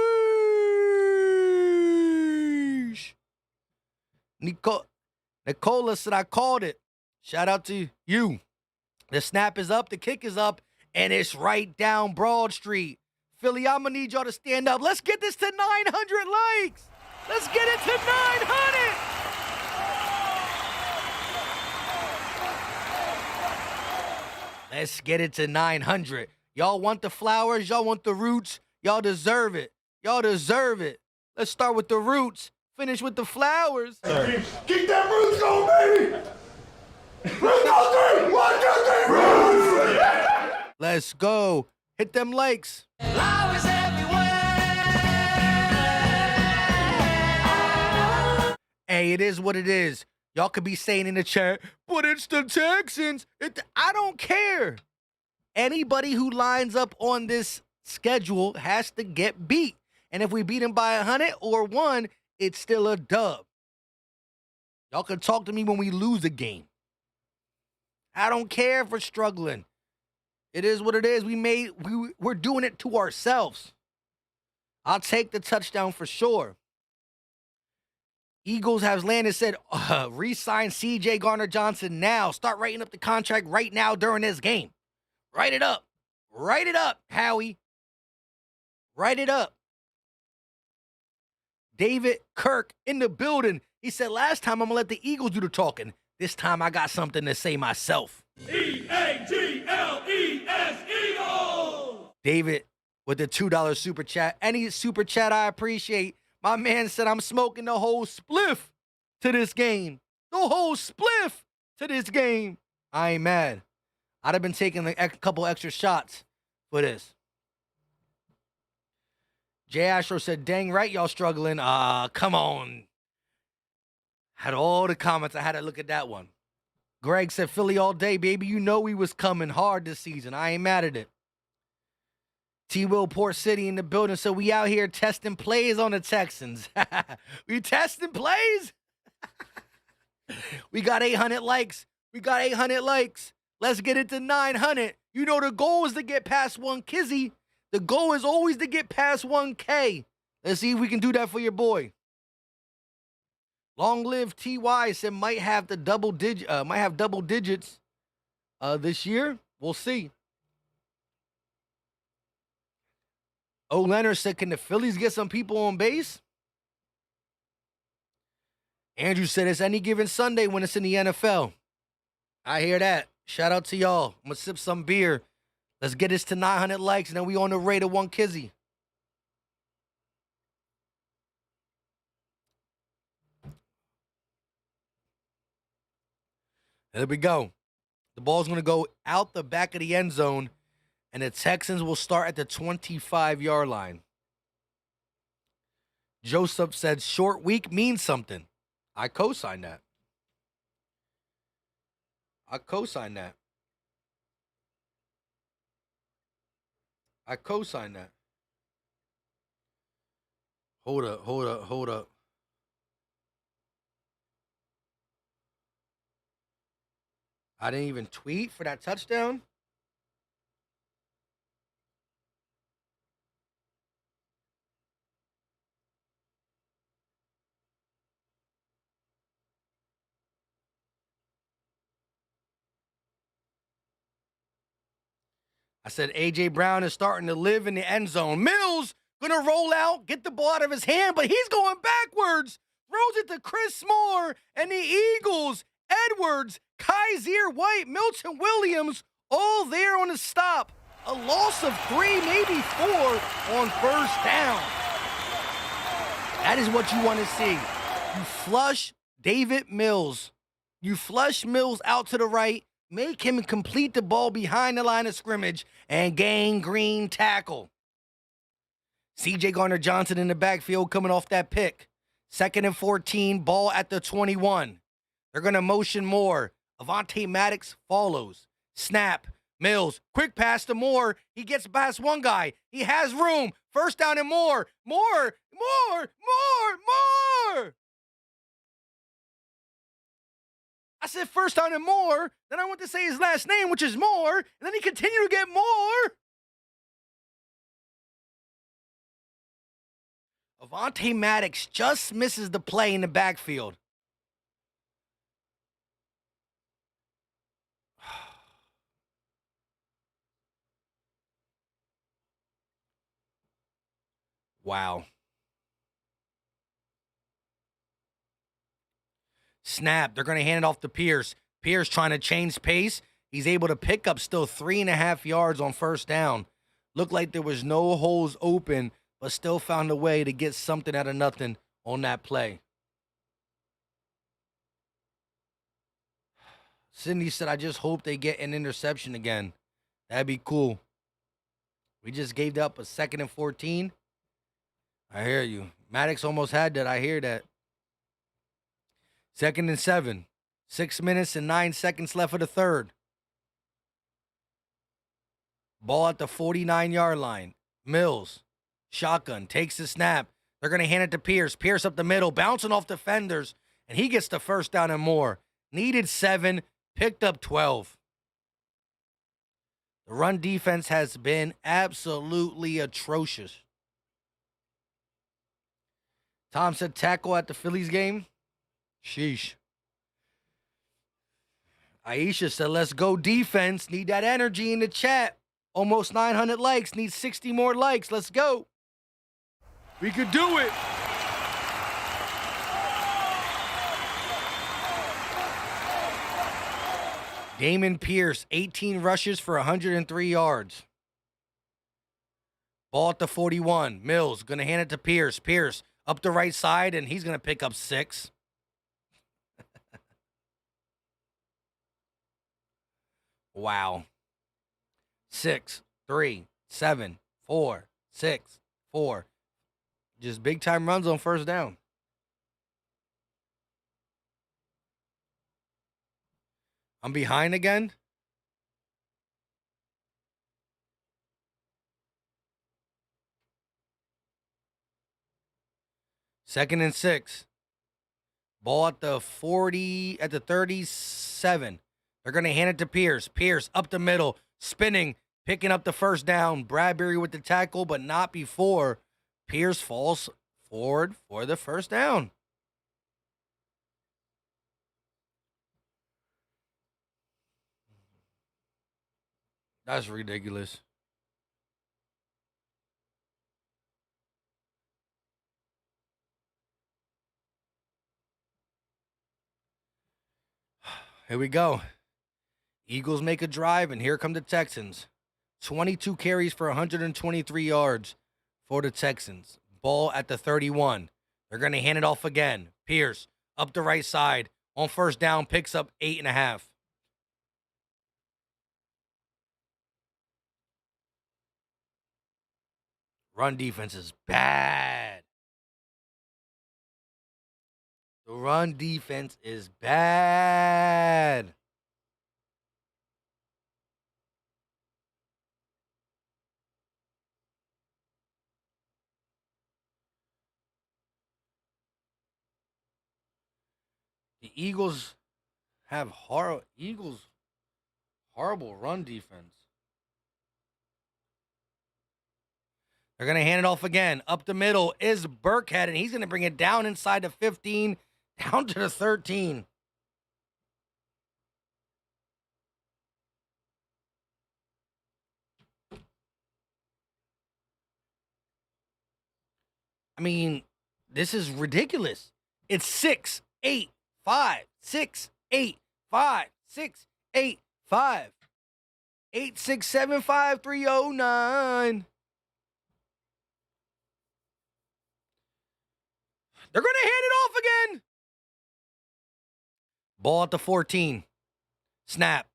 Speaker 2: Nicola said I called it. Shout out to you. The snap is up, the kick is up, and it's right down Broad Street. Philly, I'm going to need y'all to stand up. Let's get this to 900 likes. Let's get it to 900. Let's get it to 900. Y'all want the flowers? Y'all want the roots? Y'all deserve it. Y'all deserve it. Let's start with the roots. Finish with the flowers.
Speaker 3: Keep that roots going, baby. Roots go 3. 1, 2, 3. Roots.
Speaker 2: Let's go. Hit them likes.
Speaker 6: Flowers everywhere.
Speaker 2: Hey, it is what it is. Y'all could be saying in the chat, but it's the Texans. I don't care. Anybody who lines up on this schedule has to get beat. And if we beat them by 100 or 1, it's still a dub. Y'all can talk to me when we lose a game. I don't care if we're struggling. It is what it is. We're doing it to ourselves. I'll take the touchdown for sure. Eagles has landed, said, re-sign C.J. Garner-Johnson now. Start writing up the contract right now during this game. Write it up. Write it up, Howie. Write it up. David Kirk in the building. He said, last time I'm going to let the Eagles do the talking. This time I got something to say myself.
Speaker 3: E-A-G-L-E-S, Eagles!
Speaker 2: David with the $2 super chat. Any super chat I appreciate. My man said I'm smoking the whole spliff to this game. The whole spliff to this game. I ain't mad. I'd have been taking a couple extra shots for this. Jay Astro said, dang right y'all struggling. Come on. Had all the comments. I had to look at that one. Greg said, Philly all day, baby. You know we was coming hard this season. I ain't mad at it. T-Will Port City in the building. So we out here testing plays on the Texans. We testing plays? We got 800 likes. We got 800 likes. Let's get it to 900. You know the goal is to get past 1 Kizzy. The goal is always to get past 1K. Let's see if we can do that for your boy. Long live TY said might have double digits this year. We'll see. O. Leonard said, can the Phillies get some people on base? Andrew said, it's any given Sunday when it's in the NFL. I hear that. Shout out to y'all. I'm going to sip some beer. Let's get this to 900 likes, and then we on the way to 1 Kizzy. There we go. The ball's going to go out the back of the end zone, and the Texans will start at the 25-yard line. Joseph said short week means something. I co-sign that. I co-sign that. Hold up. I didn't even tweet for that touchdown. I said A.J. Brown is starting to live in the end zone. Mills going to roll out, get the ball out of his hand, but he's going backwards. Throws it to Chris Moore, and the Eagles, Edwards, Kaiser White, Milton Williams, all there on the stop. A loss of 3, maybe 4 on first down. That is what you want to see. You flush David Mills. You flush Mills out to the right, make him complete the ball behind the line of scrimmage, and gain green tackle. C.J. Gardner-Johnson in the backfield coming off that pick. 2nd and 14, ball at the 21. They're going to motion Moore. Avonte Maddox follows. Snap. Mills. Quick pass to Moore. He gets past one guy. He has room. First down and Moore. Moore. I said first down and Moore. Then I went to say his last name, which is Moore. And then he continued to get more. Avonte Maddox just misses the play in the backfield. Wow. Snap. They're going to hand it off to Pierce. Pierce trying to change pace. He's able to pick up still 3.5 yards on first down. Looked like there was no holes open, but still found a way to get something out of nothing on that play. Cindy said, I just hope they get an interception again. That'd be cool. We just gave up a 2nd and 14. I hear you. Maddox almost had that. I hear that. 2nd and 7. 6 minutes and 9 seconds left of the third. Ball at the 49-yard line. Mills. Shotgun. Takes the snap. They're going to hand it to Pierce. Pierce up the middle. Bouncing off defenders. And he gets the first down and more. Needed 7. Picked up 12. The run defense has been absolutely atrocious. Tom said tackle at the Phillies game. Sheesh. Aisha said, let's go defense. Need that energy in the chat. Almost 900 likes. Need 60 more likes. Let's go. We could do it. Damon Pierce, 18 rushes for 103 yards. Ball at the 41. Mills going to hand it to Pierce. Pierce up the right side, and he's going to pick up 6. Wow. 6, 3, 7, 4, 6, 4. Just big time runs on first down. I'm behind again. Second and 6. Ball at the 40, at the 37. They're going to hand it to Pierce. Pierce up the middle, spinning, picking up the first down. Bradbury with the tackle, but not before Pierce falls forward for the first down. That's ridiculous. Here we go. Eagles make a drive, and here come the Texans. 22 carries for 123 yards for the Texans. Ball at the 31. They're going to hand it off again. Pierce up the right side on first down, picks up 8.5. Run defense is bad. The run defense is bad. The Eagles have horrible run defense. They're going to hand it off again. Up the middle is Burkhead, and he's going to bring it down inside the 15, down to the 13. I mean, this is ridiculous. It's 6, 8, 5, 6, 8, 5, 6, 8, 5. 8, 6, 7, 5, 3, 0, 9. They're going to hand it off again. Ball at the 14. Snap.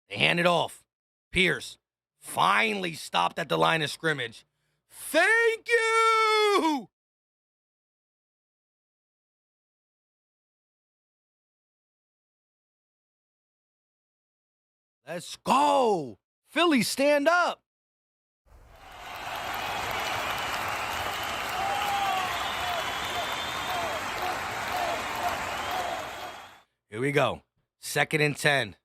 Speaker 2: They hand it off. Pierce finally stopped at the line of scrimmage. Thank you. Let's go. Philly, stand up. Here we go. 2nd and 10.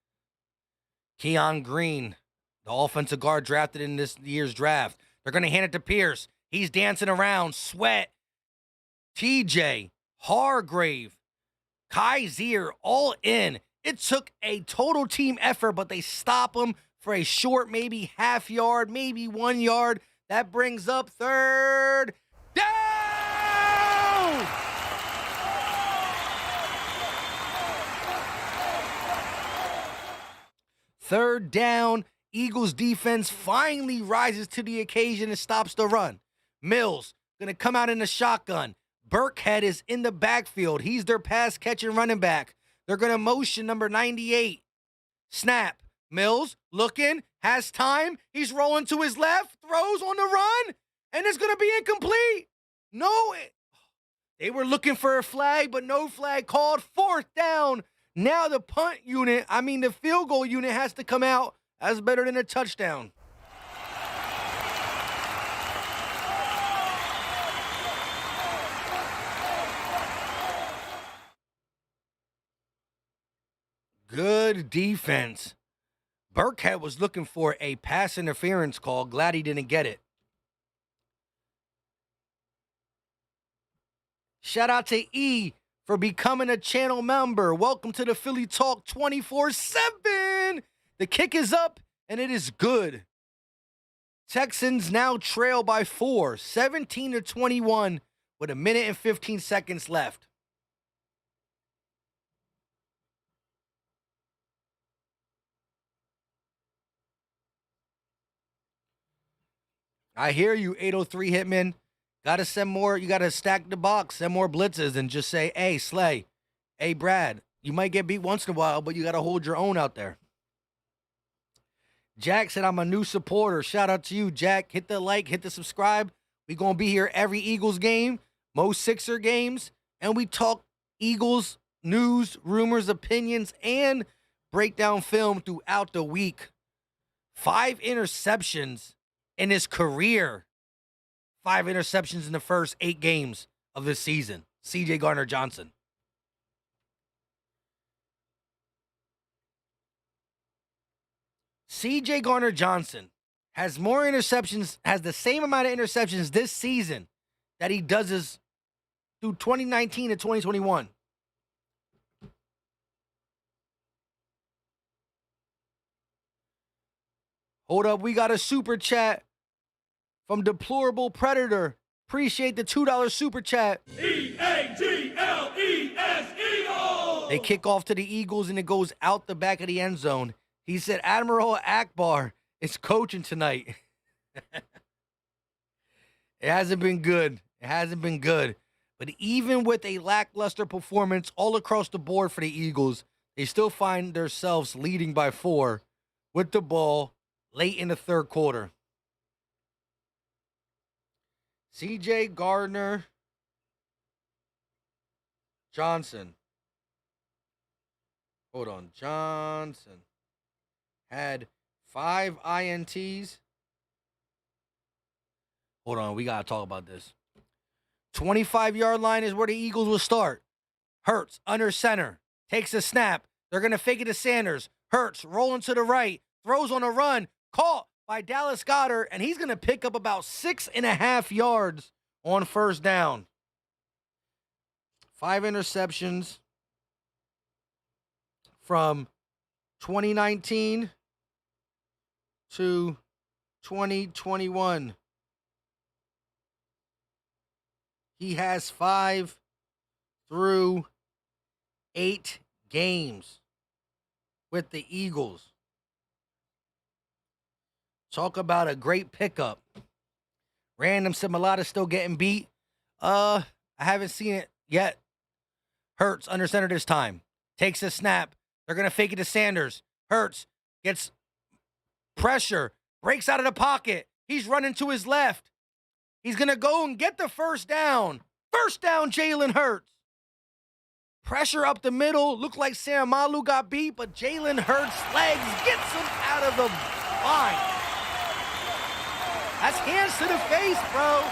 Speaker 2: Keon Green, the offensive guard drafted in this year's draft. They're going to hand it to Pierce. He's dancing around. Sweat. TJ. Hargrave. Kaiser all in. It took a total team effort, but they stop him for a short, maybe half yard, maybe 1 yard. That brings up 3rd down! Third down. Eagles defense finally rises to the occasion and stops the run. Mills going to come out in the shotgun. Burkhead is in the backfield. He's their pass-catching running back. They're going to motion number 98. Snap. Mills looking, has time. He's rolling to his left, throws on the run, and it's going to be incomplete. No, they were looking for a flag, but no flag called. 4th down. Now the the field goal unit has to come out. That's better than a touchdown. Good defense. Burkhead was looking for a pass interference call. Glad he didn't get it. Shout out to E for becoming a channel member. Welcome to the Philly Talk 24/7. The kick is up, and it is good. Texans now trail by 4, 17-21, with 1 minute and 15 seconds left. I hear you, 803 Hitman. Got to send more. You got to stack the box, send more blitzes, and just say, hey, Slay, hey, Brad, you might get beat once in a while, but you got to hold your own out there. Jack said, I'm a new supporter. Shout out to you, Jack. Hit the like, hit the subscribe. We going to be here every Eagles game, most Sixer games, and we talk Eagles news, rumors, opinions, and breakdown film throughout the week. 5 interceptions in his career. 5 interceptions in the first 8 games of this season. C.J. Gardner-Johnson. C.J. Gardner-Johnson has more interceptions, has the same amount of interceptions this season that he does through 2019 and 2021. Hold up, we got a super chat from Deplorable Predator. Appreciate the $2 super chat.
Speaker 3: E-A-G-L-E-S, Eagles!
Speaker 2: They kick off to the Eagles, and it goes out the back of the end zone. He said Admiral Akbar is coaching tonight. It hasn't been good. It hasn't been good. But even with a lackluster performance all across the board for the Eagles, they still find themselves leading by 4 with the ball late in the third quarter. C.J. Gardner Johnson. Hold on. Johnson had 5 INTs. Hold on. We got to talk about this. 25-yard line is where the Eagles will start. Hurts under center. Takes a snap. They're going to fake it to Sanders. Hurts rolling to the right. Throws on a run. Caught by Dallas Goedert. And he's going to pick up about 6.5 yards on first down. 5 interceptions from 2019 to 2021. He has 5 through 8 games with the Eagles. Talk about a great pickup. Random Similata still getting beat. I haven't seen it yet. Hurts under center this time. Takes a snap. They're going to fake it to Sanders. Hurts gets pressure. Breaks out of the pocket. He's running to his left. He's going to go and get the first down. First down, Jalen Hurts. Pressure up the middle. Looked like Sam Malu got beat, but Jalen Hurts' legs gets him out of the line. That's hands to the face, bro.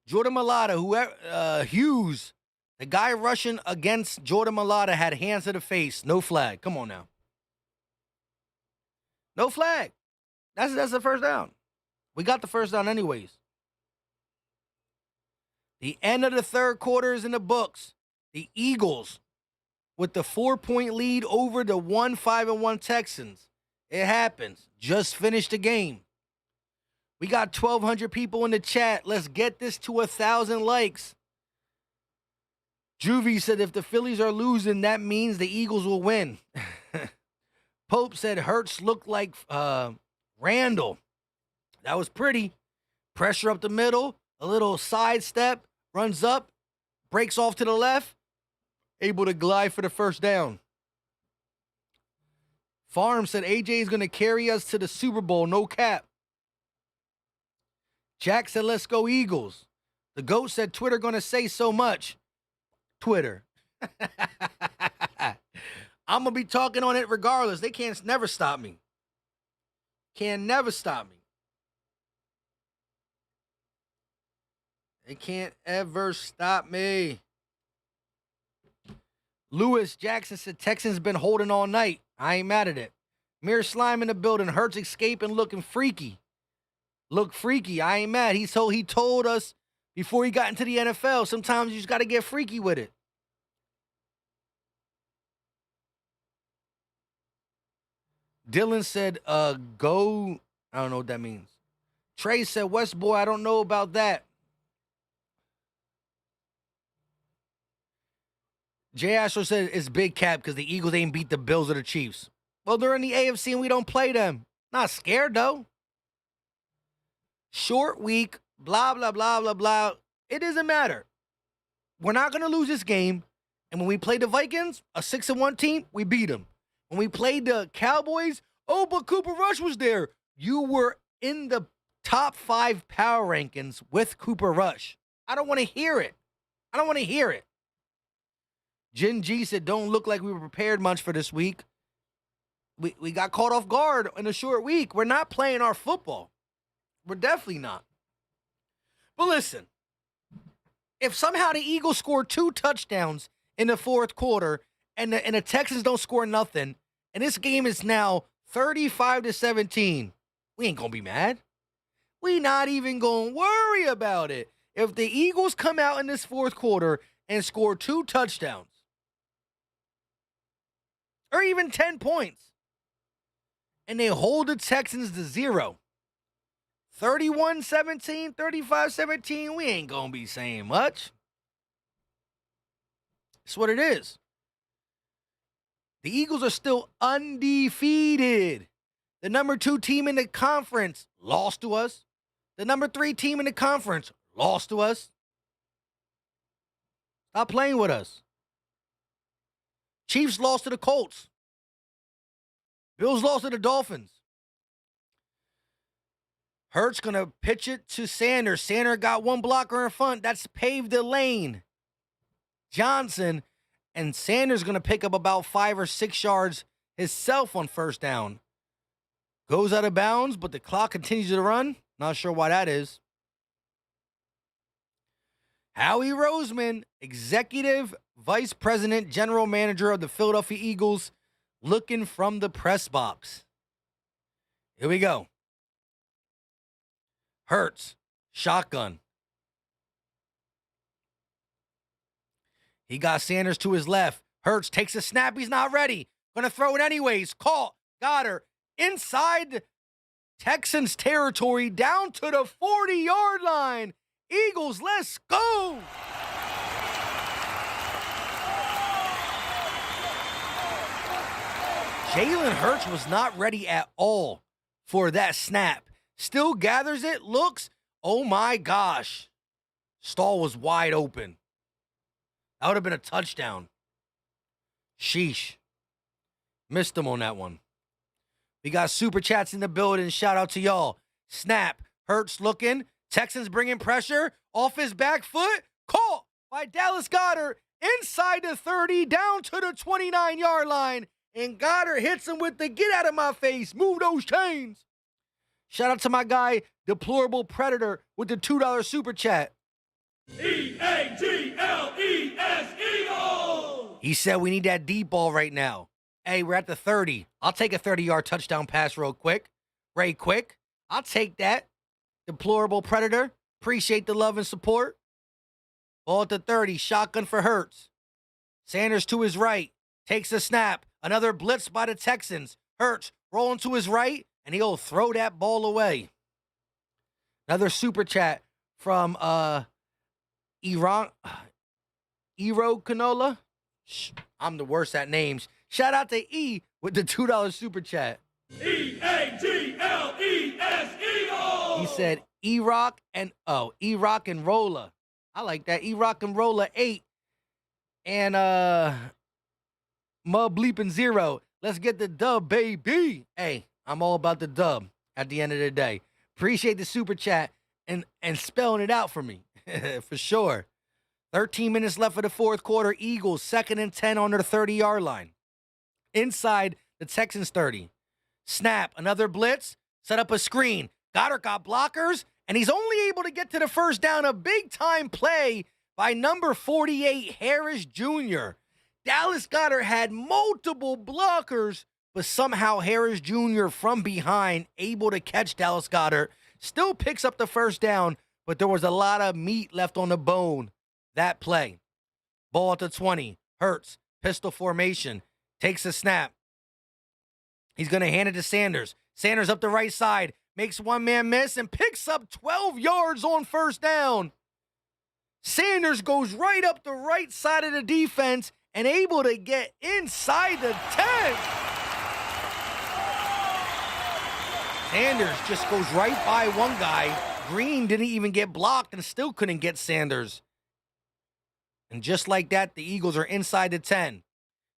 Speaker 2: Jordan Mailata, Hughes, the guy rushing against Jordan Mailata had hands to the face. No flag. Come on now. No flag. That's the first down. We got the first down anyways. The end of the third quarter is in the books. The Eagles with the 4-point lead over the 5-1 Texans. It happens. Just finished the game. We got 1,200 people in the chat. Let's get this to 1,000 likes. Juvie said if the Phillies are losing, that means the Eagles will win. Pope said Hurts looked like Randall. That was pretty. Pressure up the middle, a little sidestep, runs up, breaks off to the left, able to glide for the first down. Farm said AJ is going to carry us to the Super Bowl, no cap. Jack said let's go Eagles. The GOAT said Twitter going to say so much. Twitter. I'm going to be talking on it regardless. They can't never stop me. Can never stop me. They can't ever stop me. Lewis Jackson said Texans been holding all night. I ain't mad at it. Mere Slime in the building. Hurts escaping looking freaky. Look freaky. I ain't mad. He told us before he got into the NFL, sometimes you just got to get freaky with it. Dylan said, go. I don't know what that means. Trey said, West boy, I don't know about that. Jay Astro said it's big cap because the Eagles ain't beat the Bills or the Chiefs. Well, they're in the AFC and we don't play them. Not scared, though. Short week, blah, blah, blah, blah, blah. It doesn't matter. We're not going to lose this game. And when we played the Vikings, a 6-1 team, we beat them. When we played the Cowboys, oh, but Cooper Rush was there. You were in the top 5 power rankings with Cooper Rush. I don't want to hear it. I don't want to hear it. Jen G said, don't look like we were prepared much for this week. We got caught off guard in a short week. We're not playing our football. We're definitely not. But listen, if somehow the Eagles score 2 touchdowns in the fourth quarter and the Texans don't score nothing, and this game is now 35-17, we ain't going to be mad. We not even going to worry about it. If the Eagles come out in this fourth quarter and score 2 touchdowns, or even 10 points, and they hold the Texans to 0, 31-17, 35-17, we ain't going to be saying much. That's what it is. The Eagles are still undefeated. The number 2 team in the conference lost to us. The number 3 team in the conference lost to us. Stop playing with us. Chiefs lost to the Colts. Bills lost to the Dolphins. Hurts going to pitch it to Sanders. Sanders got one blocker in front. That's paved the lane. Johnson and Sanders going to pick up about 5 or 6 yards himself on first down. Goes out of bounds, but the clock continues to run. Not sure why that is. Howie Roseman, Executive Vice President, General Manager of the Philadelphia Eagles, looking from the press box. Here we go. Hurts, shotgun. He got Sanders to his left. Hurts takes a snap. He's not ready. Going to throw it anyways. Caught. Got her. Inside Texans territory down to the 40-yard line. Eagles, let's go. Jalen Hurts was not ready at all for that snap. Still gathers it, looks. Oh my gosh. Stall was wide open. That would have been a touchdown. Sheesh. Missed him on that one. We got super chats in the building. Shout out to y'all. Snap. Hurts looking. Texans bringing pressure. Off his back foot. Caught by Dallas Goedert. Inside the 30. Down to the 29-yard line. And Goddard hits him with the get out of my face. Move those chains. Shout out to my guy, Deplorable Predator, with the $2 super chat.
Speaker 3: E-A-G-L-E-S, Eagles!
Speaker 2: He said we need that deep ball right now. Hey, we're at the 30. I'll take a 30-yard touchdown pass real quick. Quick. I'll take that. Deplorable Predator. Appreciate the love and support. Ball at the 30. Shotgun for Hurts. Sanders to his right. Takes a snap. Another blitz by the Texans. Hurts rolling to his right, and he'll throw that ball away. Another super chat from Ero Canola. I'm the worst at names. Shout out to E with the $2 super chat.
Speaker 3: E-A-G-L-E-S, Eagles!
Speaker 2: He said E-Rock and Rolla. I like that. E-Rock and Rolla 8. And Mud Bleeping 0. Let's get the dub, baby. Hey, I'm all about the dub at the end of the day. Appreciate the super chat and spelling it out for me. For sure. 13 minutes left for the fourth quarter. Eagles 2nd and 10 on their 30-yard line. Inside the Texans 30. Snap, another blitz, set up a screen. Goddard got blockers, and he's only able to get to the first down. A big-time play by number 48, Harris Jr. Dallas Goedert had multiple blockers, but somehow Harris Jr. from behind, able to catch Dallas Goedert, still picks up the first down, but there was a lot of meat left on the bone that play. Ball at the 20. Hurts, pistol formation, takes a snap. He's going to hand it to Sanders. Sanders up the right side, makes one man miss, and picks up 12 yards on first down. Sanders goes right up the right side of the defense and able to get inside the 10. Sanders just goes right by one guy. Green didn't even get blocked and still couldn't get Sanders. And just like that, the Eagles are inside the 10.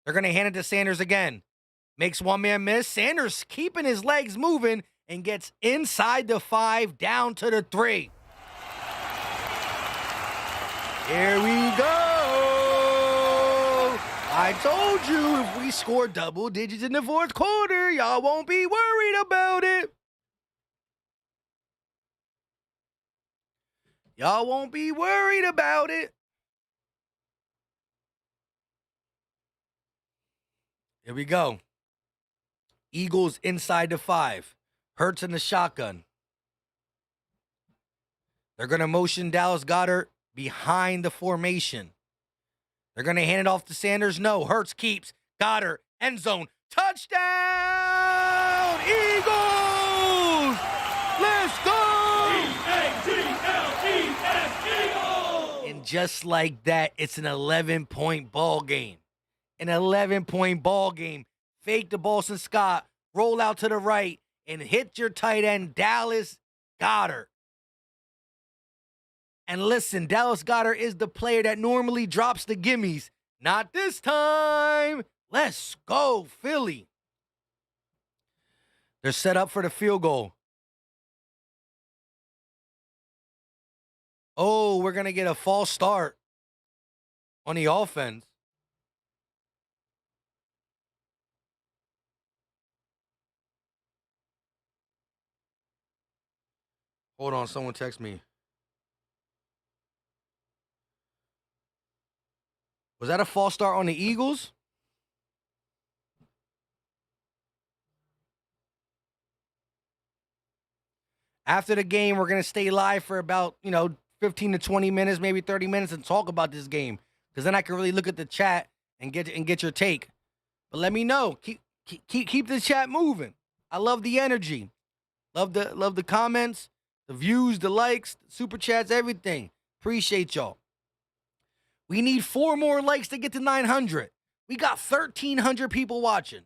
Speaker 2: They're going to hand it to Sanders again. Makes one man miss. Sanders keeping his legs moving and gets inside the 5, down to the 3. Here we go. I told you if we score double digits in the fourth quarter, y'all won't be worried about it. Y'all won't be worried about it. Here we go. Eagles inside the 5. Hurts in the shotgun. They're going to motion Dallas Goedert behind the formation. They're going to hand it off to Sanders. No, Hurts keeps. Goedert, end zone. Touchdown! Eagles! Let's go!
Speaker 3: E-A-G-L-E-S, Eagles!
Speaker 2: And just like that, it's an 11-point ball game. An 11-point ball game. Fake to Boston Scott. Roll out to the right and hit your tight end, Dallas Goedert. And listen, Dallas Goedert is the player that normally drops the gimmies. Not this time. Let's go, Philly. They're set up for the field goal. Oh, we're going to get a false start on the offense. Hold on, someone text me. Was that a false start on the Eagles? After the game, we're going to stay live for about, 15 to 20 minutes, maybe 30 minutes and talk about this game. Because then I can really look at the chat and get your take. But let me know. Keep the chat moving. I love the energy. Love the comments, the views, the likes, the super chats, everything. Appreciate y'all. We need 4 more likes to get to 900. We got 1,300 people watching.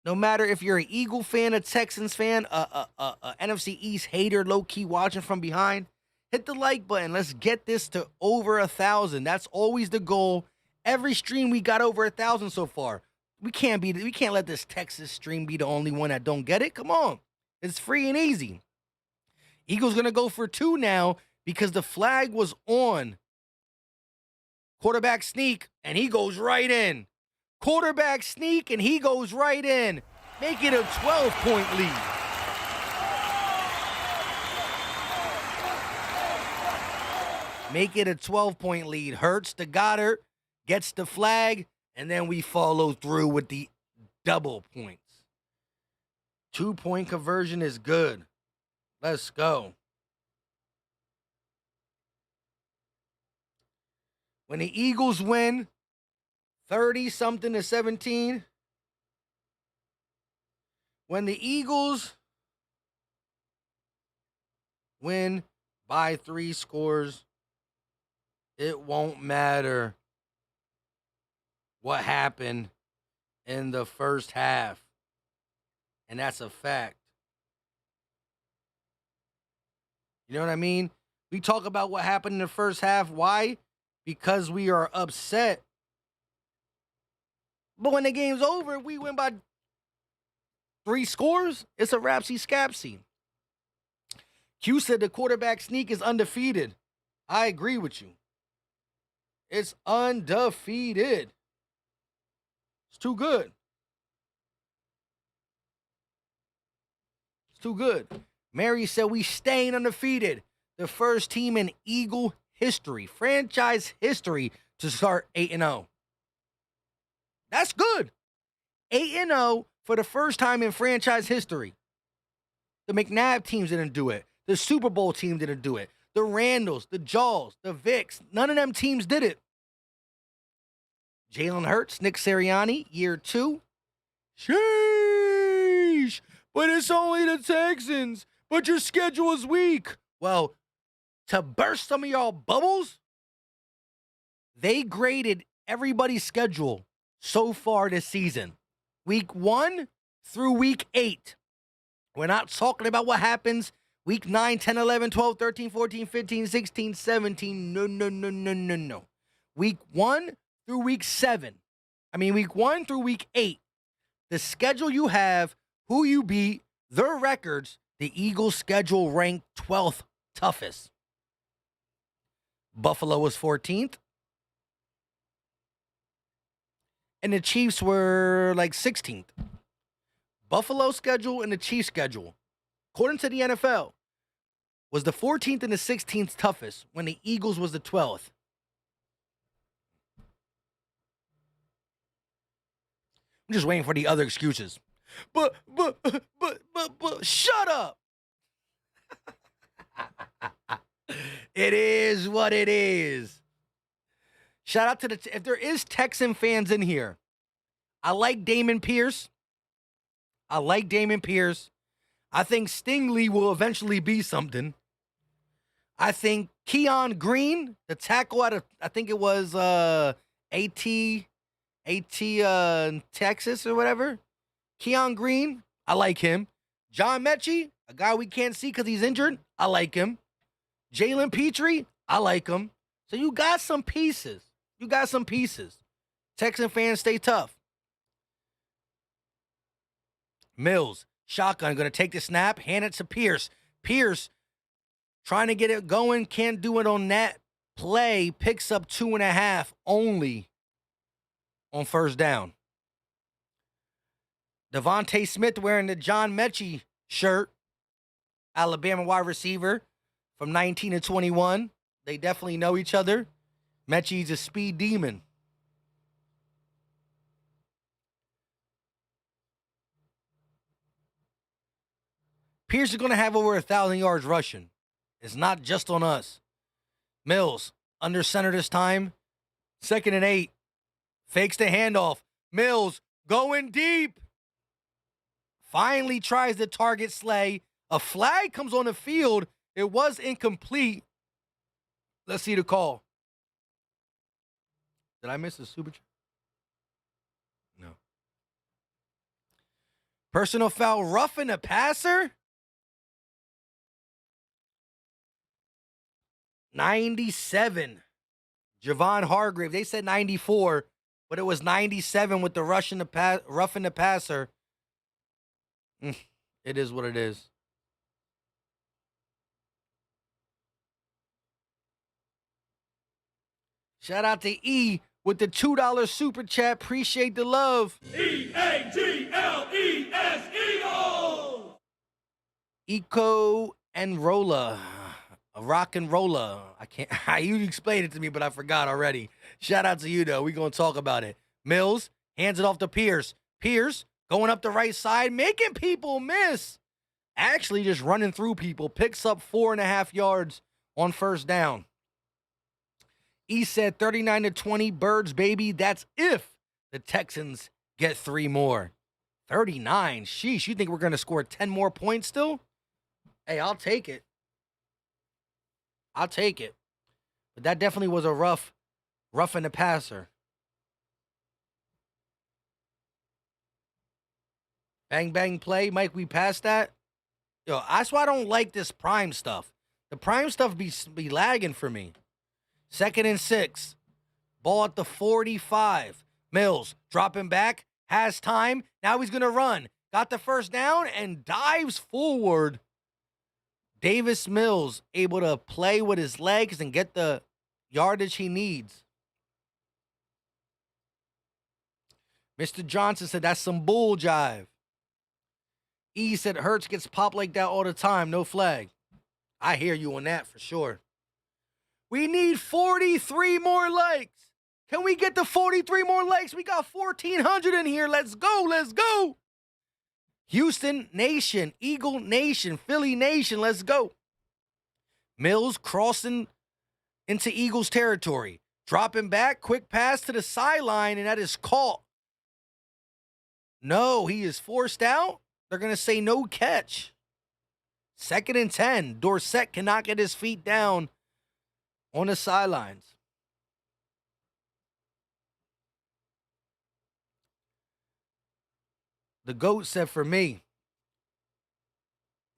Speaker 2: No matter if you're an Eagle fan, a Texans fan, a NFC East hater, low-key watching from behind, hit the like button. Let's get this to over 1,000. That's always the goal. Every stream we got over 1,000 so far. We can't let this Texas stream be the only one that don't get it. Come on. It's free and easy. Eagles going to go for 2 now because the flag was on. Quarterback sneak, and he goes right in. Quarterback sneak, and he goes right in. Make it a 12-point lead. Make it a 12-point lead. Hurts to Goddard, gets the flag, and then we follow through with the double points. 2-point conversion is good. Let's go. When the Eagles win 30-something to 17, when the Eagles win by 3 scores, it won't matter what happened in the first half. And that's a fact. You know what I mean? We talk about what happened in the first half. Why? Because we are upset. But when the game's over, we win by 3 scores. It's a rapsy-scapsy. Q said the quarterback sneak is undefeated. I agree with you. It's undefeated. It's too good. It's too good. Mary said we staying undefeated. The first team in Eagle history, franchise history, to start 8-0. That's good. 8-0 for the first time in franchise history. The McNabb teams didn't do it. The Super Bowl team didn't do it. The Randalls, the Jaws, the Vicks, none of them teams did it. Jalen Hurts, Nick Sirianni, year 2. Sheesh, but it's only the Texans. But your schedule is weak. Well, to burst some of y'all bubbles, they graded everybody's schedule so far this season. Week 1 through week 8. We're not talking about what happens week 9, 10, 11, 12, 13, 14, 15, 16, 17. No. Week 1 through week 7. Week 1 through week 8. The schedule you have, who you beat, their records, the Eagles' schedule ranked 12th toughest. Buffalo was 14th. And the Chiefs were like 16th. Buffalo's schedule and the Chiefs' schedule, according to the NFL, was the 14th and the 16th toughest when the Eagles was the 12th. I'm just waiting for the other excuses. But, shut up. It is what it is. Shout out to if there is Texan fans in here. I like Damon Pierce. I think Stingley will eventually be something. I think Keon Green, the tackle out of, I think it was AT Texas or whatever. Keon Green, I like him. John Mechie, a guy we can't see because he's injured, I like him. Jalen Petrie, I like him. So you got some pieces. Texan fans, stay tough. Mills, shotgun, going to take the snap, hand it to Pierce. Pierce Trying to get it going. Can't do it on that play. Picks up 2.5 only on first down. Devontae Smith wearing the John Mechie shirt. Alabama wide receiver from 19 to 21. They definitely know each other. Mechie's a speed demon. Pierce is going to have over 1,000 yards rushing. It's not just on us. Mills, under center this time. 2nd and 8. Fakes the handoff. Mills going deep. Finally tries to target Slay. A flag comes on the field. It was incomplete. Let's see the call. Did I miss the super chat? No. Personal foul, roughing the passer. 97. Javon Hargrave. They said 94, but it was 97 with the roughing the passer. It is what it is. Shout out to E with the $2 super chat. Appreciate the love.
Speaker 3: EAGLES Eagles.
Speaker 2: Eco and Rolla. A rock and roller. You explained it to me, but I forgot already. Shout out to you, though. We're going to talk about it. Mills hands it off to Pierce. Pierce going up the right side, making people miss. Actually just running through people. Picks up 4.5 yards on first down. E said 39-20, Birds, baby. That's if the Texans get 3 more. 39. Sheesh, you think we're going to score 10 more points still? Hey, I'll take it. I'll take it. But that definitely was a roughing the passer. Bang, bang play. Mike, we passed that? Yo, that's why I don't like this prime stuff. The prime stuff be lagging for me. 2nd and 6. Ball at the 45. Mills dropping back. Has time. Now he's going to run. Got the first down and dives forward. Davis Mills able to play with his legs and get the yardage he needs. Mr. Johnson said that's some bull jive. E said Hurts gets popped like that all the time. No flag. I hear you on that for sure. We need 43 more likes. Can we get the 43 more likes? We got 1,400 in here. Let's go. Let's go. Houston Nation, Eagle Nation, Philly Nation. Let's go. Mills crossing into Eagles territory. Dropping back. Quick pass to the sideline, and that is caught. No, he is forced out. They're going to say no catch. 2nd and 10. Dorsett cannot get his feet down on the sidelines. The GOAT said for me.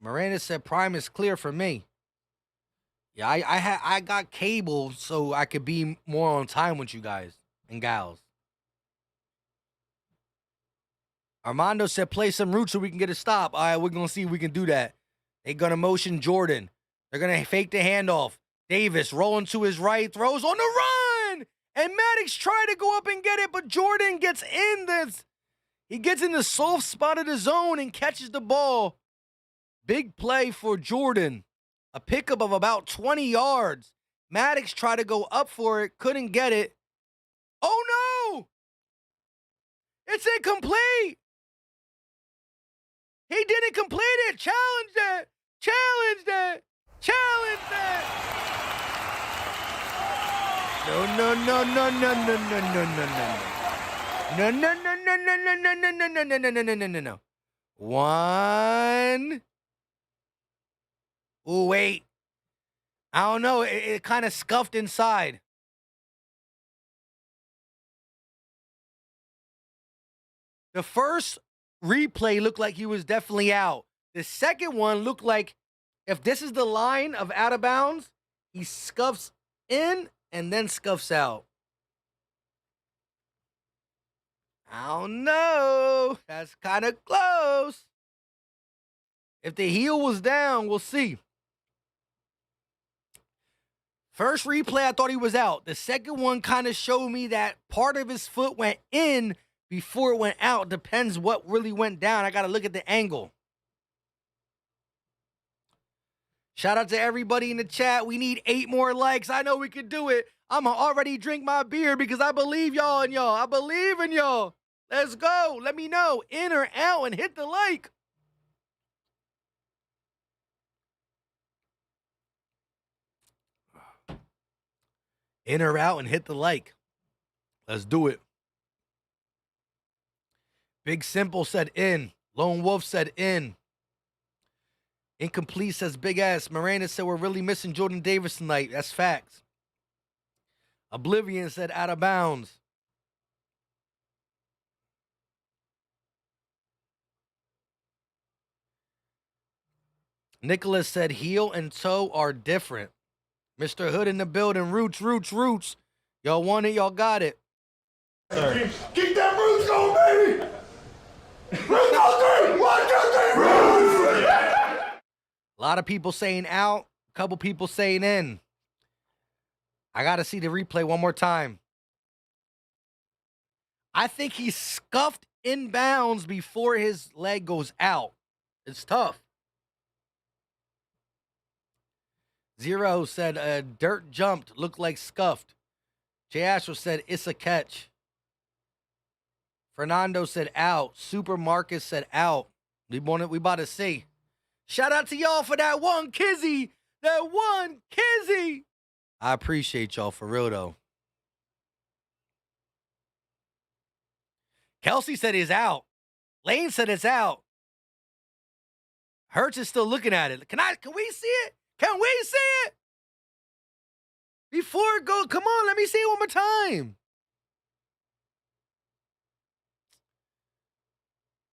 Speaker 2: Miranda said prime is clear for me. Yeah, I got cable so I could be more on time with you guys and gals. Armando said play some roots so we can get a stop. All right, we're going to see if we can do that. They're going to motion Jordan. They're going to fake the handoff. Davis rolling to his right, throws on the run. And Maddox tried to go up and get it, but Jordan gets in this. He gets in the soft spot of the zone and catches the ball. Big play for Jordan. A pickup of about 20 yards. Maddox tried to go up for it, couldn't get it. Oh no! It's incomplete! He didn't complete it! Challenged it! Challenged it! Challenged it! No. No. One. Oh, wait. I don't know. It kind of scuffed inside. The first replay looked like he was definitely out. The second one looked like if this is the line of out of bounds, he scuffs in and then scuffs out. I don't know. That's kind of close. If the heel was down, we'll see. First replay, I thought he was out. The second one kind of showed me that part of his foot went in before it went out. Depends what really went down. I got to look at the angle. Shout out to everybody in the chat. We need 8 more likes. I know we could do it. I'm already drink my beer because I believe y'all and y'all. I believe in y'all. Let's go. Let me know. In or out and hit the like. In or out and hit the like. Let's do it. Big Simple said in. Lone Wolf said in. Incomplete says big ass. Miranda said we're really missing Jordan Davis tonight. That's facts. Oblivion said out of bounds. Nicholas said heel and toe are different. Mr. Hood in the building. Roots, roots, roots. Y'all want it, y'all got it.
Speaker 3: Keep that roots going, baby! Roots on 3! 1, 2, 3, roots!
Speaker 2: A lot of people saying out, a couple people saying in. I got to see the replay one more time. I think he scuffed inbounds before his leg goes out. It's tough. Zero said, dirt jumped, looked like scuffed. Jay Astro said, it's a catch. Fernando said out. Super Marcus said out. We about to see. Shout out to y'all for that one kizzy. That one kizzy. I appreciate y'all for real, though. Kelsey said he's out. Lane said it's out. Hurts is still looking at it. Can we see it? Can we see it? Before it goes, come on, let me see it one more time.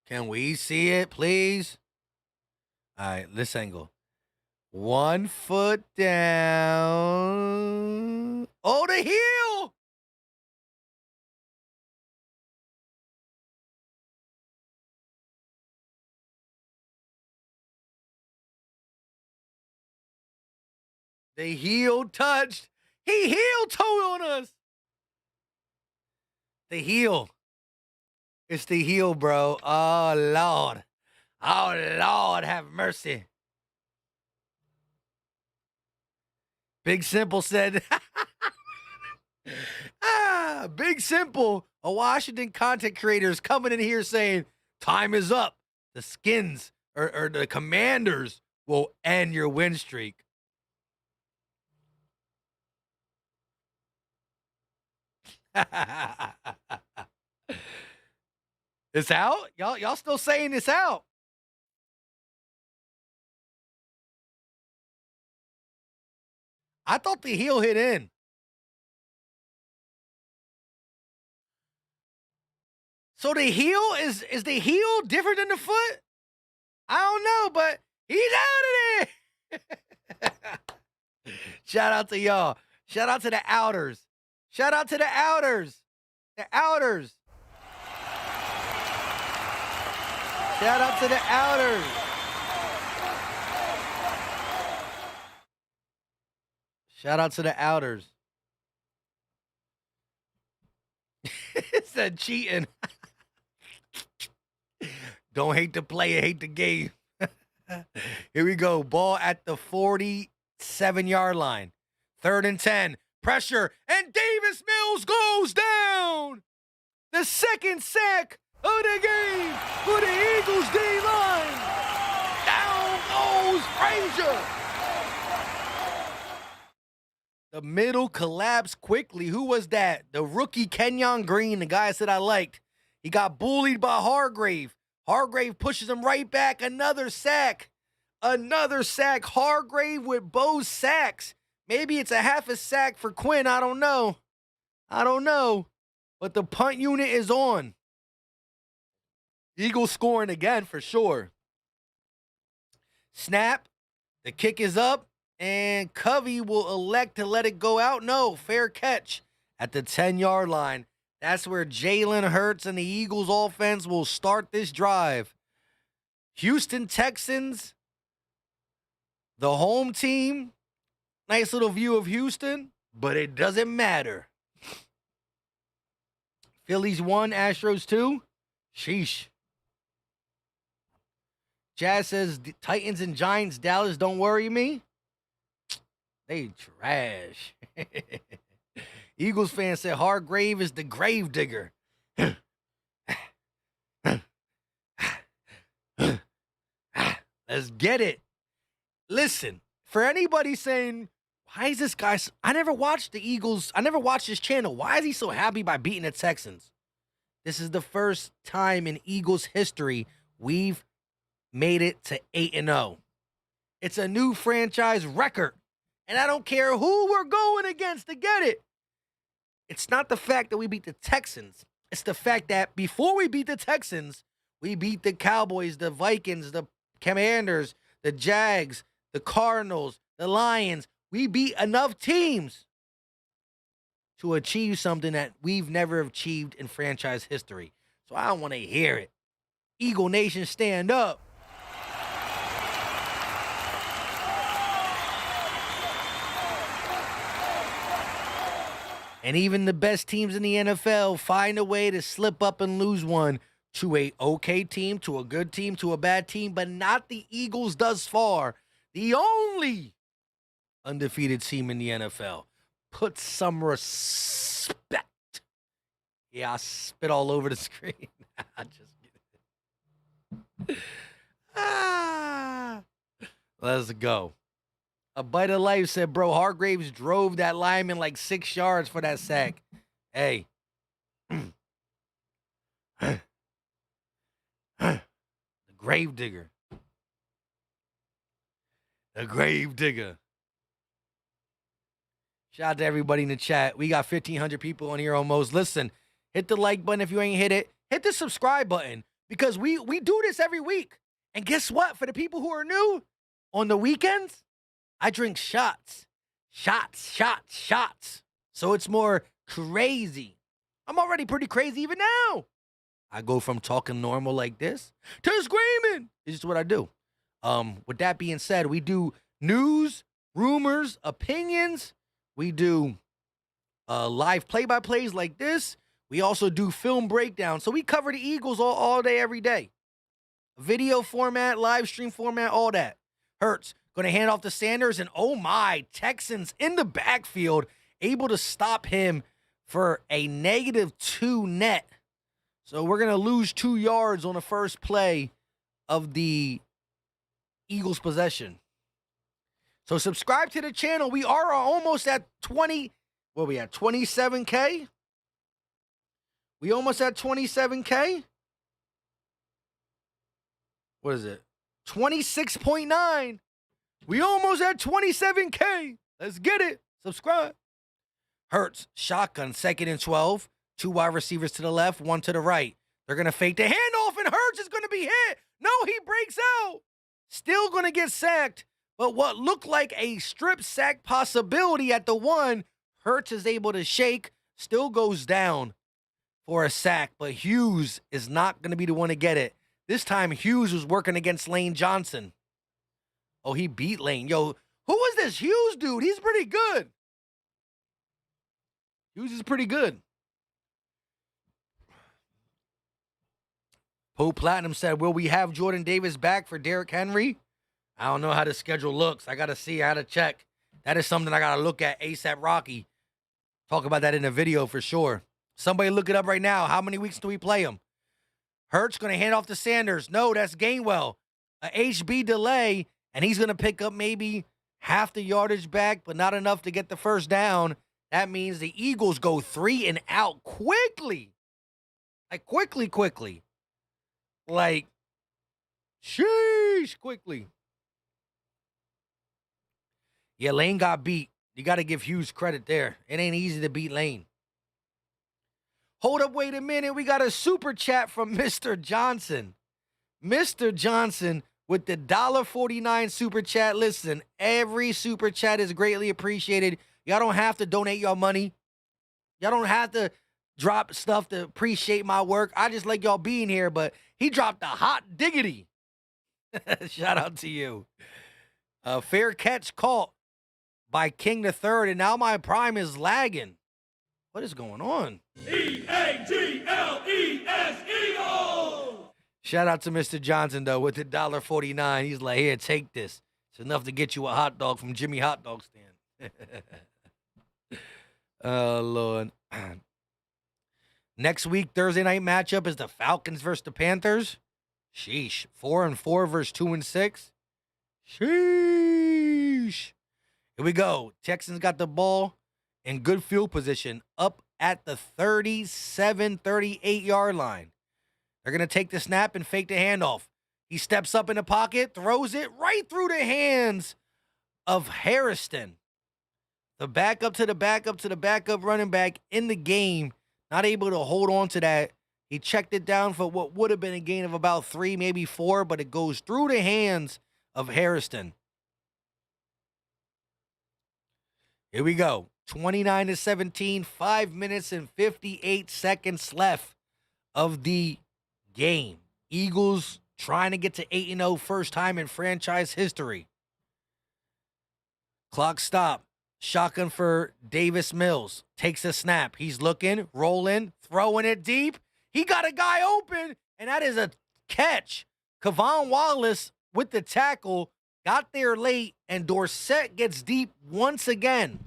Speaker 2: Can we see it, please? All right, this angle. 1 foot down. Oh, the heel. The heel touched. He heel toe on us. The heel. It's the heel, bro. Oh, Lord. Oh, Lord, have mercy. Big Simple said, Big Simple, a Washington content creator is coming in here saying, time is up. The Skins or the Commanders will end your win streak. It's out? Y'all still saying it's out? I thought the heel hit in. So the heel is the heel different than the foot? I don't know, but he's out of there. Shout out to y'all. Shout out to the outers. Shout out to the outers. The outers. Shout out to the outers. Shout out to the outers. It said cheating. Don't hate the player, hate the game. Here we go. Ball at the 47-yard line. 3rd and 10. Pressure. And Davis Mills goes down. The second sack of the game for the Eagles D-line. Down goes Frazier. The middle collapsed quickly. Who was that? The rookie Kenyon Green, the guy I said I liked. He got bullied by Hargrave. Hargrave pushes him right back. Another sack. Another sack. Hargrave with both sacks. Maybe it's a half a sack for Quinn. I don't know. But the punt unit is on. Eagles scoring again for sure. Snap. The kick is up. And Covey will elect to let it go out. No, fair catch at the 10-yard line. That's where Jalen Hurts and the Eagles offense will start this drive. Houston Texans, the home team, Nice little view of Houston, but it doesn't matter. Phillies 1, Astros 2. Sheesh. Jazz says Titans and Giants, Dallas don't worry me. They trash. Eagles fan said Hargrave is the grave digger. Let's get it. Listen, for anybody saying, why is this guy... I never watched the Eagles. I never watched this channel. Why is he so happy by beating the Texans? This is the first time in Eagles history we've made it to 8-0. It's a new franchise record. And I don't care who we're going against to get it. It's not the fact that we beat the Texans. It's the fact that before we beat the Texans, we beat the Cowboys, the Vikings, the Commanders, the Jags, the Cardinals, the Lions. We beat enough teams to achieve something that we've never achieved in franchise history. So I don't want to hear it. Eagle Nation, stand up. And even the best teams in the NFL find a way to slip up and lose one to a okay team, to a good team, to a bad team, but not the Eagles thus far. The only undefeated team in the NFL. Put some respect. Yeah, I spit all over the screen. I just get it. Let's go. A Bite of Life said, bro, Hargraves drove that lineman like 6 yards for that sack. Hey. The grave digger. The grave digger. Shout out to everybody in the chat. We got 1,500 people on here almost. Listen, hit the like button if you ain't hit it. Hit the subscribe button because we do this every week. And guess what? For the people who are new, on the weekends, I drink shots. Shots. So it's more crazy. I'm already pretty crazy even now. I go from talking normal like this to screaming. It's just what I do. With that being said, we do news, rumors, opinions. We do live play-by-plays like this. We also do film breakdowns. So we cover the Eagles all day, every day. Video format, live stream format, all that. Hurts. Going to hand off to Sanders, and oh my, Texans in the backfield, able to stop him for a -2 net. So we're going to lose 2 yards on the first play of the Eagles possession. So subscribe to the channel. We are almost at 20. What are we at? 27K? We almost at 27K? What is it? 26.9. We almost at 27K. Let's get it. Subscribe. Hurts. Shotgun. 2nd and 12. 2 wide receivers to the left, 1 to the right. They're going to fake the handoff, and Hurts is going to be hit. No, he breaks out. Still going to get sacked. But what looked like a strip sack possibility at the 1, Hurts is able to shake. Still goes down for a sack. But Hughes is not going to be the one to get it. This time, Hughes was working against Lane Johnson. Oh, he beat Lane. Yo, who is this Hughes dude? He's pretty good. Hughes is pretty good. Pope Platinum said, will we have Jordan Davis back for Derrick Henry? I don't know how the schedule looks. I got to see. I got to check. That is something I got to look at ASAP Rocky. Talk about that in the video for sure. Somebody look it up right now. How many weeks do we play him? Hurts going to hand off to Sanders. No, that's Gainwell. A HB delay, and he's going to pick up maybe half the yardage back, but not enough to get the first down. That means the Eagles go 3 and out quickly. Like, quickly. Like, sheesh, quickly. Yeah, Lane got beat. You got to give Hughes credit there. It ain't easy to beat Lane. Hold up, wait a minute. We got a super chat from Mr. Johnson. Mr. Johnson with the $1.49 super chat. Listen, every super chat is greatly appreciated. Y'all don't have to donate your money. Y'all don't have to drop stuff to appreciate my work. I just like y'all being here, but he dropped a hot diggity. Shout out to you. Fair catch caught. by King the Third, and now my prime is lagging. What is going on?
Speaker 3: EAGLES Eagles!
Speaker 2: Shout out to Mr. Johnson, though, with the $1.49. He's like, here, take this. It's enough to get you a hot dog from Jimmy Hot Dog Stand. Oh, Lord. Next week, Thursday night matchup is the Falcons versus the Panthers. Sheesh. 4-4 versus 2-6. Sheesh. Here we go. Texans got the ball in good field position up at the 37, 38-yard line. They're going to take the snap and fake the handoff. He steps up in the pocket, throws it right through the hands of Harrison. The backup to the backup running back in the game, not able to hold on to that. He checked it down for what would have been a gain of about 3, maybe 4, but it goes through the hands of Harrison. Here we go. 29-17, 5 minutes and 58 seconds left of the game. Eagles trying to get to 8-0, first time in franchise history. Clock stop. Shotgun for Davis Mills. Takes a snap. He's looking, rolling, throwing it deep. He got a guy open, and that is a catch. Kevon Wallace with the tackle, got there late, and Dorsett gets deep once again.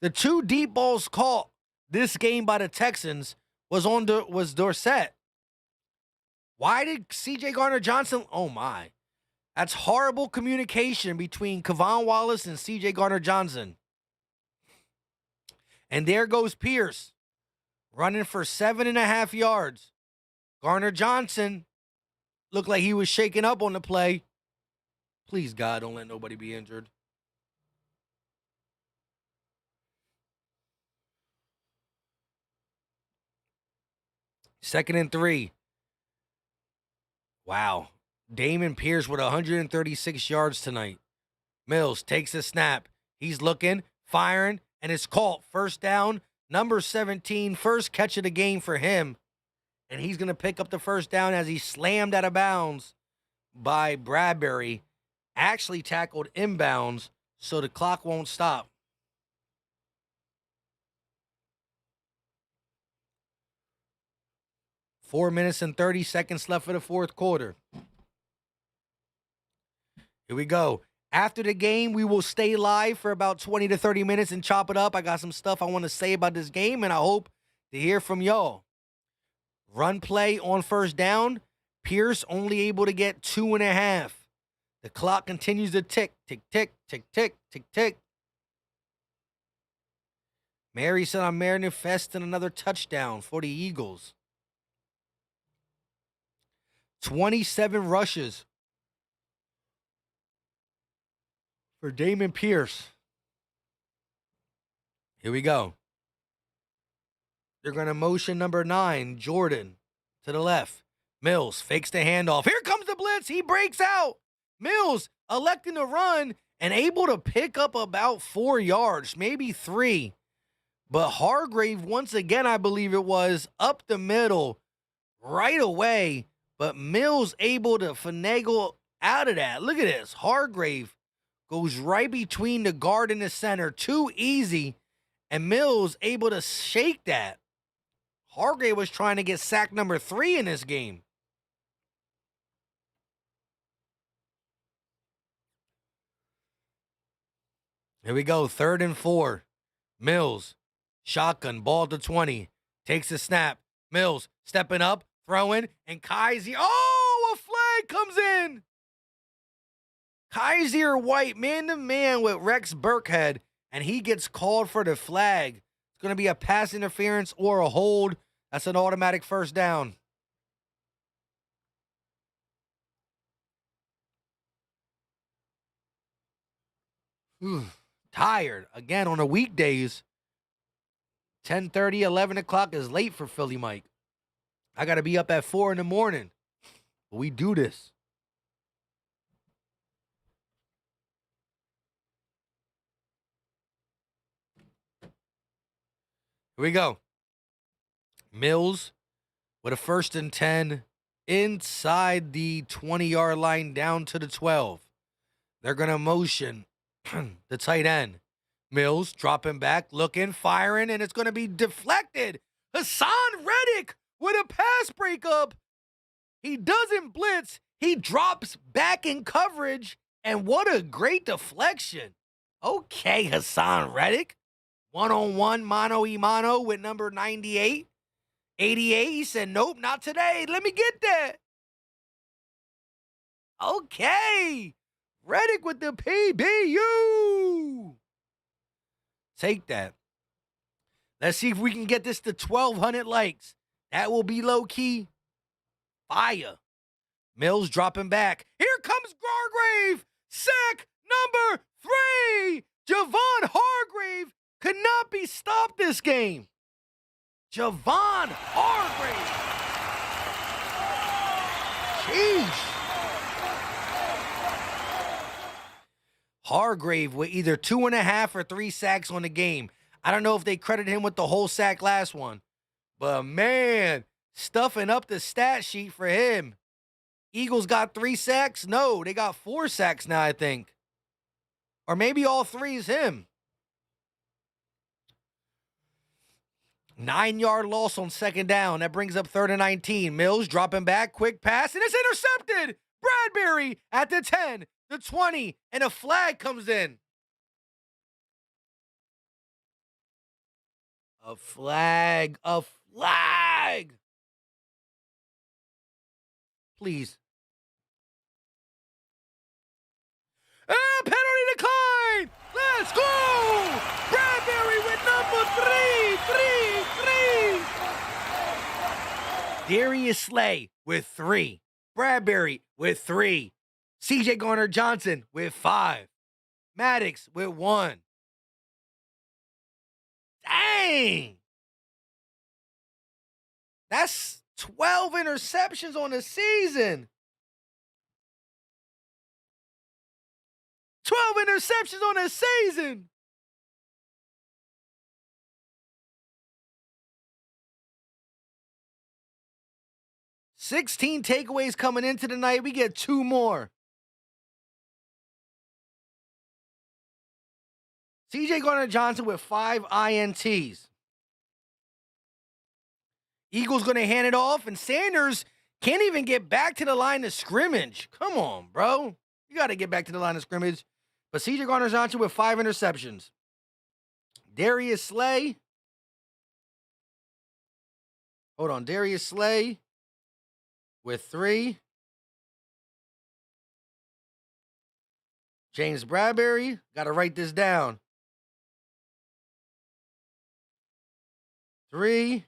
Speaker 2: The 2 deep balls caught this game by the Texans was Dorsett. Why did C.J. Gardner-Johnson? Oh, my. That's horrible communication between Kevon Wallace and C.J. Gardner-Johnson. And there goes Pierce, running for 7.5 yards. Gardner-Johnson looked like he was shaking up on the play. Please, God, don't let nobody be injured. Second and 3. Wow. Damon Pierce with 136 yards tonight. Mills takes a snap. He's looking, firing, and it's caught. First down, number 17, first catch of the game for him. And he's going to pick up the first down as he slammed out of bounds by Bradbury. Actually tackled inbounds, so the clock won't stop. Four minutes and 30 seconds left for the fourth quarter. Here we go. After the game, we will stay live for about 20 to 30 minutes and chop it up. I got some stuff I want to say about this game, and I hope to hear from y'all. Run play on first down. Pierce only able to get 2.5. The clock continues to tick, tick, tick, tick, tick, tick, tick. Mary said I'm manifesting another touchdown for the Eagles. 27 rushes for Damon Pierce. Here we go. They're going to motion number 9, Jordan, to the left. Mills fakes the handoff. Here comes the blitz. He breaks out. Mills electing to run and able to pick up about 4 yards, maybe 3. But Hargrave, once again, I believe it was, up the middle right away. But Mills able to finagle out of that. Look at this. Hargrave goes right between the guard and the center. Too easy. And Mills able to shake that. Hargrave was trying to get sack number 3 in this game. Here we go. 3rd and 4. Mills. Shotgun. Ball to 20. Takes a snap. Mills stepping up. Throwing. And Kaiser. Oh, a flag comes in. Kaiser White man-to-man with Rex Burkhead. And he gets called for the flag. It's going to be a pass interference or a hold. That's an automatic first down. Tired. Again, on the weekdays, 10:30, 11 o'clock is late for Philly Mike. I got to be up at 4 in the morning. But we do this. Here we go. Mills with a 1st and 10 inside the 20-yard line down to the 12. They're going to motion the tight end. Mills dropping back, looking, firing, and it's going to be deflected. Hassan Reddick with a pass breakup. He doesn't blitz. He drops back in coverage, and what a great deflection. Okay, Hassan Reddick. One-on-one, mano-y-mano with number 98. 88, he said, nope, not today. Let me get that. Okay. Reddick with the PBU. Take that. Let's see if we can get this to 1,200 likes. That will be low-key fire. Mills dropping back. Here comes Hargrave. Sack number 3. Javon Hargrave could not be stopped this game. Javon Hargrave. Jeez. Hargrave with either 2.5 or 3 sacks on the game. I don't know if they credit him with the whole sack last one. But, man, stuffing up the stat sheet for him. Eagles got 3 sacks? No, they got 4 sacks now, I think. Or maybe all 3 is him. 9-yard loss on second down. That brings up 3rd and 19. Mills dropping back, quick pass, and it's intercepted. Bradbury at the 10, the 20, and a flag comes in. A flag. Please. Penalty decline. Let's go. Bradbury with number 3. Darius Slay with 3. Bradbury with 3. CJ Garner-Johnson with 5. Maddox with 1. Dang. That's 12 interceptions on the season. 12 interceptions on the season. $16 takeaways coming into the night. We get 2 more. CJ Garner-Johnson with 5 INTs. Eagles going to hand it off, and Sanders can't even get back to the line of scrimmage. Come on, bro. You got to get back to the line of scrimmage. But CJ Garner-Johnson with 5 interceptions. Darius Slay. Hold on. Darius Slay with 3. James Bradbury. Got to write this down. 3.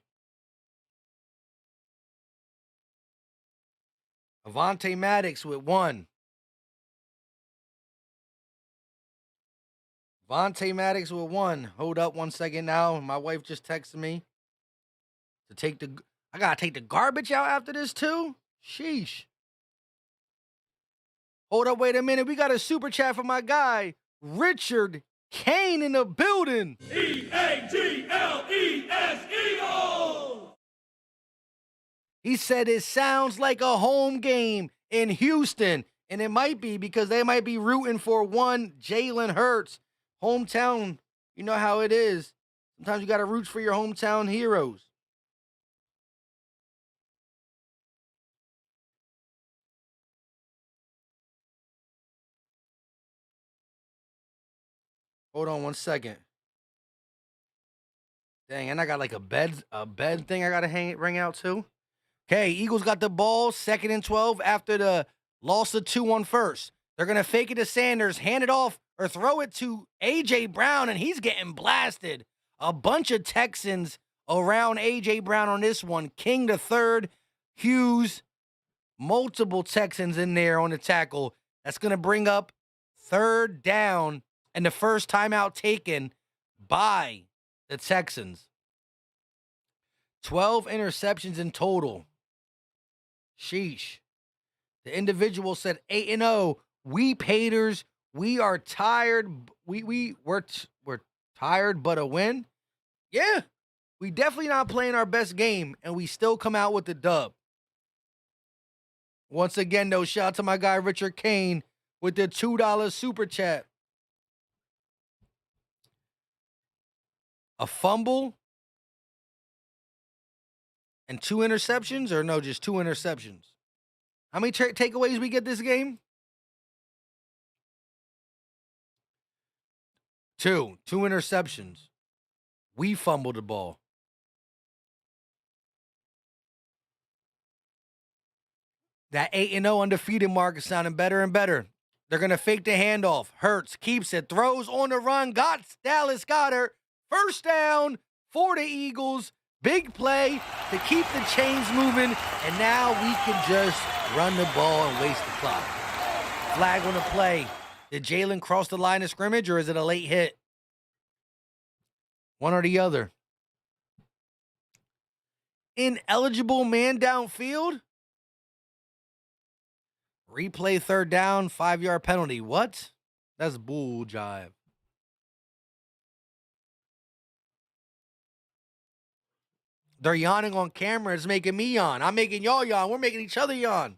Speaker 2: Avonte Maddox with 1. Avonte Maddox with 1. Hold up 1 second now. My wife just texted me to take the... I got to take the garbage out after this too? Sheesh. Hold up, wait a minute. We got a super chat from my guy, Richard Kane, in the building.
Speaker 3: EAGLES Eagles!
Speaker 2: He said it sounds like a home game in Houston. And it might be because they might be rooting for one Jalen Hurts. Hometown, you know how it is. Sometimes you got to root for your hometown heroes. Hold on 1 second. Dang, and I got like a bed thing I got to ring out too. Okay, Eagles got the ball, 2nd and 12 after the loss of 2 on first. They're going to fake it to Sanders, hand it off, or throw it to A.J. Brown, and he's getting blasted. A bunch of Texans around A.J. Brown on this one. King the third, Hughes, multiple Texans in there on the tackle. That's going to bring up 3rd down and the first timeout taken by the Texans. 12 interceptions in total. Sheesh. The individual said 8-0. We haters, we are tired. We're tired, but a win. Yeah, we definitely not playing our best game, and we still come out with the dub. Once again, though, shout out to my guy Richard Kane with the $2 super chat. a fumble, and 2 interceptions, or no, just 2 interceptions? How many takeaways we get this game? 2 interceptions. We fumbled the ball. That 8-0 undefeated mark is sounding better and better. They're going to fake the handoff. Hurts keeps it, throws on the run, got Dallas Goedert. First down for the Eagles. Big play to keep the chains moving, and now we can just run the ball and waste the clock. Flag on the play. Did Jalen cross the line of scrimmage, or is it a late hit? One or the other. Ineligible man downfield? Replay third down, 5-yard penalty. What? That's bull jive. They're yawning on camera. It's making me yawn. I'm making y'all yawn. We're making each other yawn.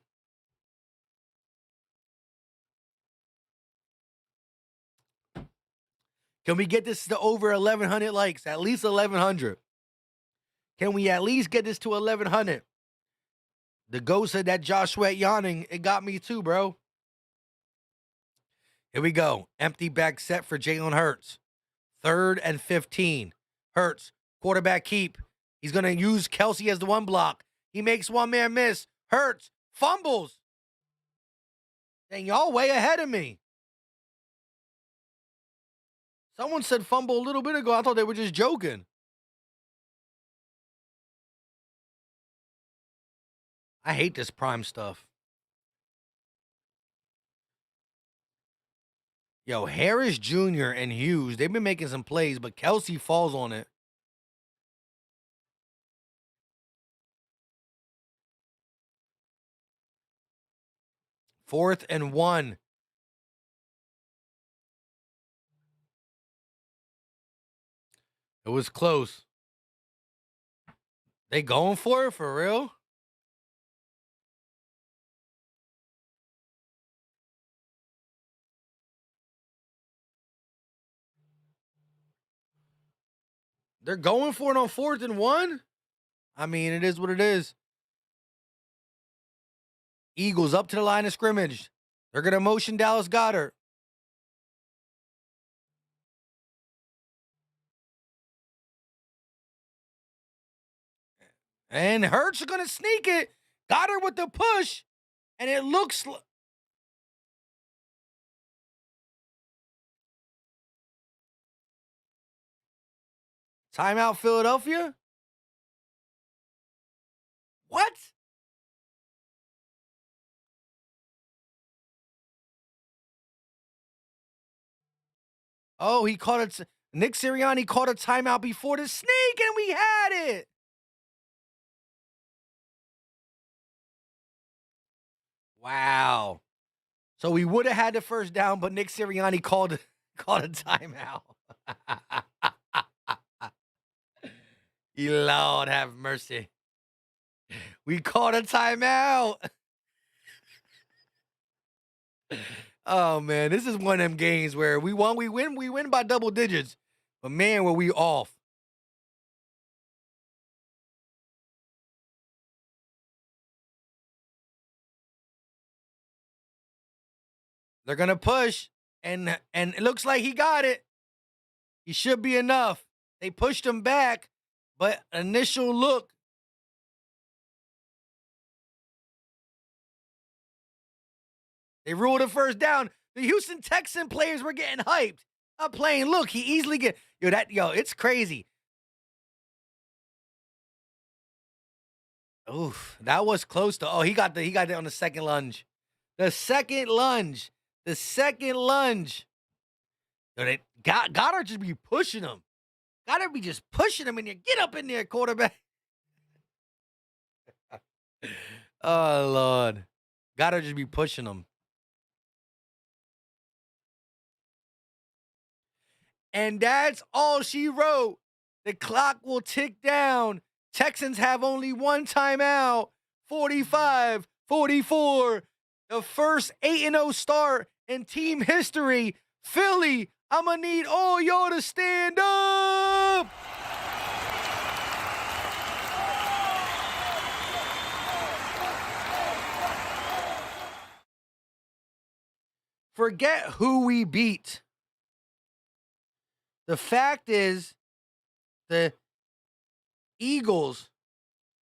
Speaker 2: Can we get this to over 1,100 likes? At least 1,100. Can we at least get this to 1,100? The ghost said that Josh Sweat yawning. It got me too, bro. Here we go. Empty back set for Jalen Hurts. 3rd and 15. Hurts, quarterback keep. He's going to use Kelsey as the one block. He makes one man miss. Hurts, fumbles. Dang, y'all way ahead of me. Someone said fumble a little bit ago. I thought they were just joking. I hate this prime stuff. Yo, Harris Jr. and Hughes, they've been making some plays, but Kelsey falls on it. Fourth and 1. It was close. They going for it for real? They're going for it on 4th and 1? I mean, it is what it is. Eagles up to the line of scrimmage. They're going to motion Dallas Goedert. And Hurts are going to sneak it. Goedert with the push. And it looks... Timeout, Philadelphia? What? Oh, he caught it. Nick Sirianni caught a timeout before the sneak, and we had it. Wow. So we would have had the first down, but Nick Sirianni called a timeout. Lord have mercy. We called a timeout. Oh, man, this is one of them games where we win by double digits. But, man, were we off. They're going to push, and it looks like he got it. He should be enough. They pushed him back, but initial look. They ruled a first down. The Houston Texans players were getting hyped. I'm playing. Look, he easily get it's crazy. Oof, that was close to. Oh, he got it on the second lunge. The second lunge. Goddard just be pushing him. Goddard be just pushing him in there. Get up in there, quarterback. Oh, Lord. Goddard just be pushing him. And that's all she wrote. The clock will tick down. Texans have only one timeout. 45-44. The first 8-0 start in team history. Philly, I'm going to need all y'all to stand up. Forget who we beat. The fact is, the Eagles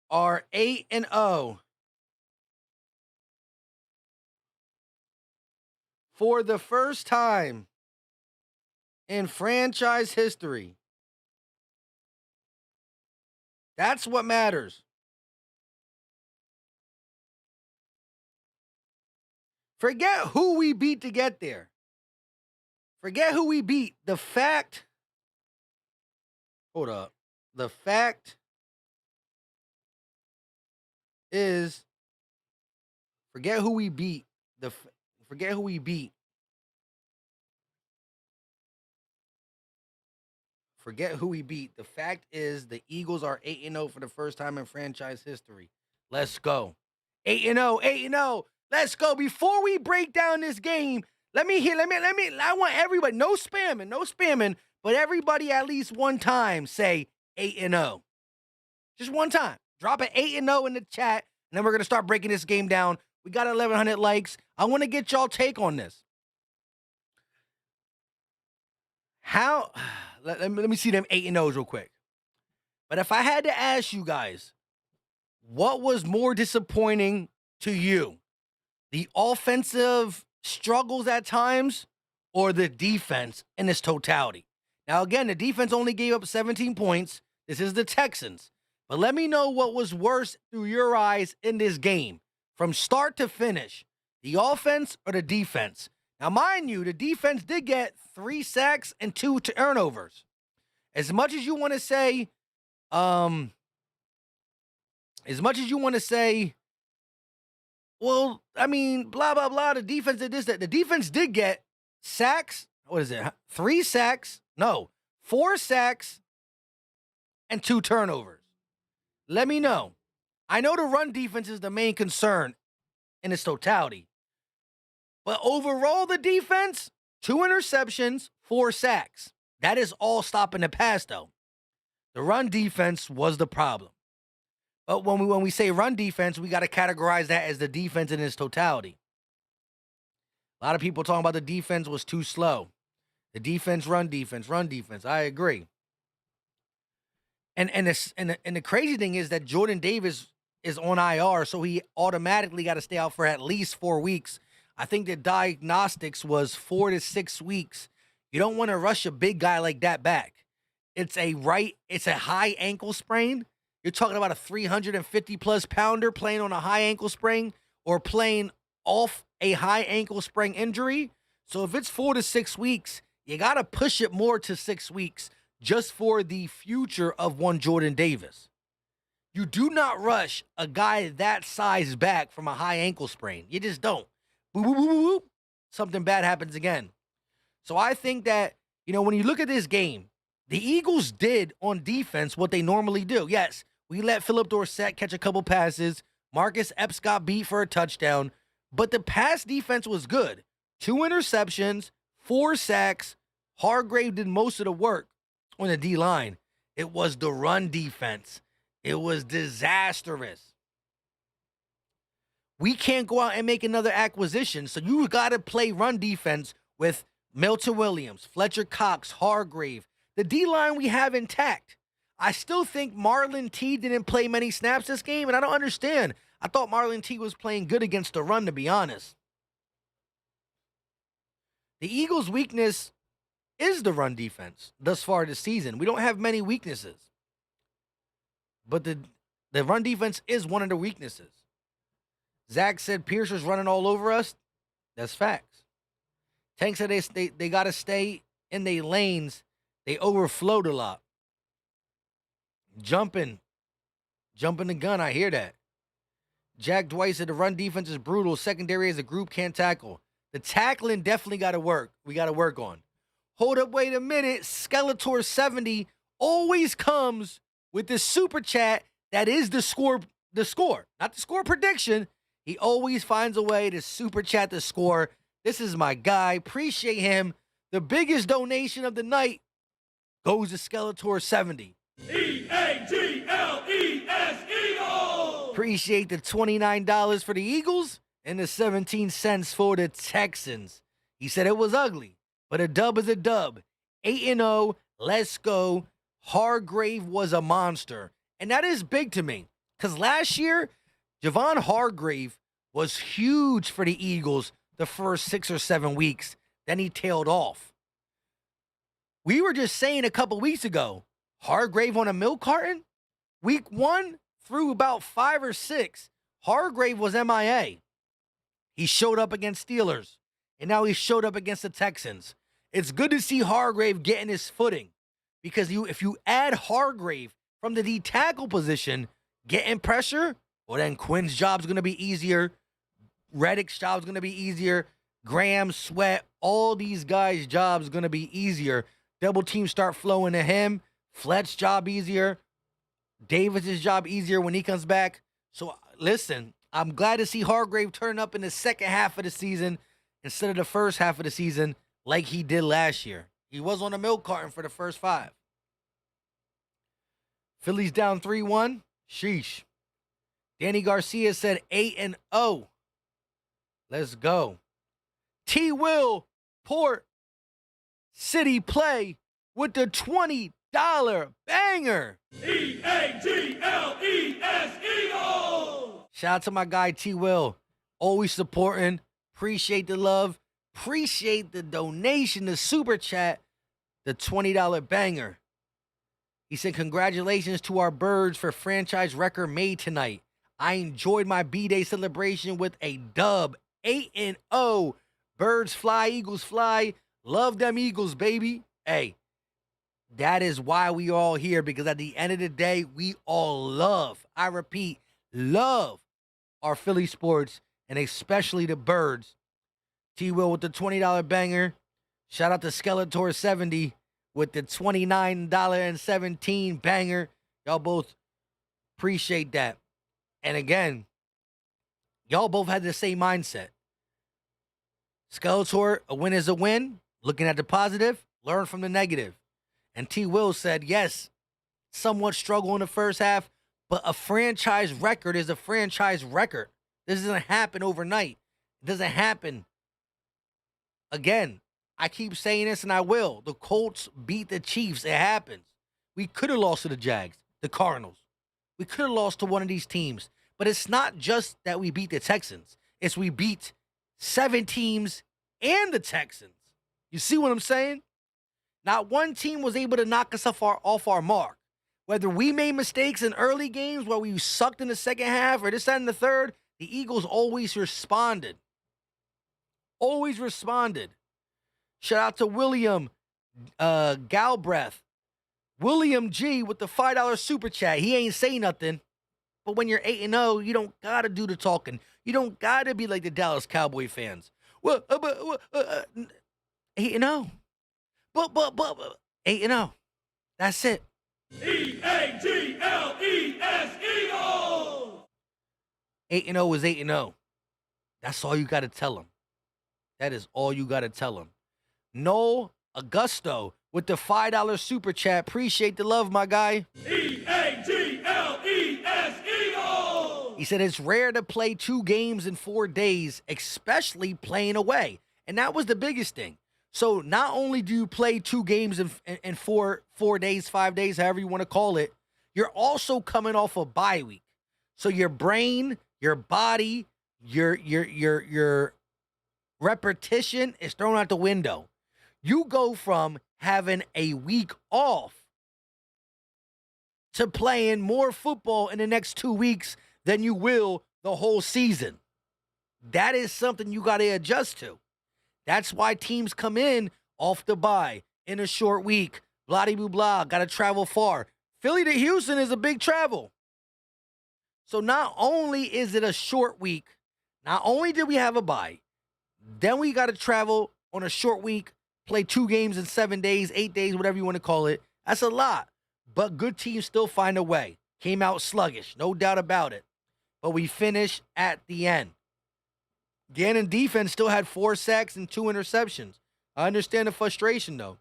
Speaker 2: are 8-0 for the first time in franchise history. That's what matters. Forget who we beat to get there. Forget who we beat. The fact is, forget who we beat. Forget who we beat. Forget who we beat. The fact is the Eagles are 8-0 for the first time in franchise history. Let's go. 8-0, 8-0. Let's go. Before we break down this game, I want everybody, no spamming, but everybody at least one time say 8-0. Just one time. Drop an 8-0 in the chat, and then we're going to start breaking this game down. We got 1,100 likes. I want to get y'all take on this. Let me see them 8-0s real quick. But if I had to ask you guys, what was more disappointing to you? The offensive struggles at times or the defense in its totality? Now, again, the defense only gave up 17 points. This is the Texans. But let me know what was worse through your eyes in this game from start to finish, the offense or the defense. Now, mind you, the defense did get 3 sacks and 2 turnovers. As much as you want to say, well, I mean, blah, blah, blah, the defense did this, that. The defense did get sacks. What is it? 3 sacks? No, 4 sacks and 2 turnovers. Let me know. I know the run defense is the main concern in its totality. But overall, the defense, 2 interceptions, 4 sacks. That is all stopping the pass, though. The run defense was the problem. But when we say run defense, we got to categorize that as the defense in its totality. A lot of people talking about the defense was too slow. The defense, run defense. I agree. And the crazy thing is that Jordan Davis is on IR, so he automatically got to stay out for at least 4 weeks. I think the diagnostics was 4 to 6 weeks. You don't want to rush a big guy like that back. It's a high ankle sprain. You're talking about a 350-plus pounder playing on a high ankle sprain or playing off a high ankle sprain injury. So if it's 4 to 6 weeks, you got to push it more to 6 weeks just for the future of one Jordan Davis. You do not rush a guy that size back from a high ankle sprain. You just don't. Boop, boop, boop, boop, boop. Something bad happens again. So I think that, when you look at this game, the Eagles did on defense what they normally do. Yes, we let Phillip Dorsett catch a couple passes. Marcus Epps got beat for a touchdown. But the pass defense was good. 2 interceptions, 4 sacks. Hargrave did most of the work on the D-line. It was the run defense. It was disastrous. We can't go out and make another acquisition, so you got to play run defense with Milton Williams, Fletcher Cox, Hargrave. The D-line we have intact. I still think Marlon T didn't play many snaps this game, and I don't understand. I thought Marlon T was playing good against the run, to be honest. The Eagles' weakness is the run defense thus far this season. We don't have many weaknesses. But the run defense is one of the weaknesses. Zach said Pierce was running all over us. That's facts. Tank said they got to stay in their lanes. They overflowed a lot. Jumping the gun, I hear that. Jack Dwight said the run defense is brutal. Secondary as a group can't tackle. The tackling definitely got to work. We got to work on. Hold up, wait a minute. Skeletor 70 always comes with the super chat that is the score, not the score prediction. He always finds a way to super chat the score. This is my guy. Appreciate him. The biggest donation of the night goes to Skeletor 70.
Speaker 3: E-A-G-L-E-S, Eagles!
Speaker 2: Appreciate the $29 for the Eagles and the 17 cents for the Texans. He said it was ugly, but a dub is a dub. 8-0, let's go. Hargrave was a monster. And that is big to me because last year, Javon Hargrave was huge for the Eagles the first 6 or 7 weeks. Then he tailed off. We were just saying a couple weeks ago, Hargrave on a milk carton? Week 1 through about 5 or 6, Hargrave was MIA. He showed up against Steelers, and now he showed up against the Texans. It's good to see Hargrave getting his footing because if you add Hargrave from the D tackle position, getting pressure, well, then Quinn's job's going to be easier. Reddick's job's going to be easier. Graham, Sweat, all these guys' jobs going to be easier. Double teams start flowing to him. Fletch's job easier. Davis's job easier when he comes back. So, listen, I'm glad to see Hargrave turn up in the second half of the season instead of the first half of the season like he did last year. He was on a milk carton for the first 5. Phillies down 3-1. Sheesh. Danny Garcia said 8-0. Let's go. T. Will Port City play with the $20 banger.
Speaker 3: E-A-G-L-E-S, Eagles!
Speaker 2: Shout out to my guy T. Will. Always supporting. Appreciate the love. Appreciate the donation, the super chat, the $20 banger. He said, congratulations to our Birds for franchise record made tonight. I enjoyed my B-Day celebration with a dub. 8-0. Birds fly, Eagles fly. Love them Eagles, baby. Hey, that is why we all here, because at the end of the day, we all love, I repeat, love our Philly sports, and especially the Birds. T-Will with the $20 banger. Shout out to Skeletor70 with the $29.17 banger. Y'all both appreciate that. And again, y'all both had the same mindset. Skeletor, a win is a win. Looking at the positive, learn from the negative. And T. Will said, yes, somewhat struggle in the first half, but a franchise record is a franchise record. This doesn't happen overnight. It doesn't happen. Again, I keep saying this and I will. The Colts beat the Chiefs. It happens. We could have lost to the Jags, the Cardinals. We could have lost to one of these teams. But it's not just that we beat the Texans. It's we beat 7 teams and the Texans. You see what I'm saying? Not one team was able to knock us off our mark. Whether we made mistakes in early games where we sucked in the second half or this, that, and the third, the Eagles always responded. Always responded. Shout out to William Galbraith. William G with the $5 super chat. He ain't say nothing. But when you're 8-0, you don't got to do the talking. You don't got to be like the Dallas Cowboy fans. 8-0. But 8-0. That's it.
Speaker 3: E-A-G-L-E-S, Eagles!
Speaker 2: 8-0 is 8-0. That's all you got to tell them. That is all you got to tell them. Noel Augusto with the $5 super chat. Appreciate the love, my guy.
Speaker 3: E-A-G-L-E-S, Eagles!
Speaker 2: He said it's rare to play 2 games in 4 days, especially playing away. And that was the biggest thing. So not only do you play 2 games in 4 days, 5 days, however you want to call it, you're also coming off a bye week. So your brain, your body, your repetition is thrown out the window. You go from having a week off to playing more football in the next 2 weeks than you will the whole season. That is something you got to adjust to. That's why teams come in off the bye in a short week. Blah-de-blah, got to travel far. Philly to Houston is a big travel. So not only is it a short week, not only did we have a bye, then we got to travel on a short week, play 2 games in 7 days, 8 days, whatever you want to call it. That's a lot. But good teams still find a way. Came out sluggish, no doubt about it. But we finished at the end. Gannon defense still had 4 sacks and 2 interceptions. I understand the frustration, though.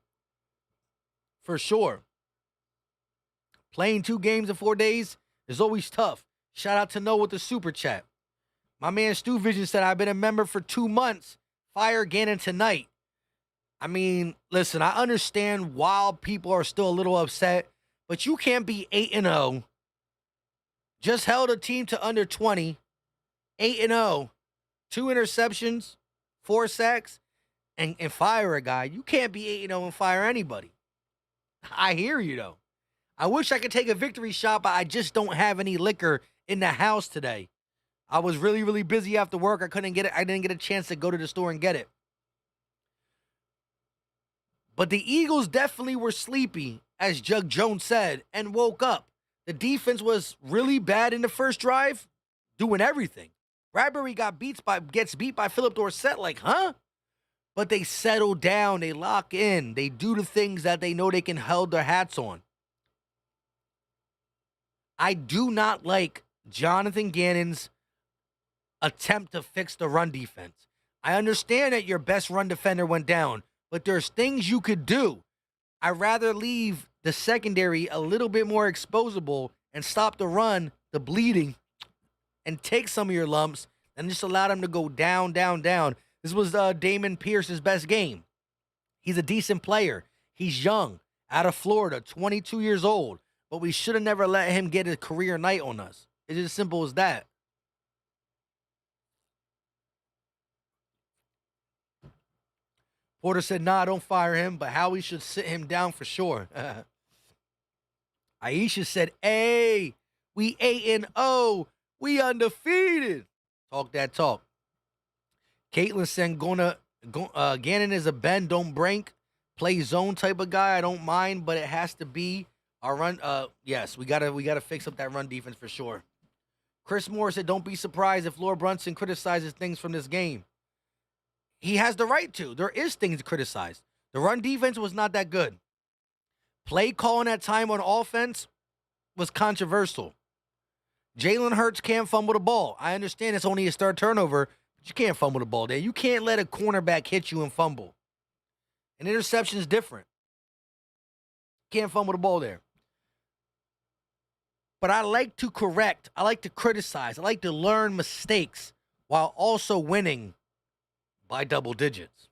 Speaker 2: For sure. Playing 2 games in 4 days is always tough. Shout out to Noah with the super chat. My man Stu Vision said, I've been a member for 2 months. Fire Gannon tonight. I mean, listen, I understand why people are still a little upset, but you can't be 8-0. Just held a team to under 20, 8-0, 2 interceptions, 4 sacks, and fire a guy. You can't be 8-0 and fire anybody. I hear you, though. I wish I could take a victory shot, but I just don't have any liquor in the house today. I was really, really busy after work. I couldn't get it. I didn't get a chance to go to the store and get it. But the Eagles definitely were sleepy, as Jug Jones said, and woke up. The defense was really bad in the first drive, doing everything. Bradbury gets beat by Philip Dorsett, like, huh? But they settle down, they lock in, they do the things that they know they can hold their hats on. I do not like Jonathan Gannon's attempt to fix the run defense. I understand that your best run defender went down, but there's things you could do. I'd rather leave the secondary a little bit more exposable and stop the run, the bleeding, and take some of your lumps and just allow them to go down, down, down. This was Damon Pierce's best game. He's a decent player. He's young, out of Florida, 22 years old. But we should have never let him get a career night on us. It's as simple as that. Porter said, nah, don't fire him, but Howie should sit him down for sure. Aisha said, hey, we 8-0. We undefeated. Talk that talk. Caitlin said, Gannon is a bend, don't break, play zone type of guy. I don't mind, but it has to be our run. Yes, we gotta fix up that run defense for sure. Chris Moore said, don't be surprised if Laura Brunson criticizes things from this game. He has the right to. There is things to criticize. The run defense was not that good. Play calling at time on offense was controversial. Jalen Hurts can't fumble the ball. I understand it's only his third turnover, but you can't fumble the ball there. You can't let a cornerback hit you and fumble. An interception is different. Can't fumble the ball there. But I like to correct. I like to criticize. I like to learn mistakes while also winning by double digits.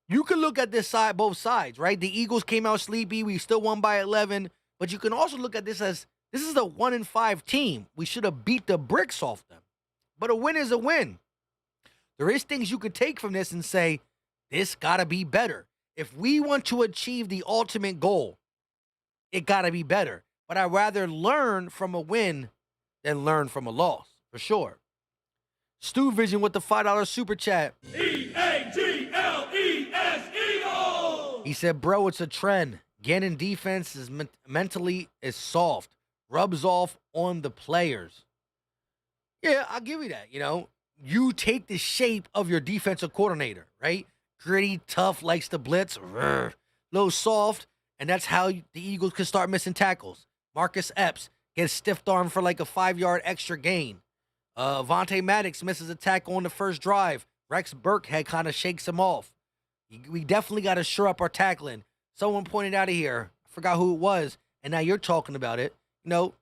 Speaker 2: You can look at this side, both sides, right? The Eagles came out sleepy. We still won by 11. But you can also look at this as, this is a 1-5 team. We should have beat the bricks off them. But a win is a win. There is things you could take from this and say, this got to be better. If we want to achieve the ultimate goal, it got to be better. But I'd rather learn from a win than learn from a loss, for sure. Stu Vision with the $5 super chat.
Speaker 3: E-A-G-L-E-S, Eagles!
Speaker 2: He said, bro, it's a trend. Gannon defense is mentally is soft. Rubs off on the players. Yeah, I'll give you that. You know, you take the shape of your defensive coordinator, right? Gritty, tough, likes to blitz, little soft, and that's how the Eagles could start missing tackles. Marcus Epps gets stiffed arm for like a 5-yard extra gain. Vontae Maddox misses a tackle on the first drive. Rex Burkhead kind of shakes him off. We definitely got to shore up our tackling. Someone pointed out of here, I forgot who it was, and now you're talking about it. You know,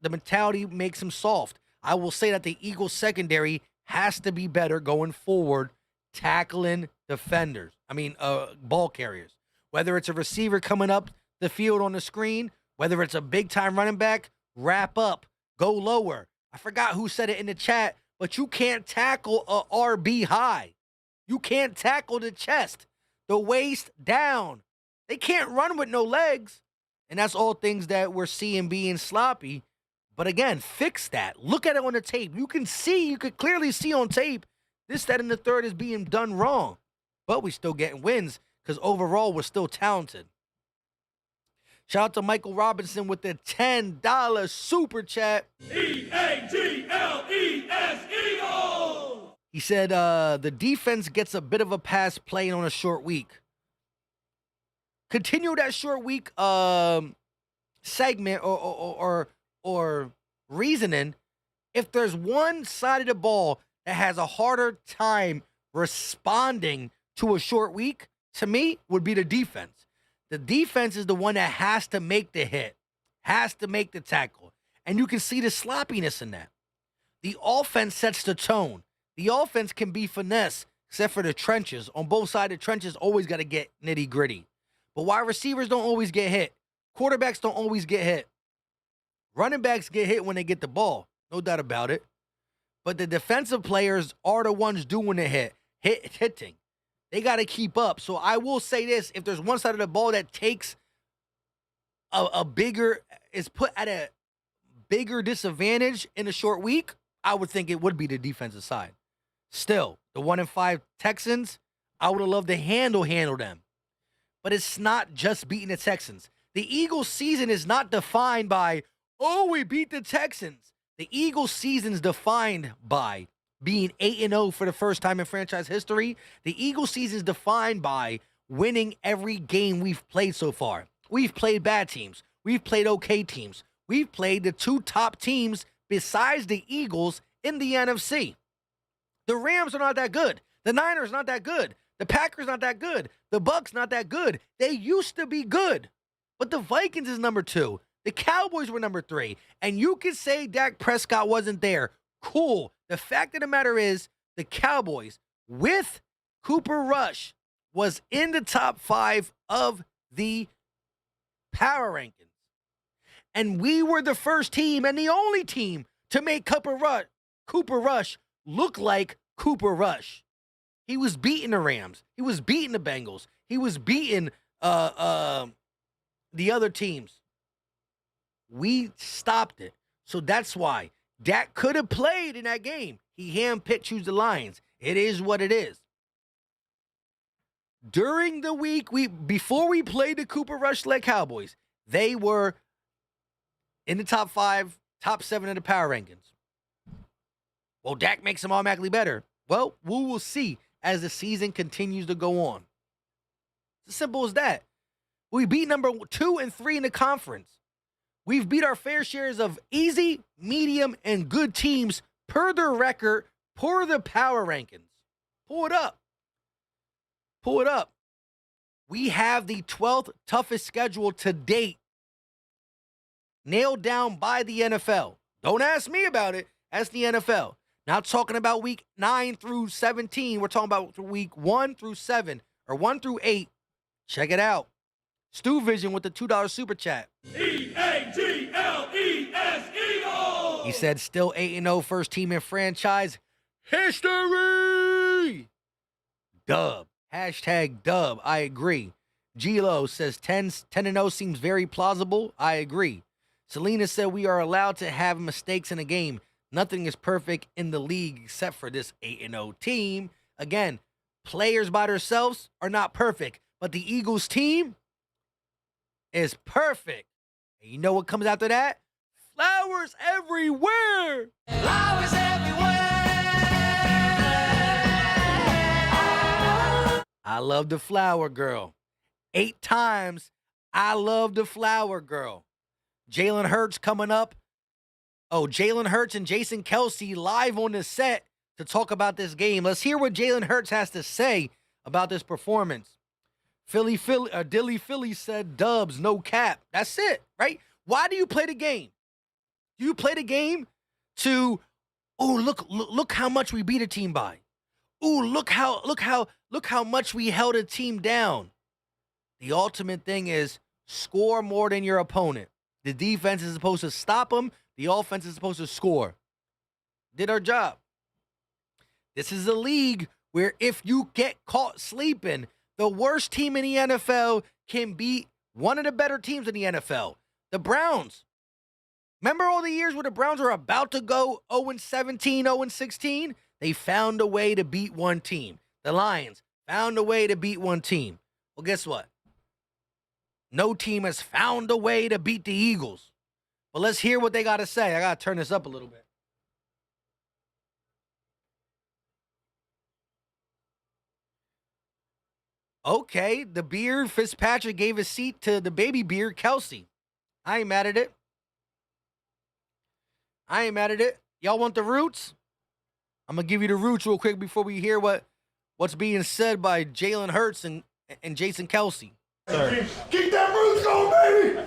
Speaker 2: the mentality makes him soft. I will say that the Eagles secondary has to be better going forward, tackling defenders. Ball carriers. Whether it's a receiver coming up the field on the screen, whether it's a big-time running back, wrap up, go lower. I forgot who said it in the chat, but you can't tackle a RB high. You can't tackle the chest, the waist down. They can't run with no legs. And that's all things that we're seeing being sloppy. But again, fix that. Look at it on the tape. You can clearly see on tape this, that, and the third is being done wrong. But we're still getting wins because overall we're still talented. Shout out to Michael Robinson with the $10 super chat.
Speaker 3: E-A-G-L-E-S, Eagles!
Speaker 2: He said the defense gets a bit of a pass playing on a short week. Continue that short week segment or reasoning. If there's one side of the ball that has a harder time responding to a short week, to me, would be the defense. The defense is the one that has to make the hit, has to make the tackle. And you can see the sloppiness in that. The offense sets the tone. The offense can be finesse, except for the trenches. On both sides of the trenches, always got to get nitty-gritty. But wide receivers don't always get hit. Quarterbacks don't always get hit. Running backs get hit when they get the ball. No doubt about it. But the defensive players are the ones doing the hitting. They got to keep up. So I will say this. If there's one side of the ball that takes is put at a bigger disadvantage in a short week, I would think it would be the defensive side. Still, the 1-5 Texans, I would have loved to handle them. But it's not just beating the Texans. The Eagles' season is not defined by, oh, we beat the Texans. The Eagles' season is defined by being 8-0 for the first time in franchise history. The Eagles' season is defined by winning every game we've played so far. We've played bad teams. We've played okay teams. We've played the two top teams besides the Eagles in the NFC. The Rams are not that good. The Niners not that good. The Packers not that good. The Bucks not that good. They used to be good. But the Vikings is number 2. The Cowboys were number 3. And you could say Dak Prescott wasn't there. Cool. The fact of the matter is, the Cowboys, with Cooper Rush, was in the top 5 of the power rankings. And we were the first team and the only team to make Cooper Rush look like Cooper Rush. He was beating the Rams. He was beating the Bengals. He was beating the other teams. We stopped it. So that's why Dak could have played in that game. He handpicked, choose the Lions. It is what it is. During the week, before we played the Cooper Rush-led Cowboys, they were in the top 5, top 7 of the power rankings. Well, Dak makes them automatically better. Well, we will see as the season continues to go on. It's as simple as that. We beat number 2 and 3 in the conference. We've beat our fair shares of easy, medium, and good teams per the record, per the power rankings. Pull it up. Pull it up. We have the 12th toughest schedule to date, nailed down by the NFL. Don't ask me about it. That's the NFL. Not talking about week 9 through 17. We're talking about week 1 through 7 or 1 through 8. Check it out. Stu Vision with the $2 super chat.
Speaker 3: E-A-G-L-E-S, Eagles!
Speaker 2: He said, still 8-0, first team in franchise history. Dub. Hashtag dub. I agree. G-Lo says 10-0 seems very plausible. I agree. Selena said we are allowed to have mistakes in a game. Nothing is perfect in the league except for this 8-0 team. Again, players by themselves are not perfect, but the Eagles team is perfect. And you know what comes after that? Flowers everywhere. Flowers everywhere. I love the flower girl. 8 times, I love the flower girl. Jalen Hurts coming up. Oh, Jalen Hurts and Jason Kelce live on the set to talk about this game. Let's hear what Jalen Hurts has to say about this performance. Dilly Philly said dubs, no cap. That's it, right? Why do you play the game? Do you play the game to, oh, look how much we beat a team by. Ooh, look how much we held a team down. The ultimate thing is score more than your opponent. The defense is supposed to stop them. The offense is supposed to score. Did our job. This is a league where if you get caught sleeping, the worst team in the NFL can beat one of the better teams in the NFL. The Browns. Remember all the years where the Browns were about to go 0-17, 0-16? They found a way to beat one team. The Lions found a way to beat one team. Well, guess what? No team has found a way to beat the Eagles. But let's hear what they got to say. I got to turn this up a little bit. Okay, the beard, Fitzpatrick gave his seat to the baby beard, Kelce. I ain't mad at it. Y'all want the roots? I'm going to give you the roots real quick before we hear what's being said by Jalen Hurts and Jason Kelce.
Speaker 3: Keep that roots going, baby!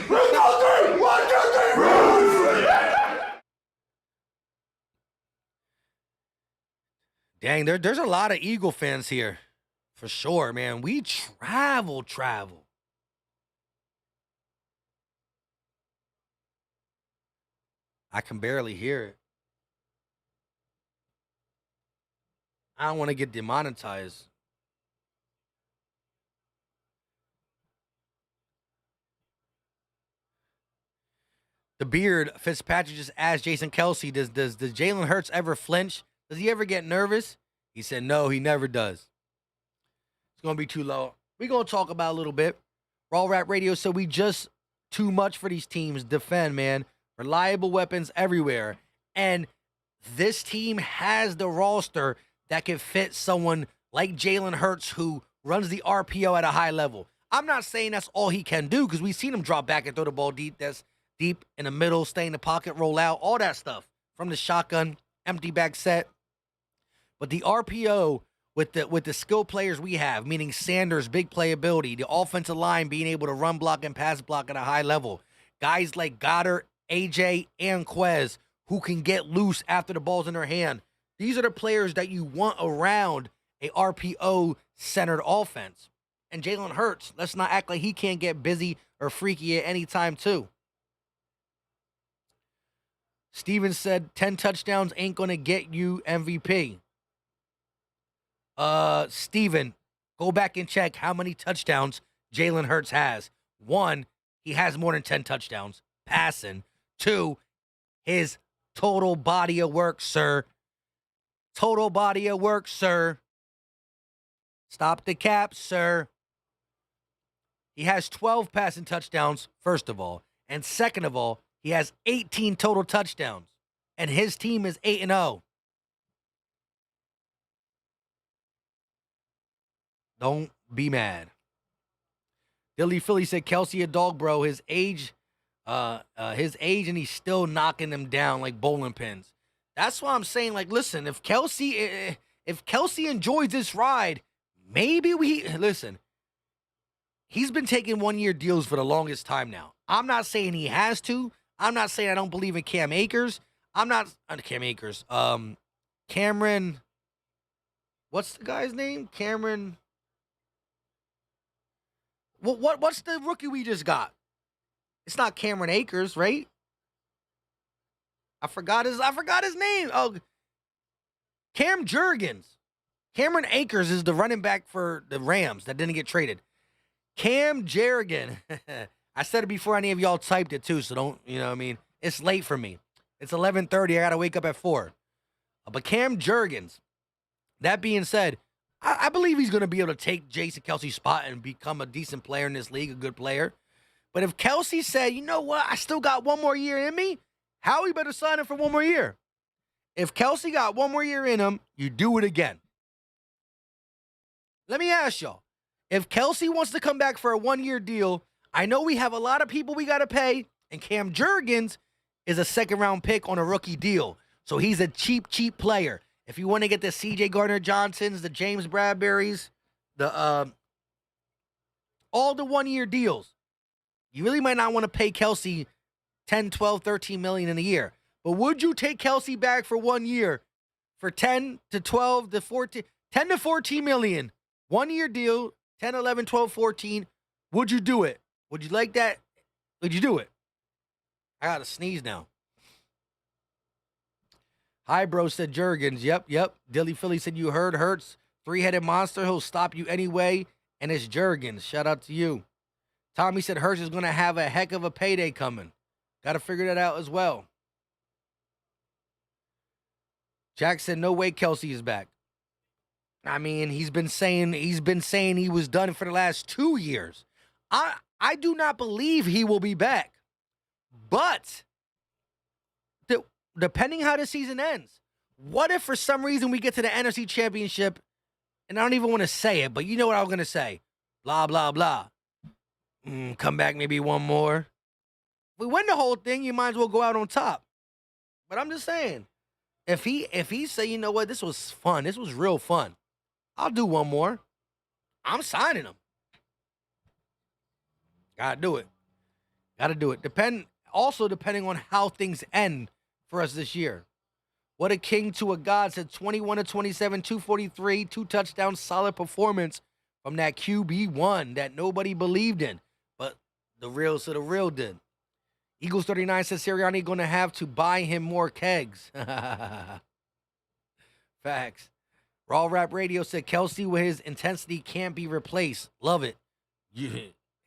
Speaker 3: Roots on 3! 1, 2, 3, roots!
Speaker 2: Dang, there's a lot of Eagle fans here. For sure, man. We travel. I can barely hear it. I don't want to get demonetized. The beard, Fitzpatrick just asked Jason Kelsey, does Jalen Hurts ever flinch? Does he ever get nervous? He said, no, he never does. It's going to be too low. We're going to talk about it a little bit. Raw Rap Radio said we just too much for these teams. Defend, man. Reliable weapons everywhere. And this team has the roster that can fit someone like Jalen Hurts who runs the RPO at a high level. I'm not saying that's all he can do because we've seen him drop back and throw the ball deep. That's deep in the middle, stay in the pocket, roll out, all that stuff from the shotgun, empty back set. But the RPO with the skill players we have, meaning Sanders, big playability, the offensive line being able to run block and pass block at a high level, guys like Goddard, AJ, and Quez who can get loose after the ball's in their hand. These are the players that you want around a RPO-centered offense. And Jalen Hurts, let's not act like he can't get busy or freaky at any time, too. Steven said 10 touchdowns ain't going to get you MVP. Steven, go back and check how many touchdowns Jalen Hurts has. 1, he has more than 10 touchdowns passing. 2, his total body of work, sir. Total body of work, sir. Stop the cap, sir. He has 12 passing touchdowns, first of all. And second of all, he has 18 total touchdowns. And his team is 8-0. Don't be mad. Dilly Philly said Kelsey a dog, bro. His age, and he's still knocking them down like bowling pins. That's why I'm saying, like, listen, if Kelsey enjoys this ride, maybe listen. He's been taking 1-year deals for the longest time now. I'm not saying he has to. I'm not saying I don't believe in Cam Akers. Cameron. What's the guy's name? Cameron. What's the rookie we just got? It's not Cameron Akers, right? I forgot his name. Oh, Cam Jurgens. Cameron Akers is the running back for the Rams that didn't get traded. Cam Jurgens. I said it before any of y'all typed it too, so don't, you know what I mean? It's late for me. It's 11:30. I got to wake up at 4. But Cam Jurgens, that being said, I believe he's going to be able to take Jason Kelsey's spot and become a decent player in this league, a good player. But if Kelsey said, you know what, I still got 1 more year in me, Howie better sign him for 1 more year. If Kelsey got 1 more year in him, you do it again. Let me ask y'all, if Kelsey wants to come back for a 1-year deal, I know we have a lot of people we got to pay, and Cam Jurgens is a second-round pick on a rookie deal. So he's a cheap player. If you want to get the C.J. Gardner-Johnsons, the James Bradburys, all the 1-year deals, you really might not want to pay Kelsey 10, 12, 13 million in a year. But would you take Kelsey back for 1 year for 10 to 12 to 14, 10 to 14 million? 1-year deal, 10, 11, 12, 14. Would you do it? Would you like that? Would you do it? I got to sneeze now. Hi, bro, said Jurgens. Yep. Dilly Philly said you heard Hurts. 3-headed monster. He'll stop you anyway. And it's Jurgens. Shout out to you. Tommy said Hurts is going to have a heck of a payday coming. Got to figure that out as well. Jack said no way Kelsey is back. I mean, he's been saying he was done for the last 2 years. I do not believe he will be back. But depending how the season ends, what if for some reason we get to the NFC Championship, and I don't even want to say it, but you know what I'm going to say. Blah, blah, blah. Come back maybe 1 more. If we win the whole thing, you might as well go out on top. But I'm just saying, if he say, you know what, this was fun. This was real fun. I'll do 1 more. I'm signing him. Gotta do it. Also depending on how things end for us this year. What a king to a god, said 21 to 27, 243, 2 touchdowns, solid performance from that QB1 that nobody believed in. But the real so the real did. Eagles 39 says Sirianni going to have to buy him more kegs. Facts. Raw Rap Radio said Kelsey with his intensity can't be replaced. Love it. Yeah,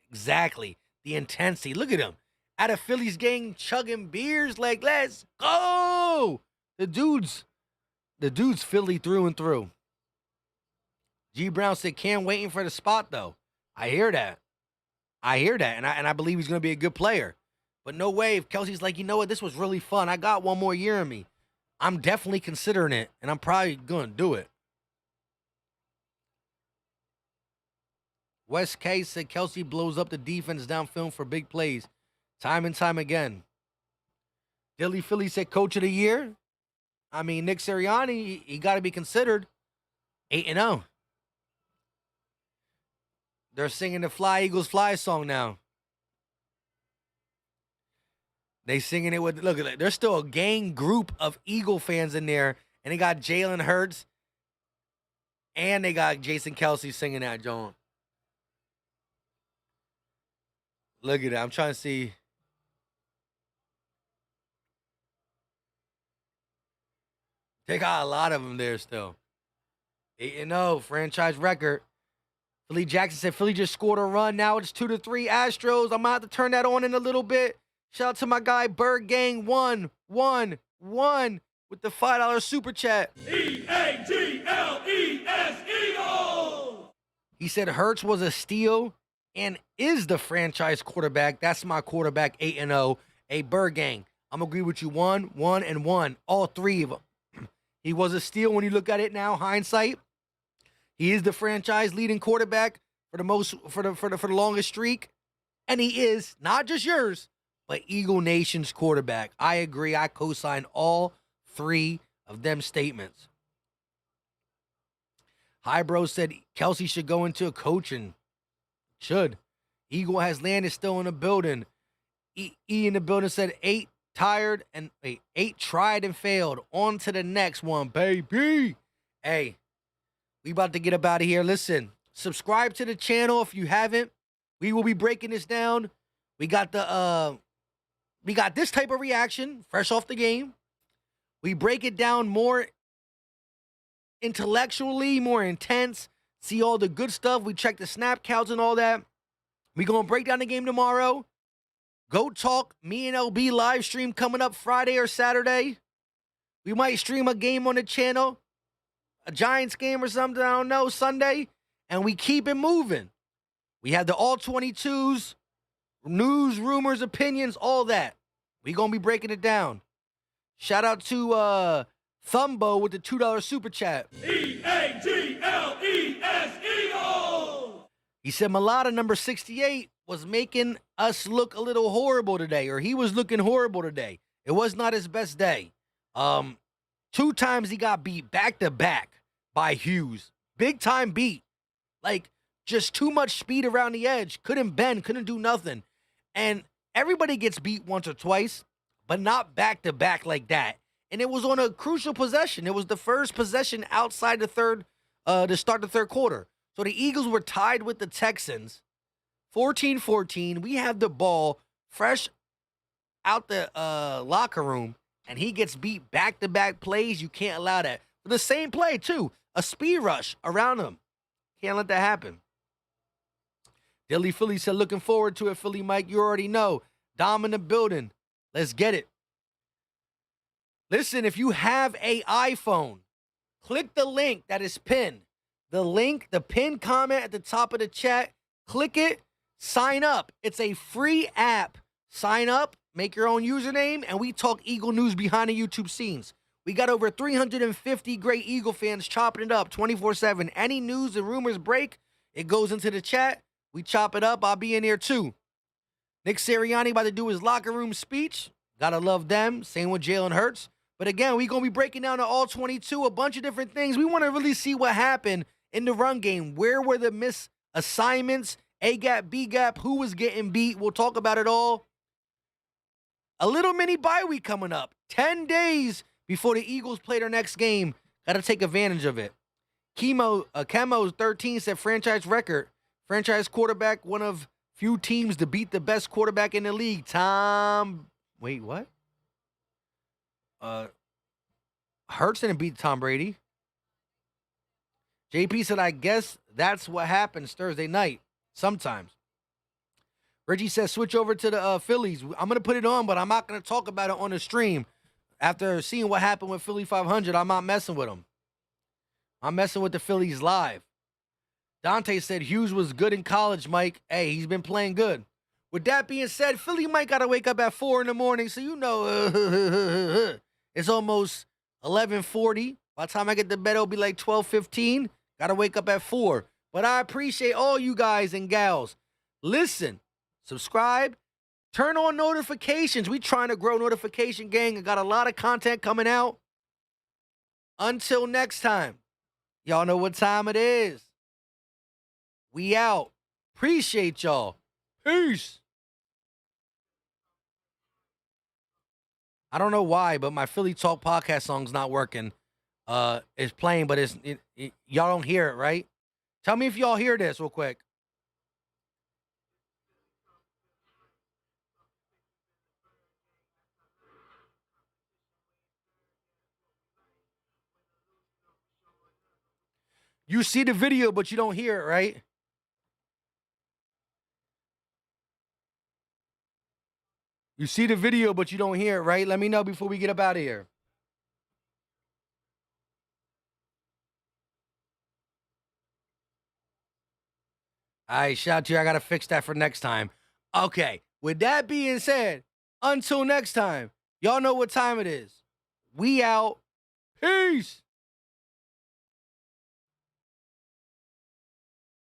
Speaker 2: exactly. The intensity. Look at him. At a Phillies game, chugging beers like, let's go. The dude's Philly through and through. G Brown said, Cam waiting for the spot, though. I hear that. And I believe he's going to be a good player. But no way if Kelsey's like, you know what, this was really fun. I got one more year in me. I'm definitely considering it, and I'm probably going to do it. West K said Kelsey blows up the defense downfield for big plays. Time and time again. Dilly Philly said coach of the year. I mean, Nick Sirianni, he got to be considered 8-0. They're singing the Fly Eagles Fly song now. They singing it with, look at it. There's still a gang group of Eagle fans in there. And they got Jalen Hurts. And they got Jason Kelsey singing that, John. Look at that. I'm trying to see. They got a lot of them there still. 8-0, franchise record. Philly Jackson said Philly just scored a run. Now it's 2-3 Astros. I'm going to have to turn that on in a little bit. Shout out to my guy, Bird Gang 111 with the $5 super chat.
Speaker 3: E-A-G-L-E-S, Eagles!
Speaker 2: He said Hurts was a steal and is the franchise quarterback. That's my quarterback, 8-0. Hey, Bird Gang, I'm going to agree with you. 1, 1, and 1. All three of them. He was a steal when you look at it now, hindsight. He is the franchise leading quarterback for the longest streak. And he is, not just yours, but Eagle Nation's quarterback. I agree. I co-sign all three of them statements. Highbro said Kelsey should go into coaching. Should. Eagle has landed still in the building. E in the building said 8 tried and failed. On to the next one, baby. Hey, we about to get up out of here. Listen, subscribe to the channel if you haven't. We will be breaking this down. We got this type of reaction, fresh off the game. We break it down more intellectually, more intense. See all the good stuff. We check the snap counts and all that. We're going to break down the game tomorrow. Go Talk, me and LB live stream coming up Friday or Saturday. We might stream a game on the channel. A Giants game or something, I don't know, Sunday. And we keep it moving. We have the all 22s, news, rumors, opinions, all that. We going to be breaking it down. Shout out to Thumbo with the $2 super chat.
Speaker 3: E-A-G-L-E-S, Eagles!
Speaker 2: He said Mulata, number 68, was making us look a little horrible today, or he was looking horrible today. It was not his best day. 2 times he got beat back-to-back by Hughes. Big-time beat. Like, just too much speed around the edge. Couldn't bend, couldn't do nothing. And everybody gets beat once or twice, but not back-to-back like that. And it was on a crucial possession. It was the first possession outside the third, to start the third quarter. So the Eagles were tied with the Texans, 14-14. We have the ball fresh out the locker room, and he gets beat back-to-back plays. You can't allow that. For the same play, too. A speed rush around him. Can't let that happen. Dilly Philly said, looking forward to it, Philly Mike. You already know. Dom in the building. Let's get it. Listen, if you have a iPhone, click the link that is pinned. The link, the pinned comment at the top of the chat. Click it. Sign up. It's a free app. Sign up. Make your own username. And we talk Eagle news behind the YouTube scenes. We got over 350 great Eagle fans chopping it up 24/7. Any news and rumors break, it goes into the chat. We chop it up. I'll be in here too. Nick Sirianni about to do his locker room speech. Gotta love them. Same with Jalen Hurts. But again, we're going to be breaking down the all 22, a bunch of different things. We want to really see what happened in the run game. Where were the misassignments? A-gap, B-gap, who was getting beat? We'll talk about it all. A little mini bye week coming up. 10 days before the Eagles play their next game. Got to take advantage of it. Chemo's 13 set franchise record. Franchise quarterback, one of few teams to beat the best quarterback in the league. Wait, what? Hurts didn't beat Tom Brady. JP said, I guess that's what happens Thursday night sometimes. Reggie says, switch over to the Phillies. I'm going to put it on, but I'm not going to talk about it on the stream. After seeing what happened with Philly 500, I'm not messing with them. I'm messing with the Phillies live. Dante said, Hughes was good in college, Mike. Hey, he's been playing good. With that being said, Philly might got to wake up at 4 in the morning, so you know it's almost 11:40. By the time I get to bed, it'll be like 12:15. Got to wake up at 4. But I appreciate all you guys and gals. Listen, subscribe, turn on notifications. We trying to grow notification gang. I got a lot of content coming out. Until next time, y'all know what time it is. We out. Appreciate y'all. Peace. I don't know why, but my Philly Talk podcast song's not working. It's playing, but y'all don't hear it, right? Tell me if y'all hear this real quick. You see the video, but you don't hear it, right? You see the video, but you don't hear it, right? Let me know before we get up out of here. All right, shout out to you. I got to fix that for next time. Okay, with that being said, until next time, y'all know what time it is. We out. Peace.